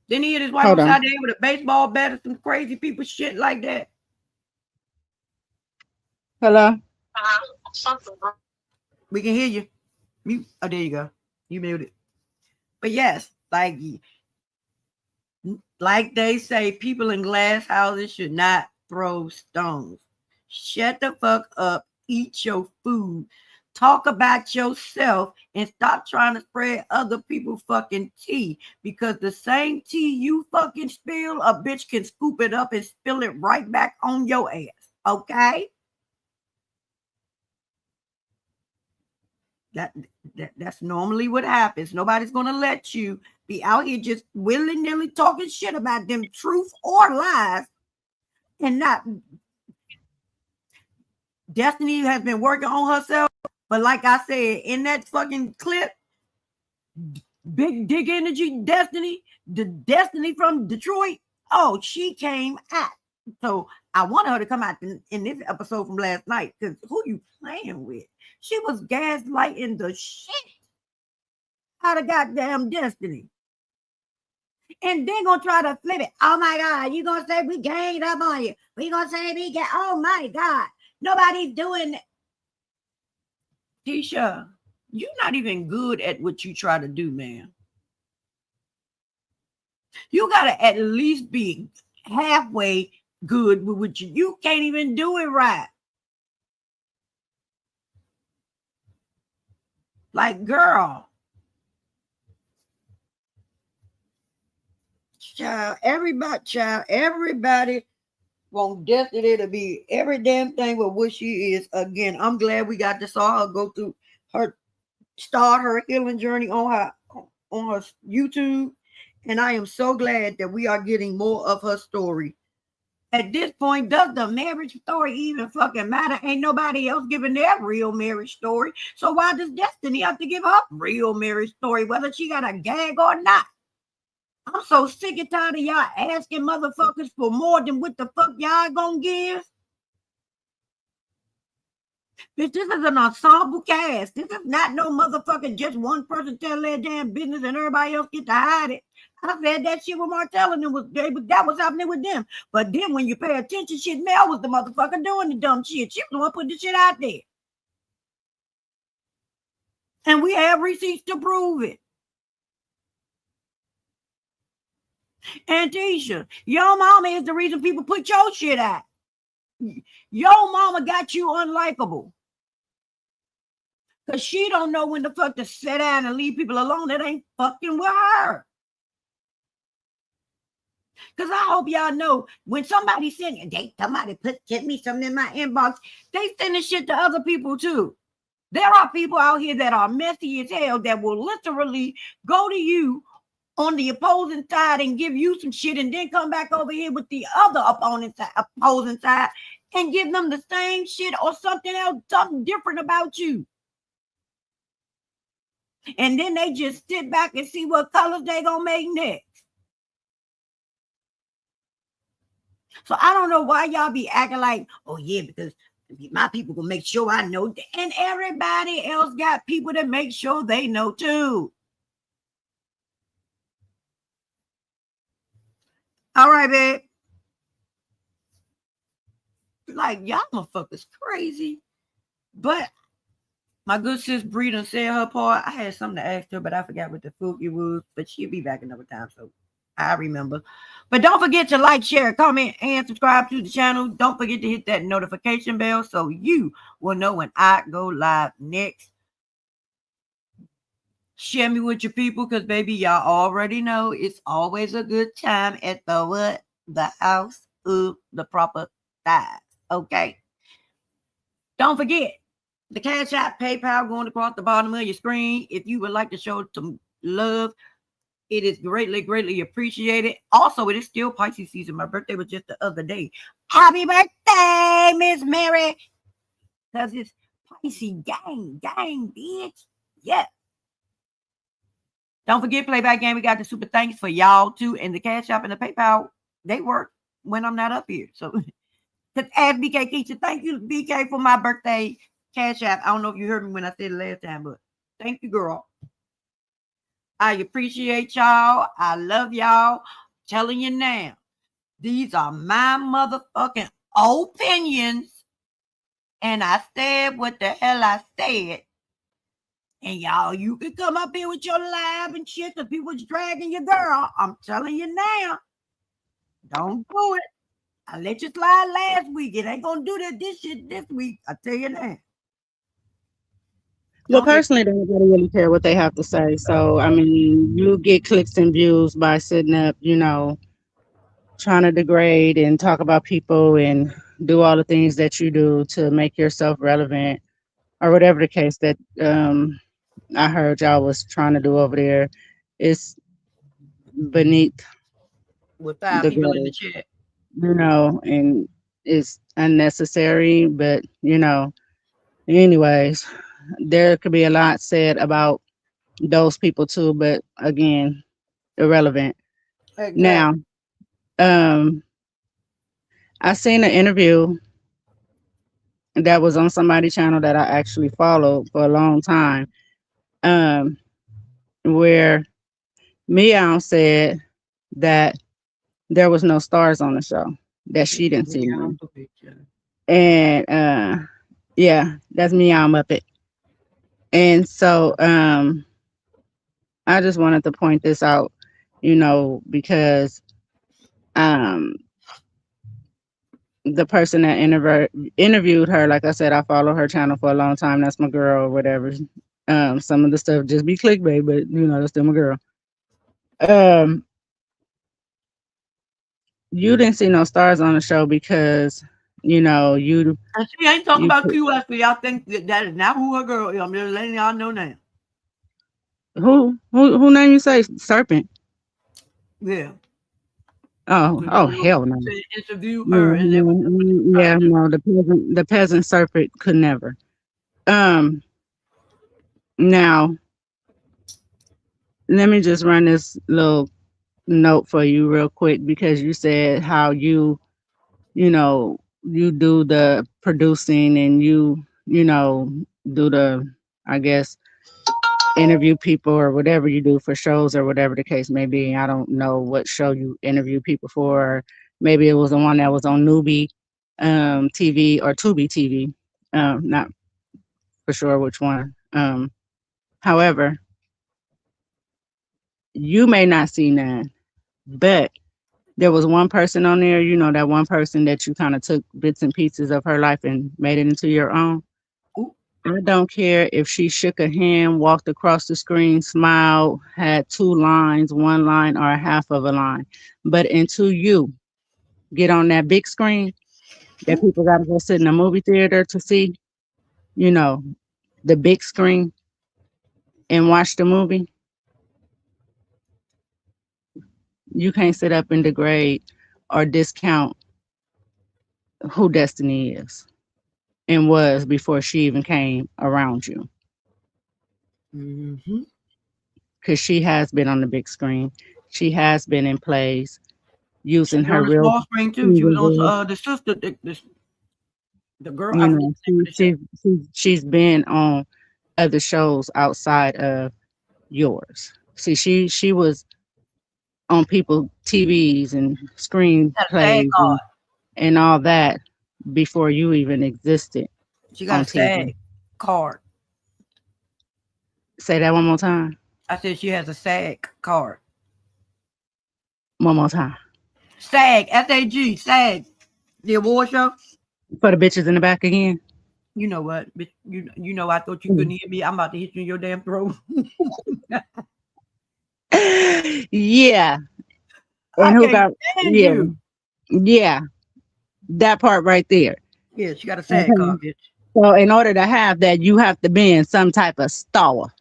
Then he hit his wife upside there with a baseball bat or some crazy people shit like that. Hello? We can hear you. Mute. Oh, there you go. You muted. But yes, like they say, people in glass houses should not throw stones. Shut the fuck up. Eat your food. Talk about yourself and stop trying to spread other people fucking tea, because the same tea you fucking spill, a bitch can scoop it up and spill it right back on your ass. Okay? That's normally what happens. Nobody's going to let you be out here just willy-nilly talking shit about them, truth or lies, and not. Destiny has been working on herself, but like I said, in that fucking clip, big dick energy Destiny, the Destiny from Detroit, oh, she came out. So I want her to come out in this episode from last night, because who you playing with? She was gaslighting the shit out of goddamn Destiny. And then gonna try to flip it. Oh my God, you gonna say we ganged up on you. We gonna say we get, oh my God. Nobody's doing that. Tisha, you're not even good at what you try to do, man. You gotta at least be halfway good with what you can't even do it right. Like, girl. Child, everybody want Destiny to be every damn thing with what she is. Again, I'm glad we got to saw her go through start her healing journey on her YouTube. And I am so glad that we are getting more of her story. At this point, does the marriage story even fucking matter? Ain't nobody else giving their real marriage story. So why does Destiny have to give her real marriage story, whether she got a gag or not? I'm so sick and tired of y'all asking motherfuckers for more than what the fuck y'all gonna give. Bitch, this is an ensemble cast. This is not no motherfucking just one person tell their damn business and everybody else get to hide it. I said that shit with Martell and that was happening with them. But then when you pay attention, shit, Mel was the motherfucker doing the dumb shit. She was the one putting the shit out there. And we have receipts to prove it. And Tisha, your mama is the reason people put your shit out. Your mama got you unlikable. Because she don't know when the fuck to sit down and leave people alone that ain't fucking with her. Because I hope y'all know when somebody somebody sent me something in my inbox, they sending shit to other people too. There are people out here that are messy as hell that will literally go to you on the opposing side and give you some shit and then come back over here with the other opposing side and give them the same shit or something else, something different about you. And then they just sit back and see what colors they gonna make next. So I don't know why y'all be acting like, oh yeah, because my people will make sure I know. And everybody else got people that make sure they know too. All right, babe. Like, y'all motherfuckers crazy. But my good sis Bree done said her part. I had something to ask her, but I forgot what the fuck it was. But she'll be back another time, so I remember. But don't forget to like, share, comment, and subscribe to the channel. Don't forget to hit that notification bell so you will know when I go live next. Share me with your people, because baby, y'all already know it's always a good time at the what? The house of the proper size. Okay. Don't forget the Cash App, PayPal going across the bottom of your screen. If you would like to show some love, it is greatly, greatly appreciated. Also, it is still Pisces season. My birthday was just the other day. Happy birthday, Miss Mary. Because it's Pisces gang, bitch. Yeah. Don't forget, Playback Game. We got the super thanks for y'all too. And the Cash App and the PayPal, they work when I'm not up here. So, ask BK Keisha. Thank you, BK, for my birthday Cash App. I don't know if you heard me when I said it last time, but thank you, girl. I appreciate y'all. I love y'all. Telling you now, these are my motherfucking opinions. And I said what the hell I said. And y'all, you can come up here with your live and shit because people was dragging your girl. I'm telling you now. Don't do it. I let you slide last week. It ain't going to do this shit this week. I tell you that. Well, personally, don't really care what they have to say. So, I mean, you get clicks and views by sitting up, trying to degrade and talk about people and do all the things that you do to make yourself relevant or whatever the case that I heard y'all was trying to do over there. It's beneath With 5 the people in the gutter, chat. and it's unnecessary, but anyways, there could be a lot said about those people too, but again, irrelevant. Exactly. Now, I seen an interview that was on somebody's channel that I actually followed for a long time, where Meow said that there was no stars on the show, that she didn't see none. And yeah, that's Meow Muppet. And so I just wanted to point this out, because the person that interviewed her, like I said, I follow her channel for a long time. That's my girl or whatever. Some of the stuff just be clickbait, but that's still my girl. You didn't see no stars on the show because you And she ain't talking about QS, but y'all think that is not who her girl is. I'm just letting y'all know now. Who name you say? Serpent? Yeah. Oh hell no. To interview her and Yeah, no, the peasant serpent could never. Now let me just run this little note for you real quick, because you said how you do the producing, and you do the, I guess, interview people or whatever you do for shows or whatever the case may be. I don't know what show you interview people for. Or maybe it was the one that was on Newbie TV or Tubi TV. Not for sure which one. However, you may not see none, but there was one person on there, that one person that you kind of took bits and pieces of her life and made it into your own. I don't care if she shook a hand, walked across the screen, smiled, had 2 lines, 1 line, or a half of a line. But until you get on that big screen that people got to go sit in a movie theater to see, the big screen and watch the movie, you can't sit up and degrade or discount who Destiny is and was before she even came around you. Because she has been on the big screen. She has been in plays using her on the real small screen too. She was on the sister, the girl. She's been on other shows outside of yours. See, she was on people TVs and screenplays and all that before you even existed. She got a SAG card. Say that one more time. I said she has a SAG card. One more time. SAG, SAG, SAG. The award show. For the bitches in the back again. You know what? You know, I thought you couldn't hear me. I'm about to hit you in your damn throat. Yeah. And who got yeah. That part right there. Yeah, she got a SAG card, bitch. So in order to have that, you have to be in some type of star.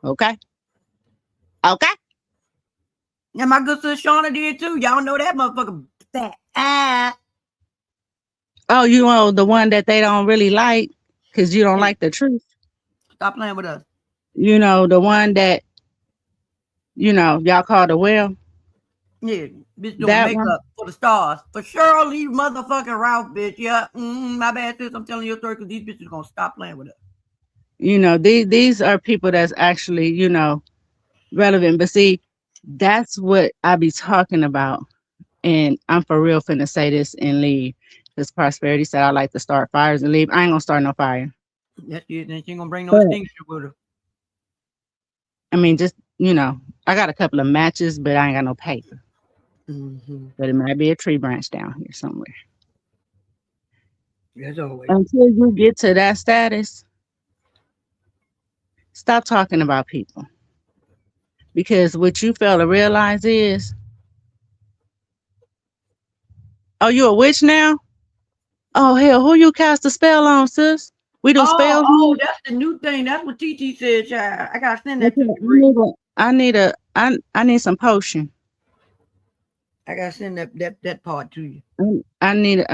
Okay? Okay? And my good sister Shauna did too. Y'all know that motherfucker. Oh, you know the one that they don't really like because you don't like the truth. Stop playing with us. You know, the one that, y'all call the well. Yeah, bitch doing makeup for the stars. For Shirley motherfucking Ralph, bitch. Yeah, my bad sis. I'm telling you a story because these bitches are going to stop playing with us. These are people that's actually, relevant. But see, that's what I be talking about. And I'm for real finna say this and leave. Because Prosperity said I like to start fires and leave. I ain't gonna start no fire. That's it. Then she ain't gonna bring no extinguisher with her. I mean, just, I got a couple of matches, but I ain't got no paper. But it might be a tree branch down here somewhere. As always. Until you get to that status, stop talking about people. Because what you fail to realize is, oh, you a witch now? Oh, hell, who you cast a spell on, sis? We do spells. Oh, that's the new thing. That's what TT said, child. I gotta send that to you. I need some potion. I gotta send that part to you. I need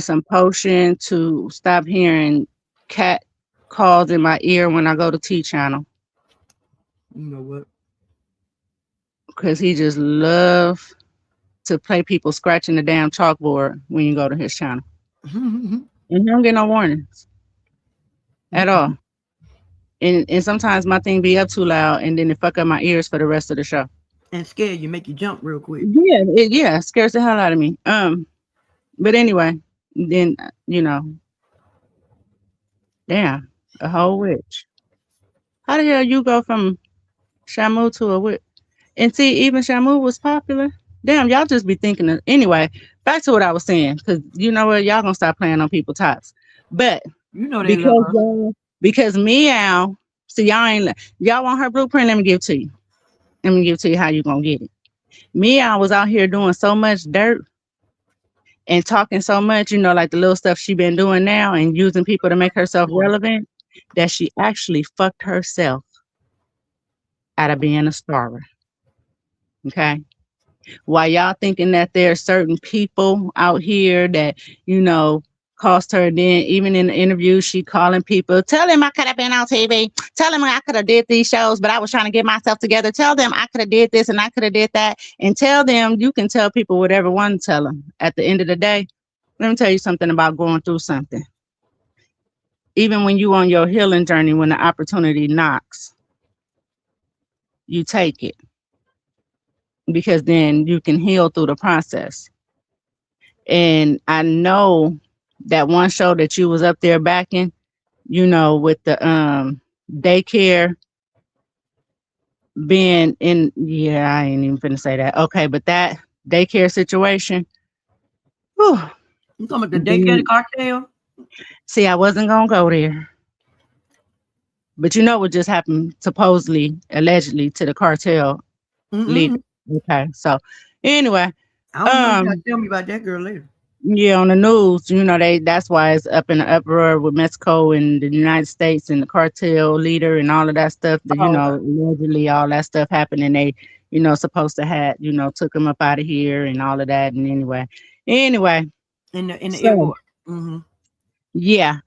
some potion to stop hearing cat calls in my ear when I go to T channel. You know what? Because he just love to play people scratching the damn chalkboard when you go to his channel. And you don't get no warnings at all. And sometimes my thing be up too loud and then it fuck up my ears for the rest of the show. And scare you, make you jump real quick. Yeah, it scares the hell out of me. But anyway, then damn, a whole witch. How the hell you go from Shamu to a witch? And see, even Shamu was popular. Damn, y'all just be thinking of, anyway, back to what I was saying, because you know what, y'all gonna stop playing on people's tops. But you know they love because Meow, see, y'all want her blueprint, let me give it to you. Let me give it to you how you gonna get it. Meow was out here doing so much dirt and talking so much, like the little stuff she been doing now and using people to make herself relevant, that she actually fucked herself out of being a star. Okay? While y'all thinking that there are certain people out here that, cost her, then even in the interview, she calling people, tell them I could have been on TV, tell them I could have did these shows, but I was trying to get myself together, tell them I could have did this and I could have did that, and tell them, you can tell people whatever one to tell them. At the end of the day, let me tell you something about going through something. Even when you on your healing journey, when the opportunity knocks, you take it, because then you can heal through the process. And I know that one show that you was up there backing, with the daycare being in, I ain't even finna say that. Okay, but that daycare situation. Whew, you talking about the daycare cartel? See, I wasn't gonna go there. But what just happened, supposedly, allegedly, to the cartel leader. Okay, so anyway. I don't know, you gotta tell me about that girl later. Yeah, on the news, that's why it's up in the uproar with Mexico and the United States and the cartel leader and all of that stuff. That, allegedly all that stuff happened, and they, supposed to have, took them up out of here and all of that. And anyway, in the airport. Yeah.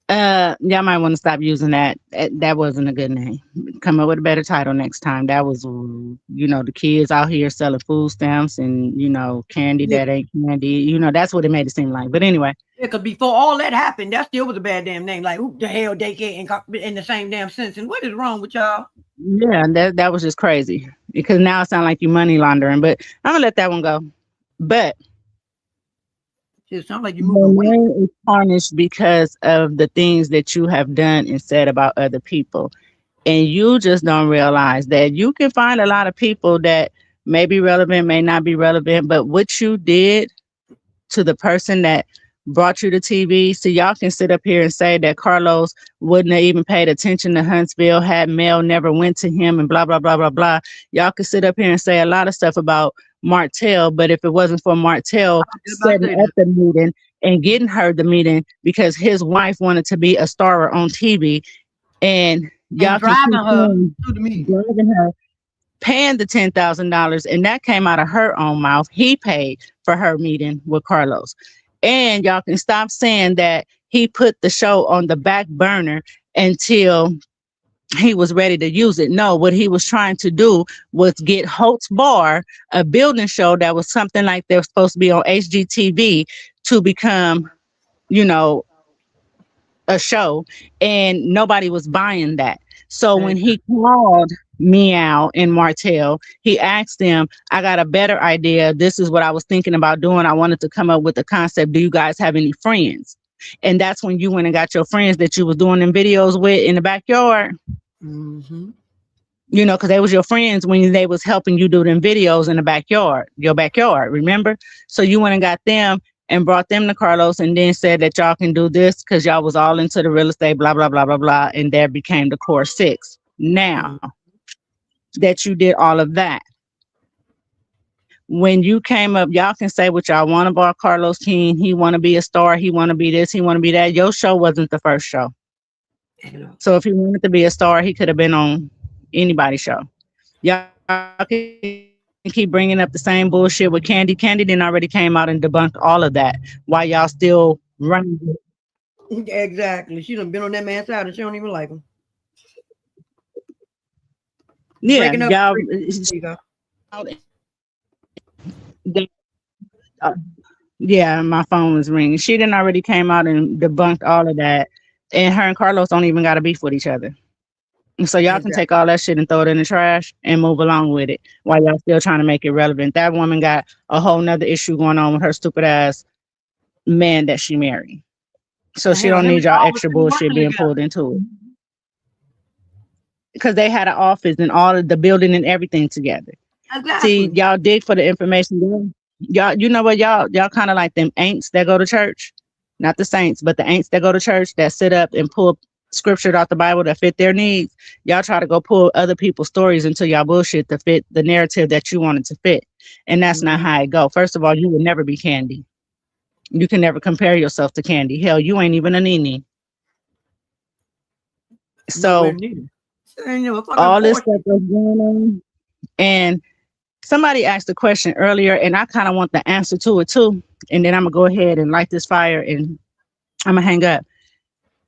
Y'all might want to stop using that. That wasn't a good name. Come up with a better title next time. That was, the kids out here selling food stamps and, candy that ain't candy. That's what it made it seem like. But anyway. Yeah, because before all that happened, that still was a bad damn name. Like, who the hell daycare in the same damn sentence? And what is wrong with y'all? Yeah, that was just crazy. Because now it sounds like you money laundering. But I'm going to let that one go. But it sounds like you moving away. Your name is tarnished because of the things that you have done and said about other people. And you just don't realize that you can find a lot of people that may be relevant, may not be relevant, but what you did to the person that brought you to TV. So y'all can sit up here and say that Carlos wouldn't have even paid attention to Huntsville, had Mel never went to him and blah, blah, blah, blah, blah. Y'all can sit up here and say a lot of stuff about Martell, but if it wasn't for Martell setting up the meeting and getting her the meeting because his wife wanted to be a star on TV, and y'all driving her to the meeting, paying the $10,000, and that came out of her own mouth. He paid for her meeting with Carlos. And y'all can stop saying that he put the show on the back burner until he was ready to use it. No, what he was trying to do was get Holt's Bar, a building show that was something like they were supposed to be on HGTV, to become, a show, and nobody was buying that. So when he called Meow and Martell, he asked them, I got a better idea. This is what I was thinking about doing. I wanted to come up with a concept. Do you guys have any friends? And that's when you went and got your friends that you was doing them videos with in the backyard. Because they was your friends when they was helping you do them videos in the backyard, your backyard, remember? So you went and got them and brought them to Carlos and then said that y'all can do this because y'all was all into the real estate, blah, blah, blah, blah, blah. And there became the core six. Now that you did all of that, when you came up, y'all can say what y'all want about Carlos King. He want to be a star. He want to be this. He want to be that. Your show wasn't the first show. So if he wanted to be a star, he could have been on anybody's show. Y'all can keep bringing up the same bullshit with Candy. Candy then already came out and debunked all of that. Why y'all still running? Exactly. She done been on that man's side and she don't even like him. Yeah, Breaking up. y'all. Yeah, my phone was ringing. She didn't already came out and debunked all of that, and her and Carlos don't even got to beef with each other. And so y'all can take all that shit and throw it in the trash and move along with it while y'all still trying to make it relevant. That woman got a whole nother issue going on with her stupid ass man that she married. So she don't need y'all extra bullshit being pulled into it. Because they had an office and all of the building and everything together. Exactly. See, y'all dig for the information. Y'all, you know what, y'all kind of like them ain'ts that go to church. Not the saints, but the ain'ts that go to church that sit up and pull scripture out the Bible that fit their needs. Y'all try to go pull other people's stories into y'all bullshit to fit the narrative that you wanted to fit. And that's not how it go. First of all, you will never be Candy. You can never compare yourself to Candy. Hell, you ain't even a Nene. So all this stuff that's going on, and somebody asked a question earlier, and I kind of want the answer to it too. And then I'm gonna go ahead and light this fire, and I'm gonna hang up.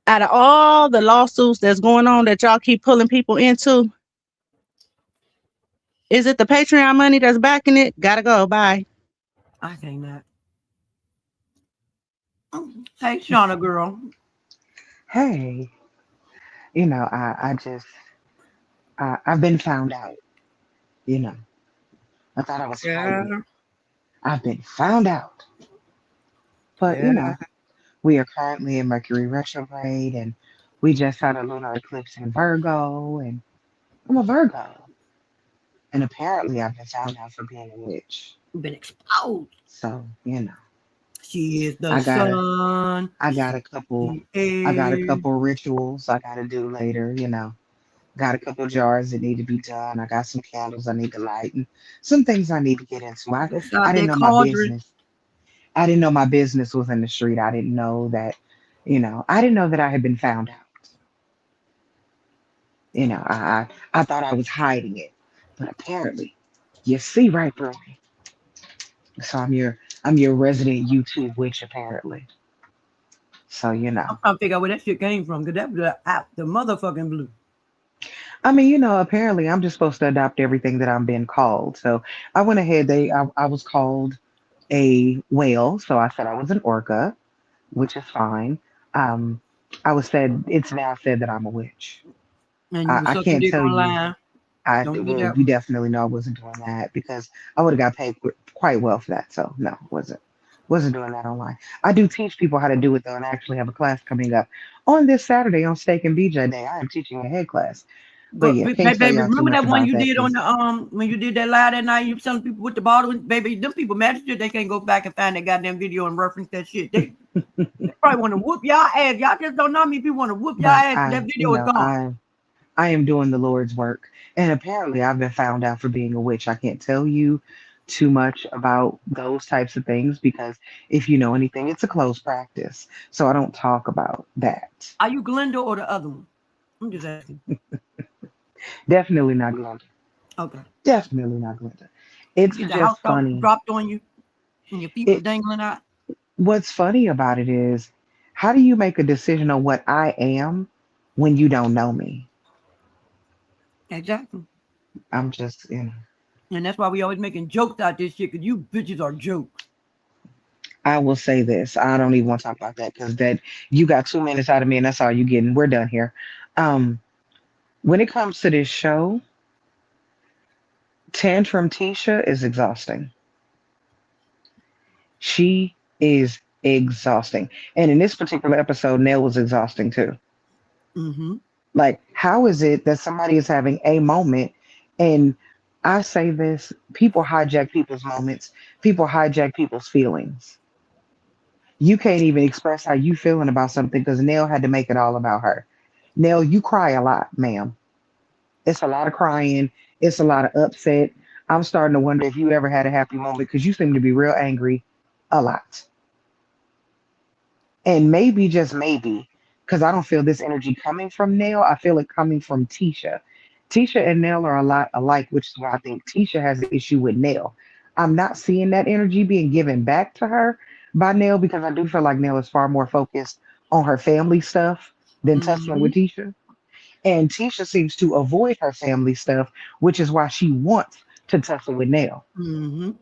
Out of all the lawsuits that's going on that y'all keep pulling people into, is it the Patreon money that's backing it? Gotta go. Bye. I think that. Hey, Shauna girl. Hey, you know, I've been found out. You know, I thought I was hiding it. I've been found out. But you know, we are currently in Mercury retrograde, and we just had a lunar eclipse in Virgo, and I'm a Virgo. And apparently, I've been found out for being a witch. Been exposed. So you know, she is the I got sun. I got a couple rituals I gotta do later. You know, got a couple jars that need to be done. I got some candles I need to light, and some things I need to get into. I didn't know my business. I didn't know my business was in the street. I didn't know that, you know, I didn't know that I had been found out. You know, I thought I was hiding it, but apparently, you see right through me. So I'm your resident YouTube witch apparently. So you know, I'm trying to figure out where that shit came from, because that was out the motherfucking blue. I mean, you know, apparently I'm just supposed to adopt everything that I'm being called. So I went ahead. I was called a whale, so I said I was an orca, which is fine. Um, it's now said that I'm a witch. And you I sucking can't dick tell you. online. Well, you definitely know I wasn't doing that because I would have got paid quite well for that. So no, wasn't doing that online. I do teach people how to do it though, and I actually have a class coming up on this Saturday on Steak and BJ Day. I am teaching a head class. But yeah, can't tell baby, y'all too remember much that one about you that. did on the when you did that live that night? You telling people with the bottle, baby. Them people mad at you. They can't go back and find that goddamn video and reference that shit. They probably want to whoop y'all ass. Y'all just don't know me. People want to whoop y'all ass. That video is gone. I am doing the Lord's work, and apparently I've been found out for being a witch. I can't tell you too much about those types of things because if you know anything, it's a closed practice, so I don't talk about that. Are you Glenda or the other one? I'm just asking. Definitely not Glenda. Okay. Definitely not Glenda. It's Get the just house funny. dropped on you, and your feet were dangling out. What's funny about it is, how do you make a decision on what I am when you don't know me? Exactly. I'm just, you know. And that's why we always making jokes out this shit, because you bitches are jokes. I will say this. I don't even want to talk about that because that you got 2 minutes out of me and that's all you getting. We're done here. When it comes to this show, Tantrum Tisha is exhausting. She is exhausting. And in this particular episode, Nell was exhausting too. Mm-hmm. Like, how is it that somebody is having a moment and I say this, people hijack people's moments, people hijack people's feelings. You can't even express how you feeling about something because Nell had to make it all about her. Nell, you cry a lot, ma'am. It's a lot of crying. It's a lot of upset. I'm starting to wonder if you ever had a happy moment because you seem to be real angry a lot. And maybe, just maybe, because I don't feel this energy coming from Nell, I feel it coming from Tisha. Tisha and Nell are a lot alike, which is why I think Tisha has an issue with Nell. I'm not seeing that energy being given back to her by Nell because I do feel like Nell is far more focused on her family stuff than tussling with Tisha. And Tisha seems to avoid her family stuff, which is why she wants to tussle with Nell. Mm-hmm.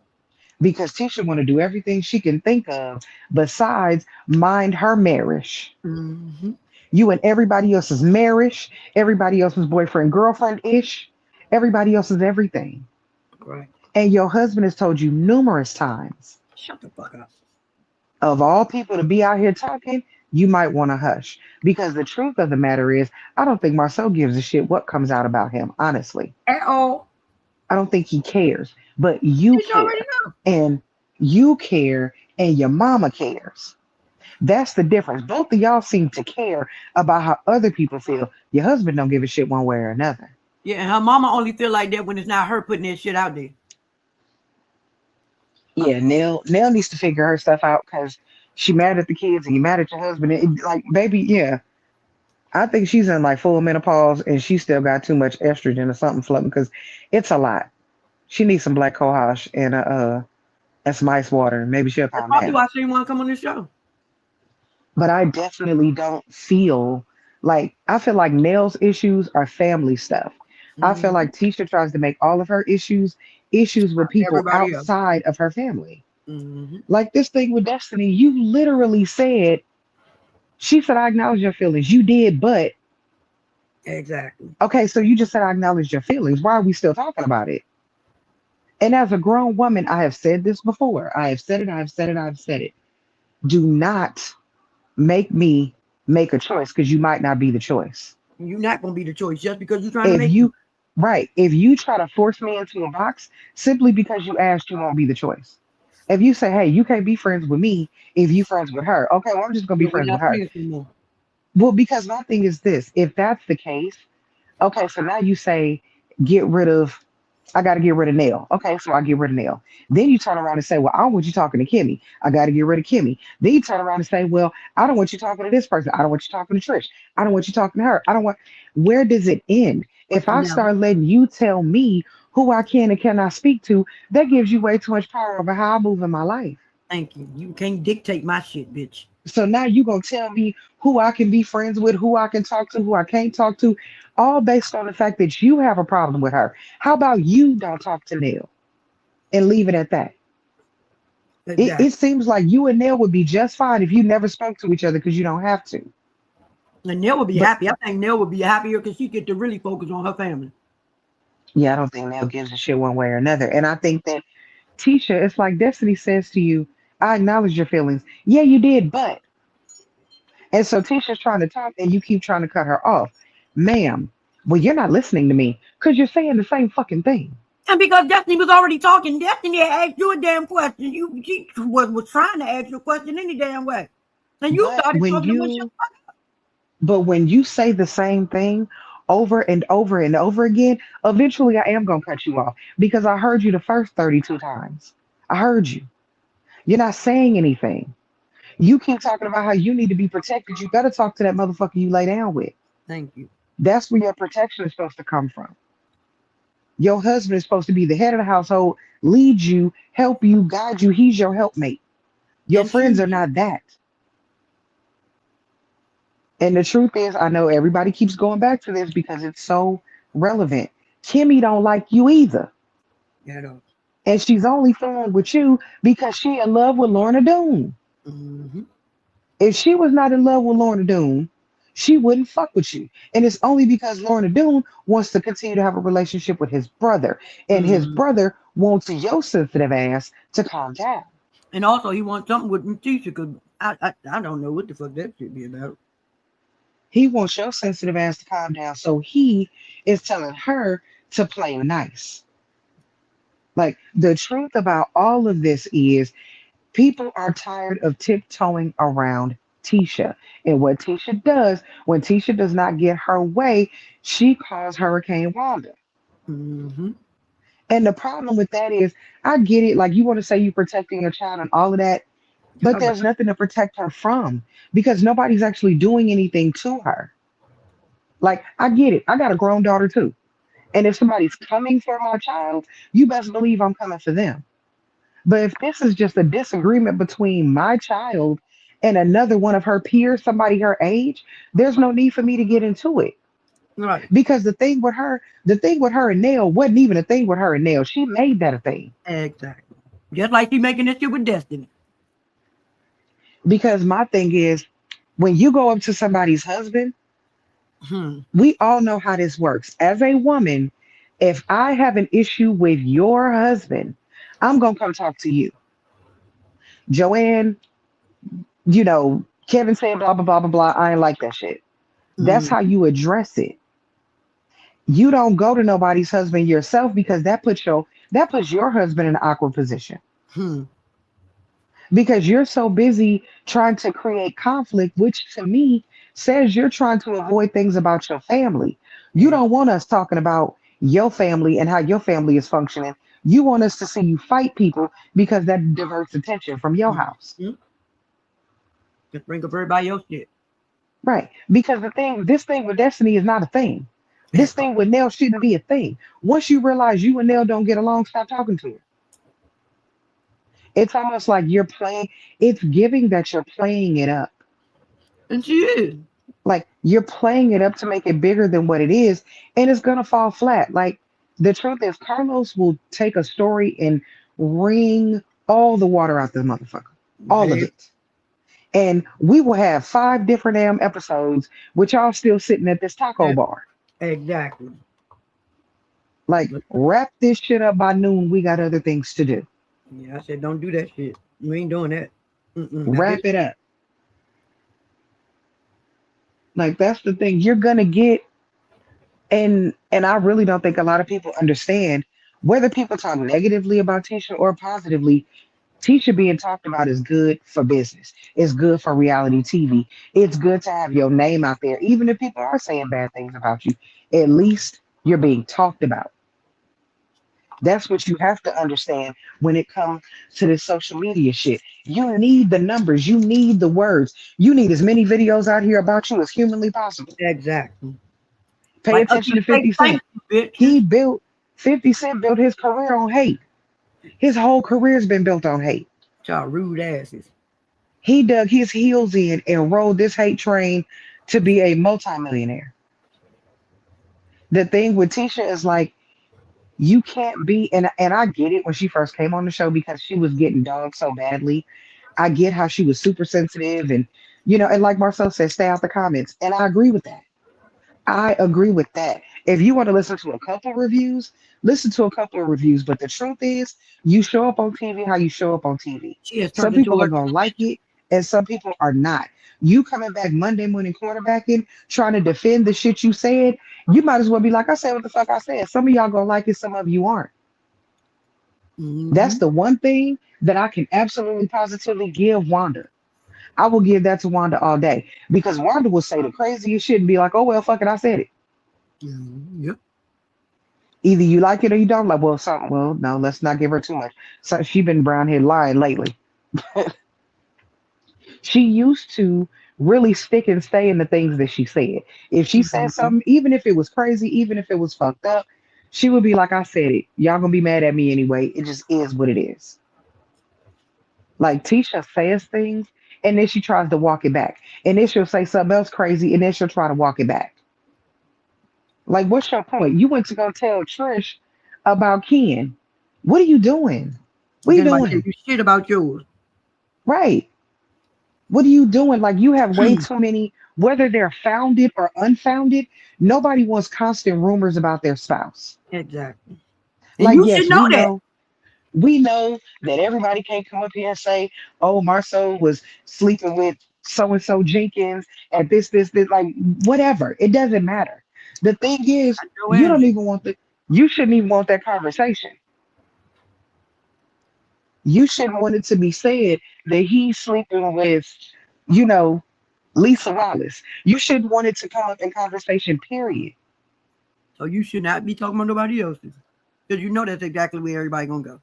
Because Tisha want to do everything she can think of besides mind her marriage. Mm-hmm. You and everybody else's marriage, everybody else's boyfriend, girlfriend ish, everybody else's everything. Right. And your husband has told you numerous times, shut the fuck up. Of all people to be out here talking, you might want to hush. Because the truth of the matter is, I don't think Marsau gives a shit what comes out about him, honestly. At all. I don't think he cares, but you You already care. know. And you care, and your mama cares. That's the difference. Both of y'all seem to care about how other people feel. Your husband don't give a shit one way or another. Yeah, and her mama only feel like that when it's not her putting that shit out there. Yeah, Nell needs to figure her stuff out because she mad at the kids and you mad at your husband. Like, baby, yeah. I think she's in like full menopause and she still got too much estrogen or something floating because it's a lot. She needs some black cohosh and some ice water. Maybe she'll That's calm probably down. why she didn't want to come on this show. But I definitely don't feel like I feel like Nell's issues are family stuff. I feel like Tisha tries to make all of her issues with people Everybody else. outside of her family. Mm-hmm. Like this thing with Destiny, you literally said, she said, I acknowledge your feelings. You did, but. Exactly. Okay, so you just said I acknowledge your feelings. Why are we still talking about it? And as a grown woman, I have said this before. I have said it, I've said it, I've said it. Do not make me make a choice because you might not be the choice. You're not going to be the choice just because you're trying to If make you, right, if you try to force me into a box simply because you asked, you won't be the choice. If you say, hey, you can't be friends with me if you friends with her. Okay, well, I'm just going to be we're friends with not her. friends anymore. Well, because my thing is this, if that's the case, okay, so now you say, I got to get rid of Nell. Okay, so I get rid of Nell. Then you turn around and say, well, I don't want you talking to Kimmy. I got to get rid of Kimmy. Then you turn around and say, well, I don't want you talking to this person. I don't want you talking to Trish. I don't want you talking to her. Where does it end? If I start letting you tell me who I can and cannot speak to, that gives you way too much power over how I move in my life. Thank you. You can't dictate my shit, bitch. So now you going to tell me who I can be friends with, who I can talk to, who I can't talk to, all based on the fact that you have a problem with her. How about you don't talk to Nell and leave it at that? Exactly. It seems like you and Nell would be just fine if you never spoke to each other because you don't have to. And Nell would be happy. I think Nell would be happier because she get to really focus on her family. Yeah, I don't think Nell gives a shit one way or another. And I think that Tisha, it's like Destiny says to you, I acknowledge your feelings. Yeah, you did, but. And so Tisha's trying to talk and you keep trying to cut her off. Ma'am, well, you're not listening to me because you're saying the same fucking thing. And because Destiny was already talking, Destiny asked you a damn question. She was trying to ask you a question any damn way. And you started talking But when you say the same thing over and over and over again, eventually I am going to cut you off because I heard you the first 32 times. I heard you. You're not saying anything. You keep talking about how you need to be protected. You better talk to that motherfucker you lay down with. Thank you. That's where your protection is supposed to come from. Your husband is supposed to be the head of the household, lead you, help you, guide you. He's your helpmate. Your friends are not that. And the truth is, I know everybody keeps going back to this because it's so relevant. Kimmy don't like you either. Yeah, no. And she's only fooling with you because she in love with Lorna Doone. Mm-hmm. If she was not in love with Lorna Doone, she wouldn't fuck with you. And it's only because Lorna Doone wants to continue to have a relationship with his brother. And his brother wants your sensitive ass to calm down. And also he wants something with Tisha because I don't know what the fuck that should be about. He wants your sensitive ass to calm down. So he is telling her to play nice. Like the truth about all of this is people are tired of tiptoeing around Tisha. And what Tisha does, when Tisha does not get her way, she calls Hurricane Wanda. Mm-hmm. And the problem with that is, I get it. Like, you want to say you protecting your child and all of that, but there's nothing to protect her from because nobody's actually doing anything to her. Like, I get it. I got a grown daughter too. And if somebody's coming for my child, you best believe I'm coming for them. But if this is just a disagreement between my child and another one of her peers, somebody her age, there's no need for me to get into it. Right. Because the thing with her and Nail wasn't even a thing with her and Nail. She made that a thing. Exactly. Just like you making this shit with Destiny. Because my thing is, when you go up to somebody's husband, we all know how this works. As a woman, if I have an issue with your husband, I'm gonna come talk to you. JoAnn, Kevin said blah blah blah blah blah. I ain't like that shit. That's how you address it. You don't go to nobody's husband yourself because that puts your husband in an awkward position. Because you're so busy trying to create conflict, which to me says you're trying to avoid things about your family. You don't want us talking about your family and how your family is functioning. You want us to see you fight people because that diverts attention from your house. Just bring up everybody else shit. Right. Because this thing with Destiny is not a thing. This thing with Nell shouldn't be a thing. Once you realize you and Nell don't get along, stop talking to her. It's almost like you're playing, it's giving that you're playing it up. And she is. Like, you're playing it up to make it bigger than what it is, and it's gonna fall flat. Like, the truth is, Carlos will take a story and wring all the water out the motherfucker. All of it. And we will have 5 different damn episodes with y'all still sitting at this taco bar. Exactly. Like, wrap this shit up by noon. We got other things to do. Yeah, I said, don't do that shit. You ain't doing that. Wrap it up. Like, that's the thing you're gonna get. And I really don't think a lot of people understand, whether people talk negatively about Tisha or positively. Tisha being talked about is good for business. It's good for reality TV. It's good to have your name out there. Even if people are saying bad things about you, at least you're being talked about. That's what you have to understand when it comes to this social media shit. You need the numbers. You need the words. You need as many videos out here about you as humanly possible. Exactly. Pay attention to 50 Cent. 50 Cent built his career on hate. His whole career's been built on hate. Y'all rude asses. He dug his heels in and rode this hate train to be a multimillionaire. The thing with Tisha is, like, you can't be, and I get it when she first came on the show because she was getting dogged so badly. I get how she was super sensitive and like Marsau said, stay out the comments. And I agree with that. If you want to listen to a couple reviews, listen to a couple of reviews. But the truth is, you show up on TV how you show up on TV. Some people are going to like it and some people are not. You coming back Monday morning quarterbacking, trying to defend the shit you said, you might as well be like, I said what the fuck I said. Some of y'all going to like it, some of you aren't. That's the one thing that I can absolutely positively give Wanda. I will give that to Wanda all day because Wanda will say the craziest shit and be like, oh, well, fuck it, I said it. Yep. Either you like it or you don't like. Well, no, let's not give her too much. So she been brown-head lying lately. She used to really stick and stay in the things that she said. If she said something, even if it was crazy, even if it was fucked up, she would be like, I said it. Y'all gonna be mad at me anyway. It just is what it is. Like, Tisha says things and then she tries to walk it back. And then she'll say something else crazy and then she'll try to walk it back. Like, what's your point? You went to go tell Trish about Ken. What are you doing? What are you doing? You shit about yours. Right. What are you doing? Like, you have way too many, whether they're founded or unfounded, nobody wants constant rumors about their spouse. Exactly. And like, you should know that. We know that everybody can't come up here and say, oh, Marsau was sleeping with so-and-so Jenkins at this, like, whatever. It doesn't matter. The thing is, you shouldn't even want that conversation. You shouldn't want it to be said that he's sleeping with, Lisa Wallace. You shouldn't want it to come up in conversation, period. So you should not be talking about nobody else's. Because you know that's exactly where everybody gonna go.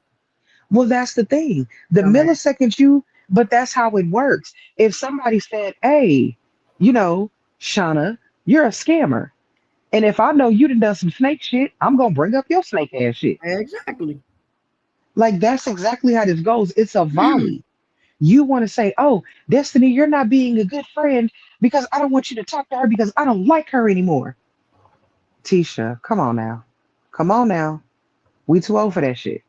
Well, that's the thing. The millisecond but that's how it works. If somebody said, hey, Shauna, you're a scammer. And if I know you done some snake shit, I'm gonna bring up your snake ass shit. Exactly. Like that's exactly how this goes. It's a volley. You want to say, oh, Destiny, you're not being a good friend because I don't want you to talk to her because I don't like her anymore. Tisha, come on now. Come on now. We too old for that shit.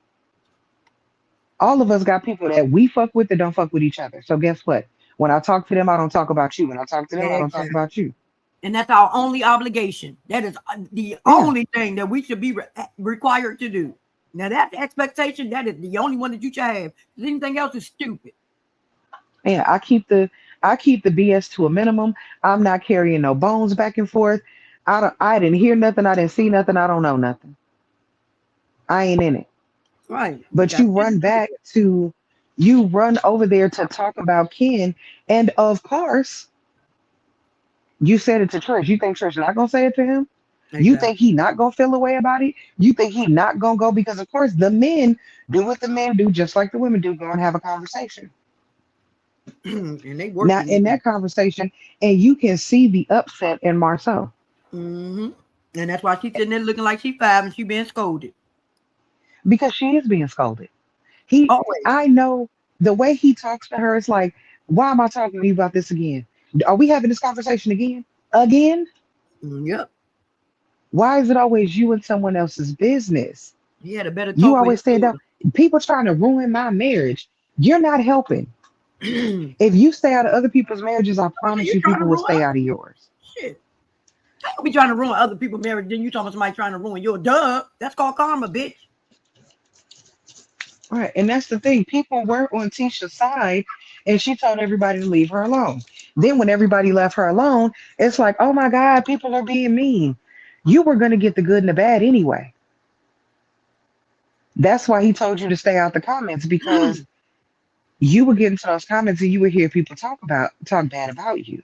All of us got people that we fuck with that don't fuck with each other. So guess what? When I talk to them, I don't talk about you. When I talk to them, I don't talk about you. And that's our only obligation. That is the only thing that we should be required to do. Now that expectation, that is the only one that you should have. Anything else is stupid. Yeah, I keep the BS to a minimum. I'm not carrying no bones back and forth. I didn't hear nothing. I didn't see nothing. I don't know nothing. I ain't in it. Right. But you run over there to talk about Ken. And of course, you said it to Trish. You think Trish not gonna say it to him? Exactly. You think he not gonna feel a way about it? You think he not gonna go? Because of course the men do what the men do, just like the women do, go and have a conversation. And they work now in that conversation, and you can see the upset in Marsau. And that's why she's sitting there looking like she's 5 and she's being scolded. Because she is being scolded. I know the way he talks to her is like, why am I talking to you about this again? Are we having this conversation again? Yep. Why is it always you and someone else's business? He had a better talk. You always stand up. People trying to ruin my marriage. You're not helping. If you stay out of other people's marriages, I promise you people will stay out of yours. Shit. I don't be trying to ruin other people's marriage. Then you talking about somebody trying to ruin your That's called karma, bitch. Right. And that's the thing. People were on Tisha's side and she told everybody to leave her alone. Then when everybody left her alone, it's like, oh my God, people are being mean. You were going to get the good and the bad anyway. That's why he told you to stay out the comments, because you would get into those comments and you would hear people talk bad about you.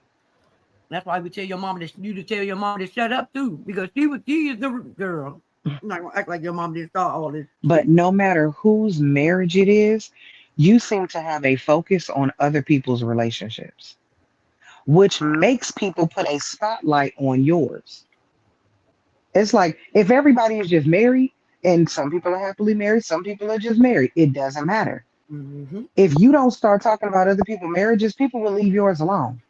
That's why we tell your mom to tell your mom to shut up too, because she is the girl. I'm not gonna act like your mom didn't start all this. But no matter whose marriage it is, you seem to have a focus on other people's relationships, which makes people put a spotlight on yours. It's like if everybody is just married, and some people are happily married, some people are just married, it doesn't matter. If you don't start talking about other people's marriages, people will leave yours alone.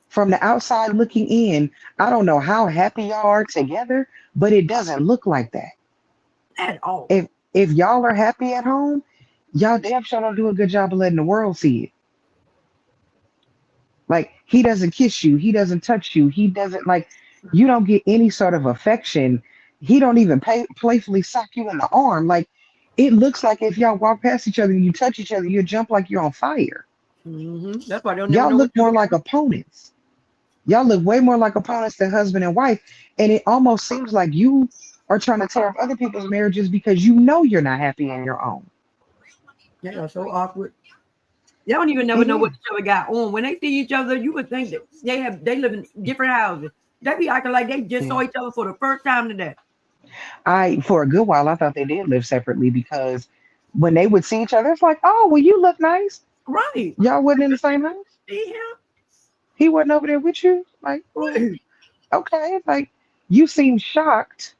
From the outside looking in, I don't know how happy y'all are together, but it doesn't look like that at all. If y'all are happy at home, y'all damn sure don't do a good job of letting the world see it. Like, he doesn't kiss you, he doesn't touch you, he doesn't, like, you don't get any sort of affection. He don't even playfully sock you in the arm. Like, it looks like if y'all walk past each other and you touch each other, you jump like you're on fire. That's why y'all look more like opponents. Y'all look way more like opponents than husband and wife. And it almost seems like you are trying to tear up other people's marriages because you know you're not happy in your own. They are so awkward. Y'all don't even never know what each other got on. When they see each other, you would think that they live in different houses. They be acting like they just saw each other for the first time today. For a good while, I thought they did live separately, because when they would see each other, it's like, oh, well, you look nice. Right. Y'all wasn't in the same house? Yeah. He wasn't over there with you? Like, okay, like, you seem shocked.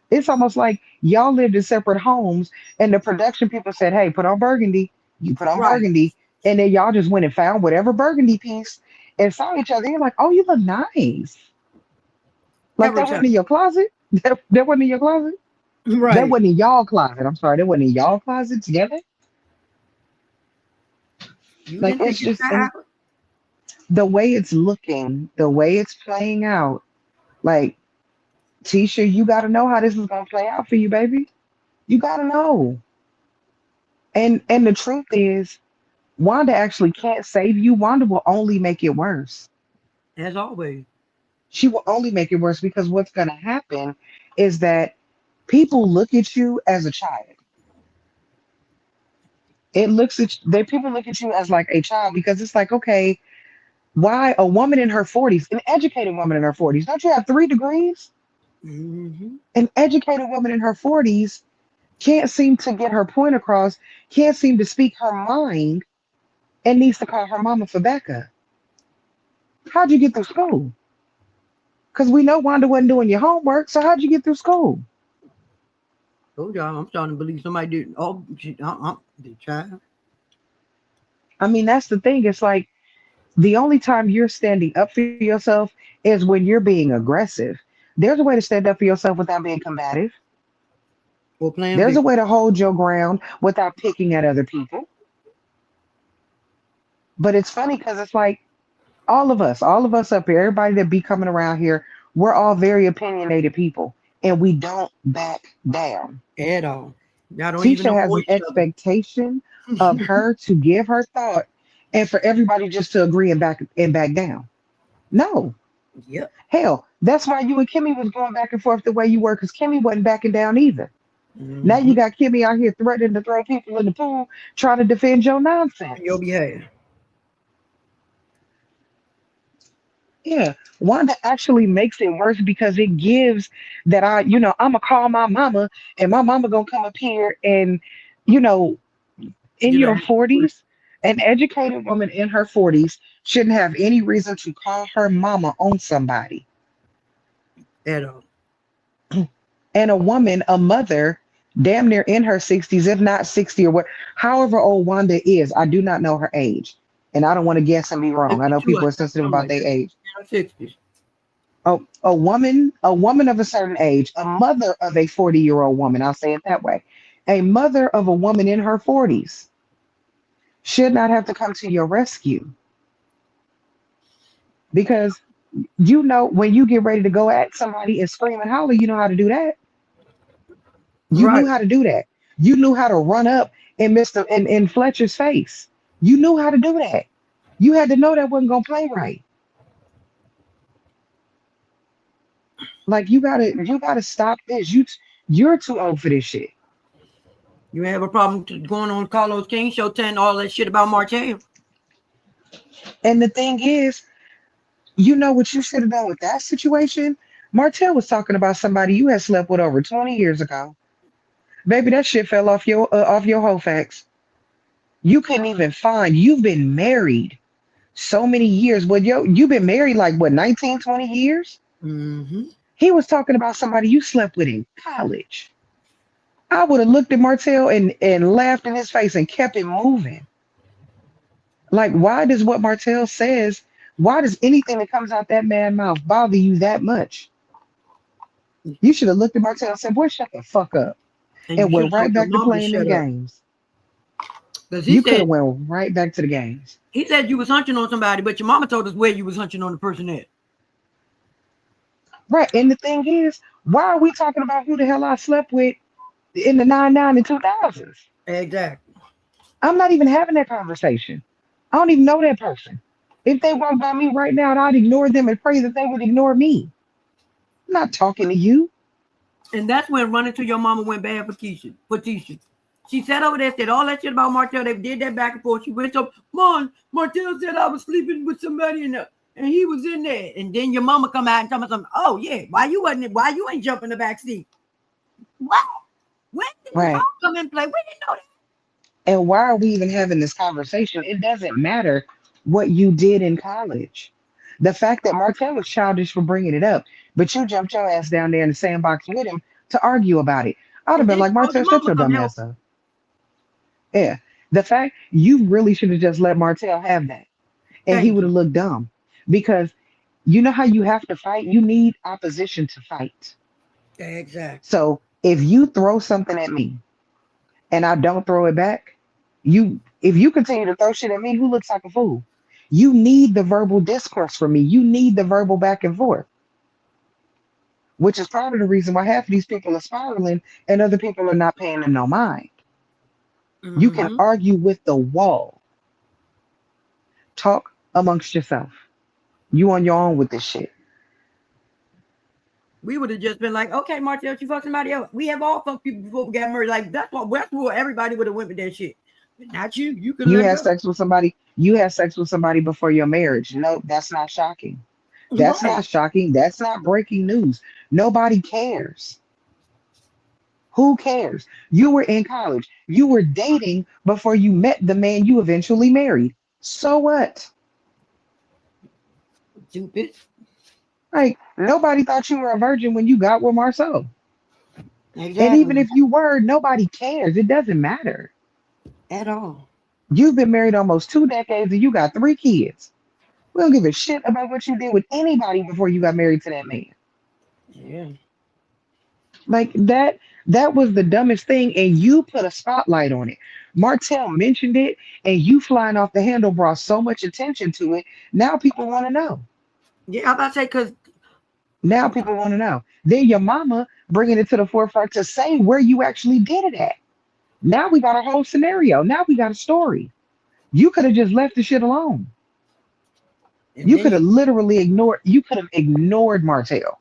It's almost like y'all lived in separate homes and the production people said, hey, put on burgundy. You put on burgundy. And then y'all just went and found whatever burgundy piece and saw each other. You're like, oh, you look nice. Like, that wasn't in your closet? That wasn't in your closet? Right. That wasn't in y'all closet. I'm sorry. That wasn't in y'all closet together? Like, it's just the way it's looking, the way it's playing out. Like, Tisha, you got to know how this is going to play out for you, baby. You got to know. And the truth is, Wanda actually can't save you. Wanda will only make it worse. As always. She will only make it worse, because what's going to happen is that people look at you as a child. People look at you as like a child, because it's like, okay, why a woman in her 40s, an educated woman in her 40s, don't you have 3 degrees? An educated woman in her 40s can't seem to get her point across, can't seem to speak her mind, and needs to call her mama for backup. How'd you get through school? Because we know Wanda wasn't doing your homework, so how'd you get through school? Oh, y'all, I'm starting to believe somebody did. Oh, the child. I mean, that's the thing. It's like the only time you're standing up for yourself is when you're being aggressive. There's a way to stand up for yourself without being combative. Or playing There's a victim. way to hold your ground without picking at other people. But it's funny because it's like all of us up here, everybody that be coming around here, we're all very opinionated people and we don't back down. At all. Y'all don't even Tisha know has an each other. expectation of her to give her thought and for everybody just to agree and back down. No. Yep. Hell, that's why you and Kimmy was going back and forth the way you were, because Kimmy wasn't backing down either. Now you got Kimmy out here threatening to throw people in the pool, trying to defend your nonsense. Your behavior. Yeah, Wanda actually makes it worse because it gives that I'm gonna call my mama and my mama gonna come up here and, in your 40s, an educated woman in her 40s shouldn't have any reason to call her mama on somebody. At all. And a woman, a mother, damn near in her 60s, if not 60 or what, however old Wanda is, I do not know her age. And I don't want to guess and be wrong. I know people are sensitive about their age. 60s. Oh, a woman of a certain age, a mother of a 40-year-old woman, I'll say it that way. A mother of a woman in her 40s should not have to come to your rescue. Because when you get ready to go at somebody and scream and holler, you know how to do that. You knew how to do that. You knew how to run up in in Fletcher's face. You knew how to do that. You had to know that wasn't gonna play right. Like you gotta stop this. You're too old for this shit. You have a problem going on Carlos King show telling all that shit about Martell. And the thing is, you know what you should have done with that situation? Martell was talking about somebody you had slept with over 20 years ago. Baby, that shit fell off your whole facts. You couldn't even find. You've been married so many years. Well, you've been married like what, 19, 20 years? Mm-hmm. He was talking about somebody you slept with in college. I would have looked at Martell and laughed in his face and kept it moving. Like, why does what Martell says, why does anything that comes out that man's mouth bother you that much? You should have looked at Martell and said, boy, shut the fuck up. And went right back to playing the games. You could have went right back to the games. He said you was hunching on somebody, but your mama told us where you was hunching on the person at. Right. And the thing is, why are we talking about who the hell I slept with in the 99 and 2000s? Exactly. I'm not even having that conversation. I don't even know that person. If they walked by me right now, I'd ignore them and pray that they would ignore me. I'm not talking to you. And that's when running to your mama went bad for Tisha. She sat over there, said all that shit about Martell. They did that back and forth. She went up, Mom, Martell said I was sleeping with somebody and he was in there. And then your mama come out and tell me something. Oh yeah, why you ain't jumping the back seat? What? When did you come and play? We didn't know that. And why are we even having this conversation? It doesn't matter what you did in college. The fact that Martell was childish for bringing it up, but you jumped your ass down there in the sandbox with him to argue about it. I'd have been like, Martell, shut your dumb ass up. Yeah. The fact you really should have just let Martell have that. And he would have looked dumb. Because you know how you have to fight? You need opposition to fight. Exactly. So if you throw something at me and I don't throw it back, if you continue to throw shit at me, who looks like a fool? You need the verbal discourse from me. You need the verbal back and forth. Which is part of the reason why half of these people are spiraling and other people are not paying them no mind. Mm-hmm. You can argue with the wall. Talk amongst yourself. You on your own with this shit. We would have just been like, okay, Martell, you fuck somebody else. We have all fucked people before we got married. Like that's where everybody would have went with that shit. But not you. You had sex with somebody. You had sex with somebody before your marriage. No, that's not shocking. That's not shocking. That's not breaking news. Nobody cares. Who cares? You were in college. You were dating before you met the man you eventually married. So what? Stupid. Like, nobody thought you were a virgin when you got with Marsau. Exactly. And even if you were, nobody cares. It doesn't matter. At all. You've been married almost 2 decades and you got 3 kids. We don't give a shit about what you did with anybody before you got married to that man. Yeah. Like that was the dumbest thing, and you put a spotlight on it. Martell mentioned it, and you flying off the handle brought so much attention to it. Now people want to know. Yeah, I'm about to say, because now people want to know. Then your mama bringing it to the forefront to say where you actually did it at. Now we got a whole scenario. Now we got a story. You could have just left the shit alone. You could have literally ignored. You could have ignored Martell,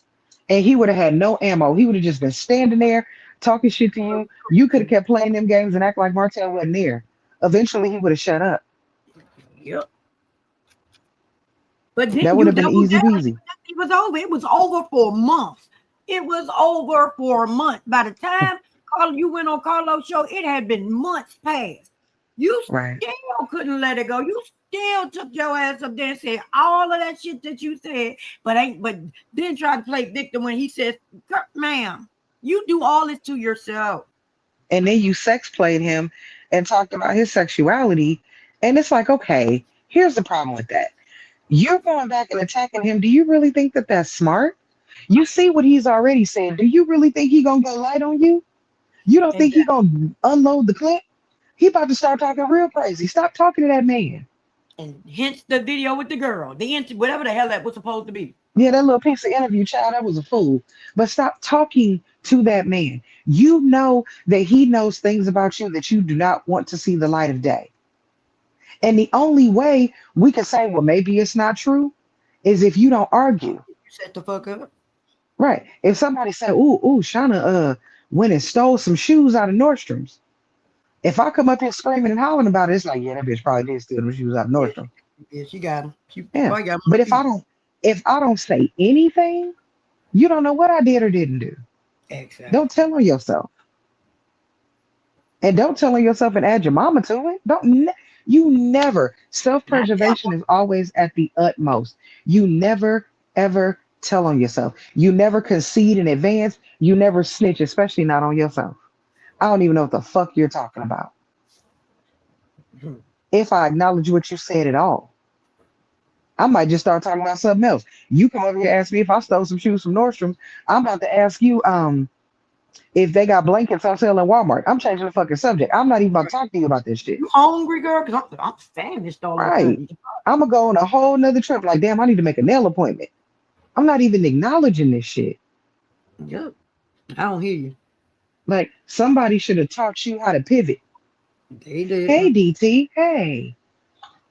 and he would have had no ammo. He would have just been standing there talking shit to you. You could have kept playing them games and act like Martell wasn't there. Eventually, he would have shut up. Yep. But that would have been easy peasy. It was over. It was over for months. It was over for a month. By the time you went on Carlos' show, it had been months past. You still couldn't let it go. You still took your ass up there and said all of that shit that you said, but then tried to play victim when he says, ma'am, you do all this to yourself. And then you sex played him and talked about his sexuality. And it's like, okay, here's the problem with that. You're going back and attacking him. Do you really think that that's smart? You see what he's already said. Do you really think he's going to go light on you? You don't think he's going to unload the clip? He about to start talking real crazy. Stop talking to that man. And hence the video with the girl, whatever the hell that was supposed to be. Yeah, that little piece of interview, child, that was a fool. But stop talking to that man. You know that he knows things about you that you do not want to see the light of day. And the only way we can say, well, maybe it's not true, is if you don't argue. You shut the fuck up. Right. If somebody said, ooh, Shauna went and stole some shoes out of Nordstrom's. If I come up here screaming and hollering about it, it's like, yeah, that bitch probably did steal them shoes out of Nordstrom. Yeah, she got them. Yeah. But if I don't say anything, you don't know what I did or didn't do. Exactly. Don't tell on yourself. And don't tell on yourself and add your mama to it. You never. Self-preservation is always at the utmost. You never, ever tell on yourself. You never concede in advance. You never snitch, especially not on yourself. I don't even know what the fuck you're talking about. If I acknowledge what you said at all, I might just start talking about something else. You come over here and ask me if I stole some shoes from Nordstrom. I'm about to ask you if they got blankets on sale in Walmart. I'm changing the fucking subject. I'm not even about to talk to you about this shit. You hungry, girl? Because I'm famished all right. I'm going to go on a whole nother trip. Like, damn, I need to make a nail appointment. I'm not even acknowledging this shit. Yep. I don't hear you. Like, somebody should have taught you how to pivot. They did. Hey, DT. Hey.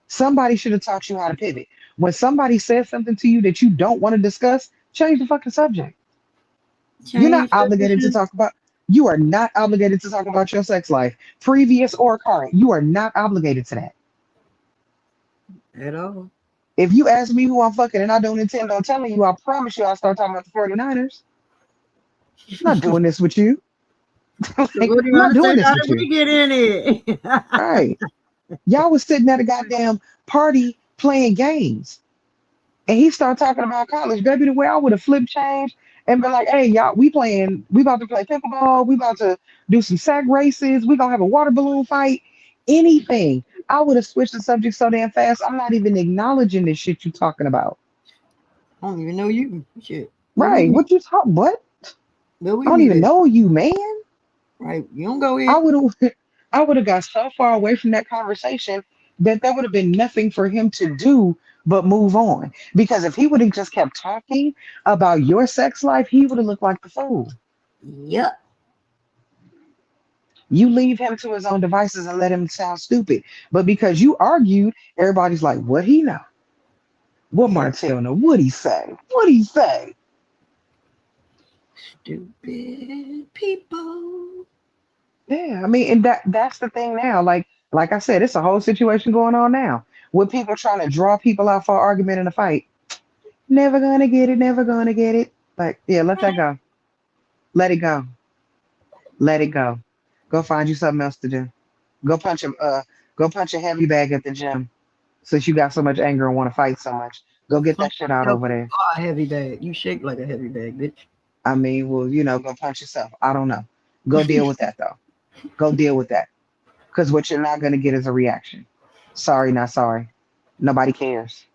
Somebody should have taught you how to pivot. When somebody says something to you that you don't want to discuss, change the fucking subject. You're not obligated to talk about. You are not obligated to talk about your sex life, previous or current. You are not obligated to that. At all. If you ask me who I'm fucking and I don't intend on telling you, I promise you I'll start talking about the 49ers. I'm not doing this with you. Like, I'm not doing this with you. Get in it. All right. Y'all was sitting at a goddamn party playing games. And he started talking about college. Baby, the way I would have flipped change and been like, hey, y'all, we about to play pickleball. We about to do some sack races. We gonna have a water balloon fight. Anything. I would have switched the subject so damn fast. I'm not even acknowledging this shit you talking about. I don't even know you. Shit. Right. What you talk? What? I don't even know you, man. Right. You don't go in. I would have got so far away from that conversation that would have been nothing for him to do but move on. Because if he would have just kept talking about your sex life, he would have looked like the fool. Yep. You leave him to his own devices and let him sound stupid. But because you argued, everybody's like, what he know? What Martell know? What'd he say? What'd he say? Stupid people. Yeah, I mean, and that's the thing now. Like I said, it's a whole situation going on now with people trying to draw people out for an argument and a fight. Never gonna get it. Never gonna get it. Like, yeah, let that go. Let it go. Let it go. Go find you something else to do. Go punch a heavy bag at the gym since you got so much anger and want to fight so much. Go get that shit out over there. A heavy bag. You shake like a heavy bag, bitch. I mean, well, go punch yourself. I don't know. Go deal with that though. Go deal with that. Because what you're not gonna get is a reaction. Sorry, not sorry. Nobody cares.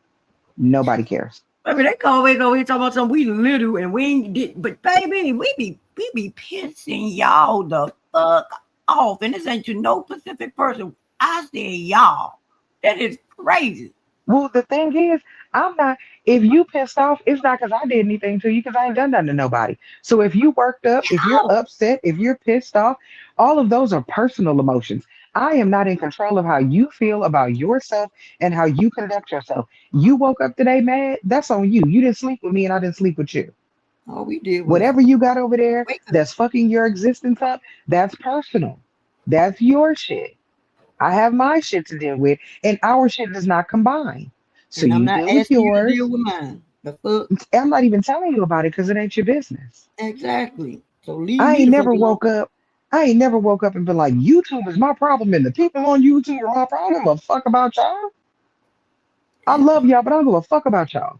Nobody cares. I mean, they always over here talking about something we little and we ain't did, but baby, we be pissing y'all the fuck off. And this ain't to no specific person. I said y'all. That is crazy. Well, the thing is, I'm not, if you pissed off, it's not because I did anything to you because I ain't done nothing to nobody. So if you worked up, if you're upset, if you're pissed off, all of those are personal emotions. I am not in control of how you feel about yourself and how you conduct yourself. You woke up today mad, that's on you. You didn't sleep with me and I didn't sleep with you. All we did was whatever you got over there that's fucking your existence up, that's personal. That's your shit. I have my shit to deal with, and our shit does not combine. So and I'm you not deal with asking you to yours. deal with mine. The fuck? I'm not even telling you about it because it ain't your business. Exactly. So leave I me ain't the never fuck alone. woke up. I ain't never woke up and been like, YouTube is my problem and the people on YouTube are my problem. I don't give a fuck about y'all. I love y'all, but I don't give a fuck about y'all.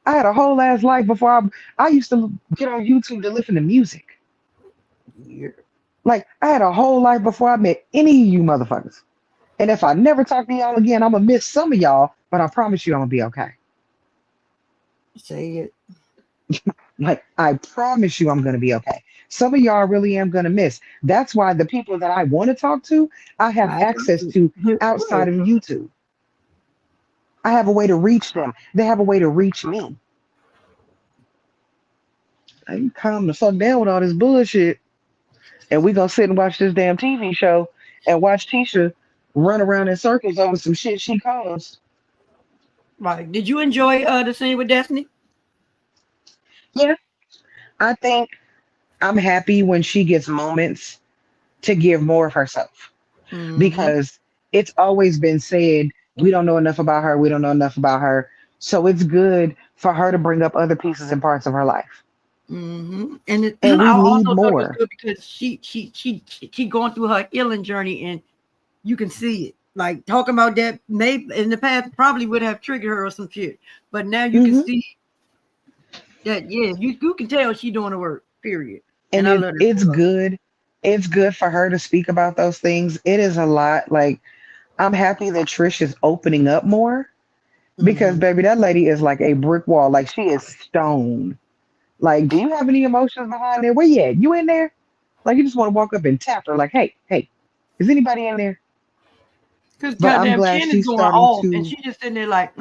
I had a whole ass life before I used to get on YouTube to listen to music. Yeah. Like, I had a whole life before I met any of you motherfuckers. And if I never talk to y'all again, I'm gonna miss some of y'all, but I promise you I'm gonna be okay. Say it. Like, I promise you I'm gonna be okay. Some of y'all I really am gonna miss. That's why the people that I want to talk to, I have access to outside of YouTube. I have a way to reach them. They have a way to reach me. I can calm the fuck down with all this bullshit. And we gonna sit and watch this damn TV show and watch Tisha run around in circles over some shit she caused. Right. Did you enjoy the scene with Destiny? Yeah. I think I'm happy when she gets moments to give more of herself. Because it's always been said, we don't know enough about her, we don't know enough about her. So it's good for her to bring up other pieces and parts of her life. And we I need also thought it was more. good because she going through her healing journey and you can see it. Like talking about that maybe in the past probably would have triggered her or some shit. But now you can see that, yeah, you can tell she doing the work, period. And I love it. it's good. It's good for her to speak about those things. It is a lot. Like, I'm happy that Trish is opening up more because, baby, that lady is like a brick wall. Like, she is stone. Like, do you have any emotions behind there? Where you at? You in there? Like, you just want to walk up and tap her, like, hey, is anybody in there? Because But I'm goddamn glad chin is she's going starting off and to. she just sitting there like,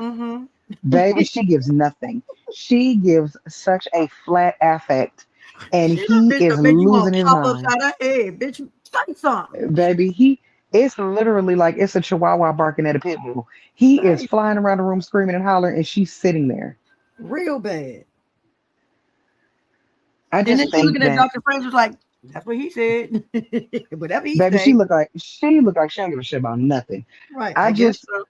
Baby, she gives nothing. She gives such a flat affect, and he bitch is that make you losing want to his chop mind. upside her head, bitch. Say something. Baby, it's literally like it's a chihuahua barking at a pit bull. He is flying around the room screaming and hollering, and she's sitting there. Real bad. I just then she looking at Dr. Francis like, that's what he said. Whatever he baby, said. she looked like she don't give a shit about nothing. Right. I guess just, so.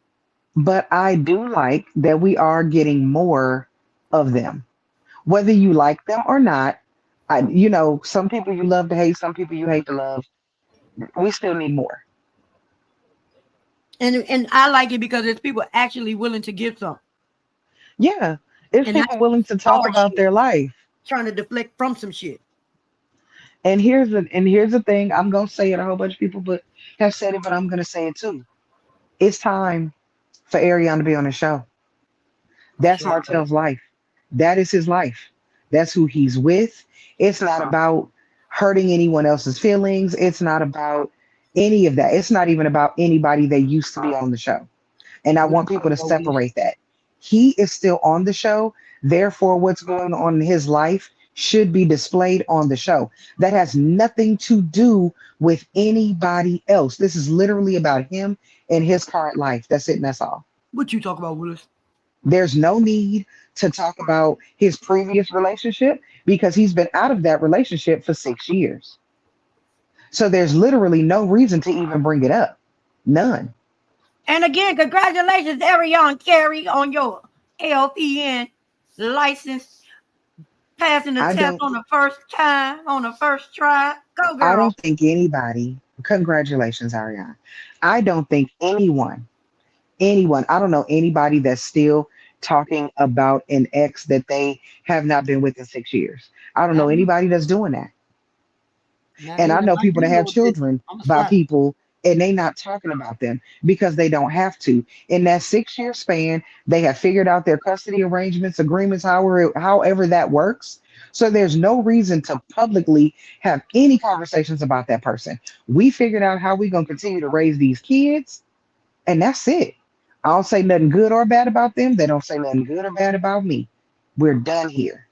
but I do like that we are getting more of them, whether you like them or not. Some people you love to hate, some people you hate to love. We still need more. And I like it because it's people actually willing to give something. Yeah, it's people willing to talk about their life, trying to deflect from some shit. And here's the thing. I'm gonna say it. A whole bunch of people have said it, but I'm gonna say it too. It's time for Ariana to be on the show. That's Martell's life. That is his life. That's who he's with. It's not about hurting anyone else's feelings. It's not about any of that. It's not even about anybody that used to be on the show. And I want people to separate that. He is still on the show. Therefore, what's going on in his life should be displayed on the show. That has nothing to do with anybody else. This is literally about him and his current life. That's it and that's all. What you talk about, Willis? There's no need to talk about his previous relationship because he's been out of that relationship for 6 years. So there's literally no reason to even bring it up. None. And again, congratulations, Ariana Carey, on your LPN license. Passing the test on the first time, on the first try. Go, girl. I don't think anybody, congratulations, Ariana. I don't think anyone, I don't know anybody that's still talking about an ex that they have not been with in 6 years. I don't know anybody that's doing that. And I know people that have children by people and they not talking about them because they don't have to. In that 6 year span, they have figured out their custody arrangements, agreements, however that works. So there's no reason to publicly have any conversations about that person. We figured out how we're going to continue to raise these kids, and that's it. I don't say nothing good or bad about them. They don't say nothing good or bad about me. We're done here.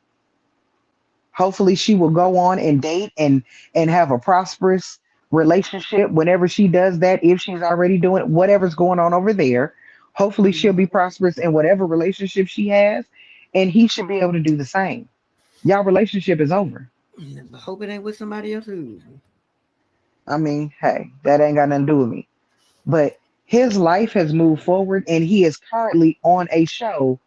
Hopefully she will go on and date and have a prosperous relationship whenever she does that. If she's already doing whatever's going on over there, hopefully she'll be prosperous in whatever relationship she has, and he should be able to do the same. Y'all relationship is over. I hope it ain't with somebody else. I mean, hey, that ain't got nothing to do with me. But his life has moved forward, and he is currently on a show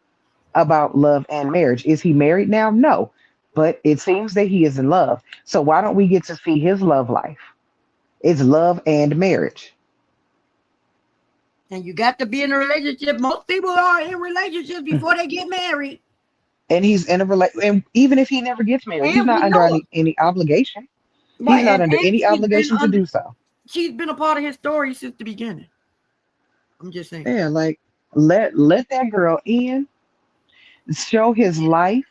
about love and marriage. Is he married now? No. But it seems that he is in love. So why don't we get to see his love life? It's love and marriage. And you got to be in a relationship. Most people are in relationships before they get married. And he's in a relationship. And even if he never gets married, he's not under any obligation. He's not under any obligation to do so. She's been a part of his story since the beginning. I'm just saying. Yeah, like let that girl in, show his life,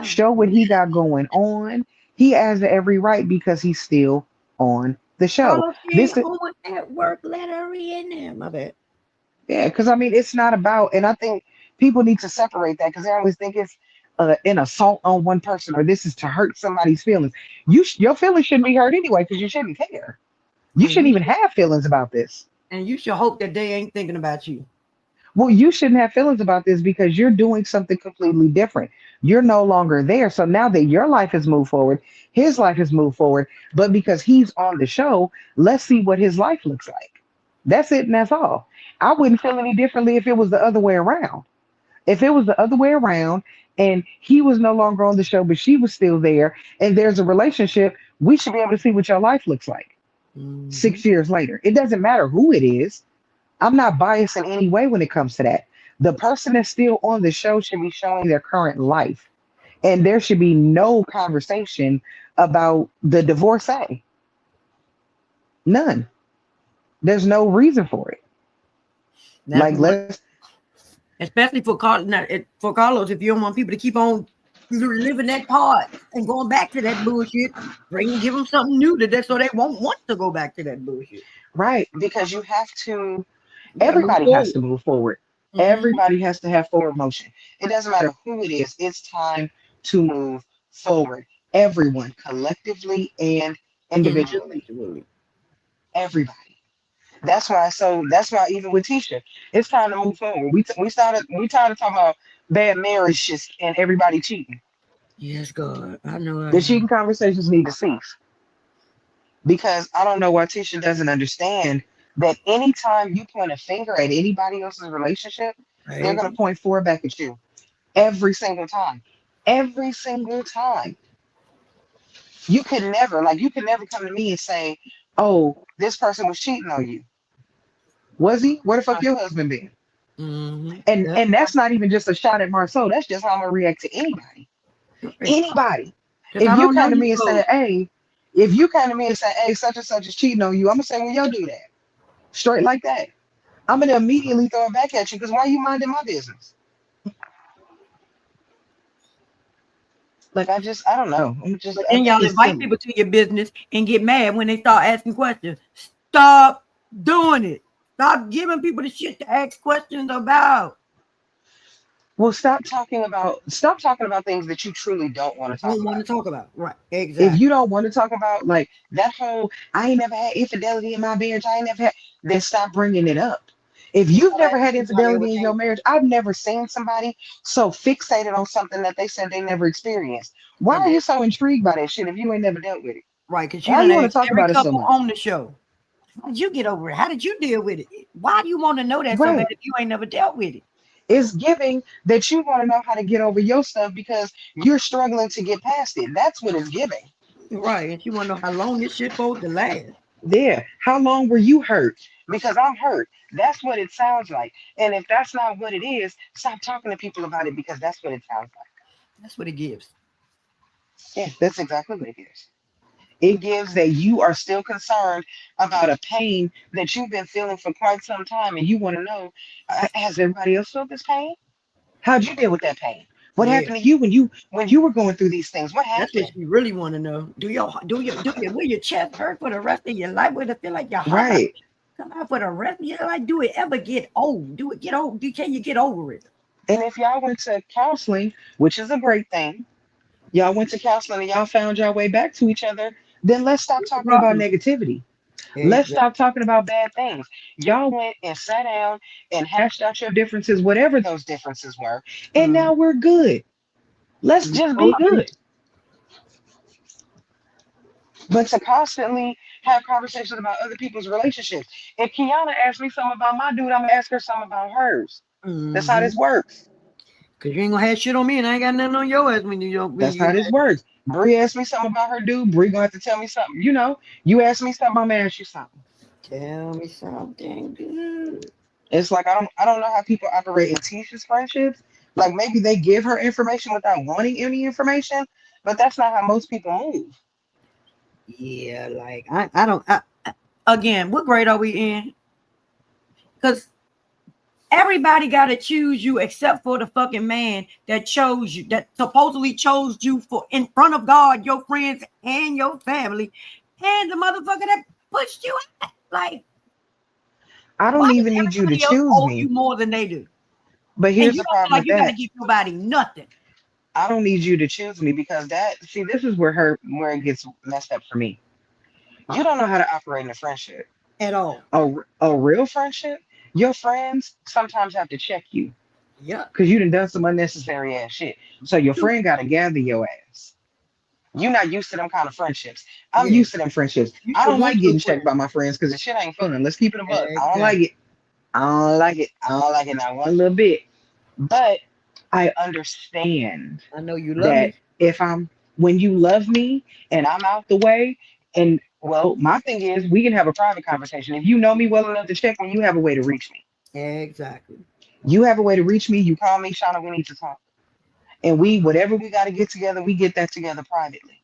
show what he got going on. He has every right because he's still on the show. This is at work. Let her in there. My bad. Yeah, because I mean, it's not about, and I think people need to separate that because they always think it's an assault on one person or this is to hurt somebody's feelings. Your feelings shouldn't be hurt anyway because you shouldn't care. You shouldn't even have feelings about this. And you should hope that they ain't thinking about you. Well, you shouldn't have feelings about this because you're doing something completely different. You're no longer there. So now that your life has moved forward, his life has moved forward. But because he's on the show, let's see what his life looks like. That's it and that's all. I wouldn't feel any differently if it was the other way around. If it was the other way around and he was no longer on the show, but she was still there and there's a relationship, we should be able to see what your life looks like 6 years later. It doesn't matter who it is. I'm not biased in any way when it comes to that. The person that's still on the show should be showing their current life. And there should be no conversation about the divorcee. None. There's no reason for it. Especially for Carlos, if you don't want people to keep on living that part and going back to that bullshit, give them something new to that so they won't want to go back to that bullshit. Right, because you have to. Everybody has to move forward. Everybody has to have forward motion. It doesn't matter who it is. It's time to move forward. Everyone, collectively and individually. Everybody. That's why even with Tisha, it's time to move forward. We tired of talking about bad marriages and everybody cheating. Yes, God. I know. The cheating conversations need to cease. Because I don't know why Tisha doesn't understand that anytime you point a finger at anybody else's relationship, they're going to point four back at you. Every single time. Every single time. You can never come to me and say, oh, this person was cheating on you. Was he? Where the fuck your husband been? And that's not even just a shot at Marsau. That's just how I'm going to react to anybody. Anybody. If you come to me and say, hey, such and such is cheating on you, I'm going to say, well, y'all do that. Straight like that. I'm going to immediately throw it back at you because why are you minding my business? Like, I don't know. And y'all invite people to your business and get mad when they start asking questions. Stop doing it. Stop giving people the shit to ask questions about. Well, stop talking about things that you truly don't want to talk about. Right. Exactly. If you don't want to talk about like that whole, I ain't never had infidelity in my marriage, then stop bringing it up. If you've never had infidelity in your marriage, I've never seen somebody so fixated on something that they said they never experienced. Why are you so intrigued by that shit if you ain't never dealt with it? Right, because why you want to talk about it so much? On the show. How did you get over it? How did you deal with it? Why do you want to know that so bad if you ain't never dealt with it? It's giving that you want to know how to get over your stuff because you're struggling to get past it. That's what it's giving. Right. And you want to know how long this shit supposed to last. Yeah. How long were you hurt? Because I'm hurt. That's what it sounds like. And if that's not what it is, stop talking to people about it because that's what it sounds like. That's what it gives. Yeah, that's exactly what it is. It gives that you are still concerned about a pain that you've been feeling for quite some time, and you want to know, has everybody else felt this pain? How'd you deal with that pain? What Yeah. happened to you when you were going through these things? What That's what happened? you really want to know. Will your chest hurt for the rest of your life? Will it feel like your heart Right. come out for the rest of your life? Do it ever get old? Do it get old? Can you get over it? And if y'all went to counseling, which is a great thing, y'all went to counseling and y'all found your way back to each other, then let's stop talking about negativity. Let's stop talking about bad things. Y'all went and sat down and hashed out your differences, whatever those differences were, and now we're good. Let's just be good. But to constantly have conversations about other people's relationships. If Kiana asks me something about my dude, I'm gonna ask her something about hers. That's how this works. Cause you ain't gonna have shit on me, and I ain't got nothing on your ass when you. That's how this works. Bree asked me something about her dude. Bree gonna have to tell me something. You know, you ask me something, I'm gonna ask you something. Tell me something good. It's like I don't know how people operate in Tisha's friendships. Like maybe they give her information without wanting any information, but that's not how most people move. Yeah, like I don't. Again, what grade are we in? Because everybody got to choose you except for the fucking man that chose you, that supposedly chose you for in front of God, your friends, and your family, and the motherfucker that pushed you out. Like, I don't even need you to choose me. You more than they do. But And here's you the don't feel problem like with you got to that. give nobody nothing. I don't need you to choose me because this is where it gets messed up for me. You don't know how to operate in a friendship. At all. A real friendship, your friends sometimes have to check you. Yeah. Because you done some unnecessary ass shit. So your friend gotta gather your ass. You're not used to them kind of friendships. I'm used to them friendships. I don't like getting checked by my friends because the shit ain't fun. Let's keep it a buck. I don't like it. I don't like it. I don't like it not one little bit. But I understand. I know you love me. When you love me and I'm out the way, and well, my thing is we can have a private conversation. If you know me well enough to check me, you have a way to reach me. Exactly. You have a way to reach me. You call me, Shauna, we need to talk. And whatever we got to get together, we get that together privately.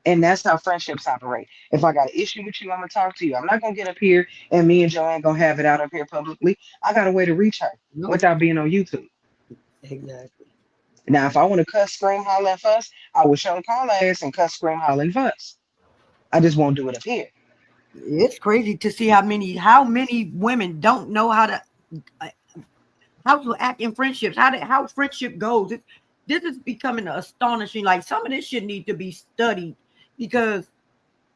And that's how friendships operate. If I got an issue with you, I'm going to talk to you. I'm not going to get up here and me and JoAnn going to have it out up here publicly. I got a way to reach her without being on YouTube. Exactly. Now, if I want to cuss, scream, holler, and fuss, I will show call ass and cuss, scream, holler, and fuss. I just won't do it up here. It's crazy to see how many women don't know how to act in friendships, how friendship goes. This is becoming astonishing. Like some of this shit need to be studied because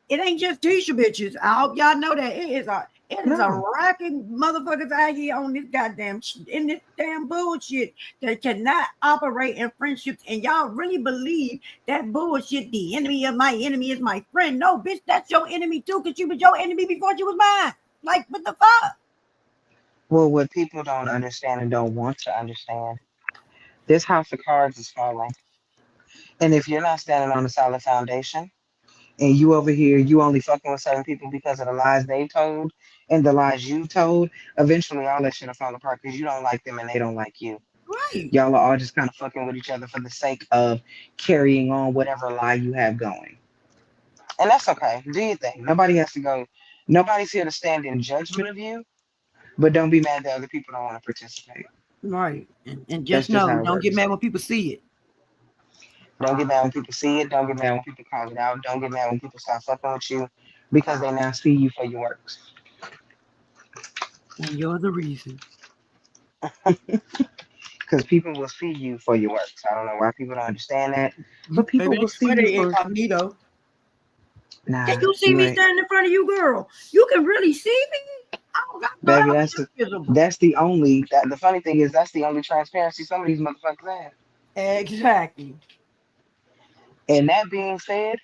it ain't just Tisha bitches. I hope y'all know that it is a racking motherfuckers out here on this in this damn bullshit that cannot operate in friendships. And y'all really believe that bullshit? The enemy of my enemy is my friend. No, bitch, that's your enemy too, because you was your enemy before you was mine. Like, what the fuck? Well, what people don't understand and don't want to understand, this house of cards is falling. And if you're not standing on a solid foundation, and you over here, you only fucking with certain people because of the lies they told and the lies you told, eventually all that shit will fall apart because you don't like them and they don't like you. Right. Y'all are all just kind of fucking with each other for the sake of carrying on whatever lie you have going. And that's okay. Do your thing. Nobody has to go. Nobody's here to stand in judgment of you, but don't be mad that other people don't want to participate. Right. And just know, don't get mad when people see it. Don't get mad when people see it. Don't get mad when people call it out. Don't get mad when people start fucking with you because they now see you for your works. And you're the reason. Because people will see you for your works. I don't know why people don't understand that, but people will see you for incognito. Nah, can you see me standing in front of you, girl? You can really see me. Baby, the funny thing is that's the only transparency some of these motherfuckers have. Exactly. And that being said,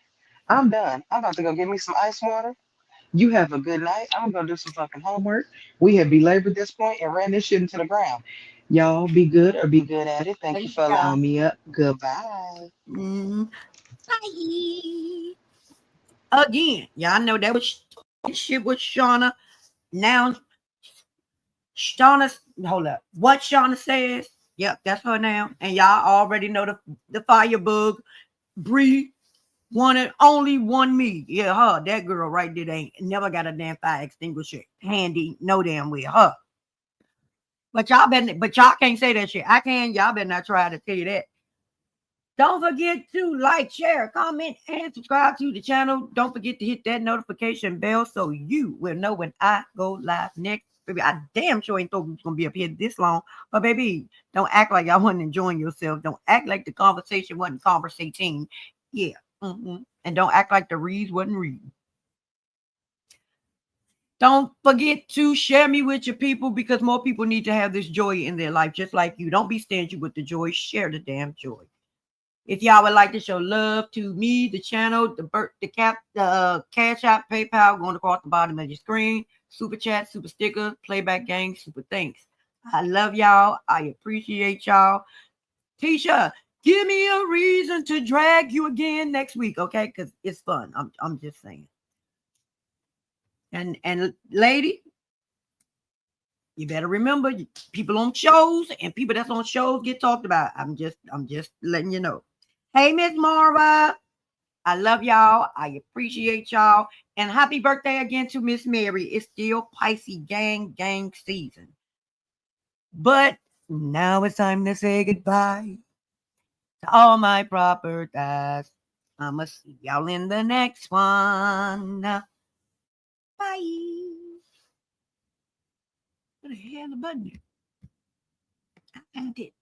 I'm done. I'm about to go get me some ice water. You have a good night. I'm gonna do some fucking homework. We have belabored this point and ran this shit into the ground. Y'all be good or be good at it. Thank you for y'all. allowing me up. Goodbye. Bye. Again, y'all know that was shit with Shauna. Now, Shauna, hold up. What Shauna says, yep, that's her now. And y'all already know the firebug. Bree wanted only one me. Yeah, her, that girl right there ain't never got a damn fire extinguisher handy. No damn well, her. But y'all can't say that shit. I can. Y'all better not try to tell you that. Don't forget to like, share, comment, and subscribe to the channel. Don't forget to hit that notification bell so you will know when I go live next. Baby, I damn sure ain't thought we was going to be up here this long. But, baby, don't act like y'all wasn't enjoying yourself. Don't act like the conversation wasn't conversating. Yeah. And don't act like the reads wasn't reading. Don't forget to share me with your people because more people need to have this joy in their life, just like you. Don't be stingy with the joy. Share the damn joy. If y'all would like to show love to me, the channel, the Cash App, PayPal, going across the bottom of your screen, super chat, super sticker, playback gang, super thanks. I love y'all. I appreciate y'all. Tisha, give me a reason to drag you again next week, okay? Because it's fun. I'm just saying. And lady, you better remember, people on shows and people that's on shows get talked about. I'm just letting you know. Hey, Miss Marva. I love y'all. I appreciate y'all. And happy birthday again to Miss Mary. It's still Pisces gang season. But now it's time to say goodbye to all my proper guys. I'ma see y'all in the next one. Bye. What the hell the button? I found it.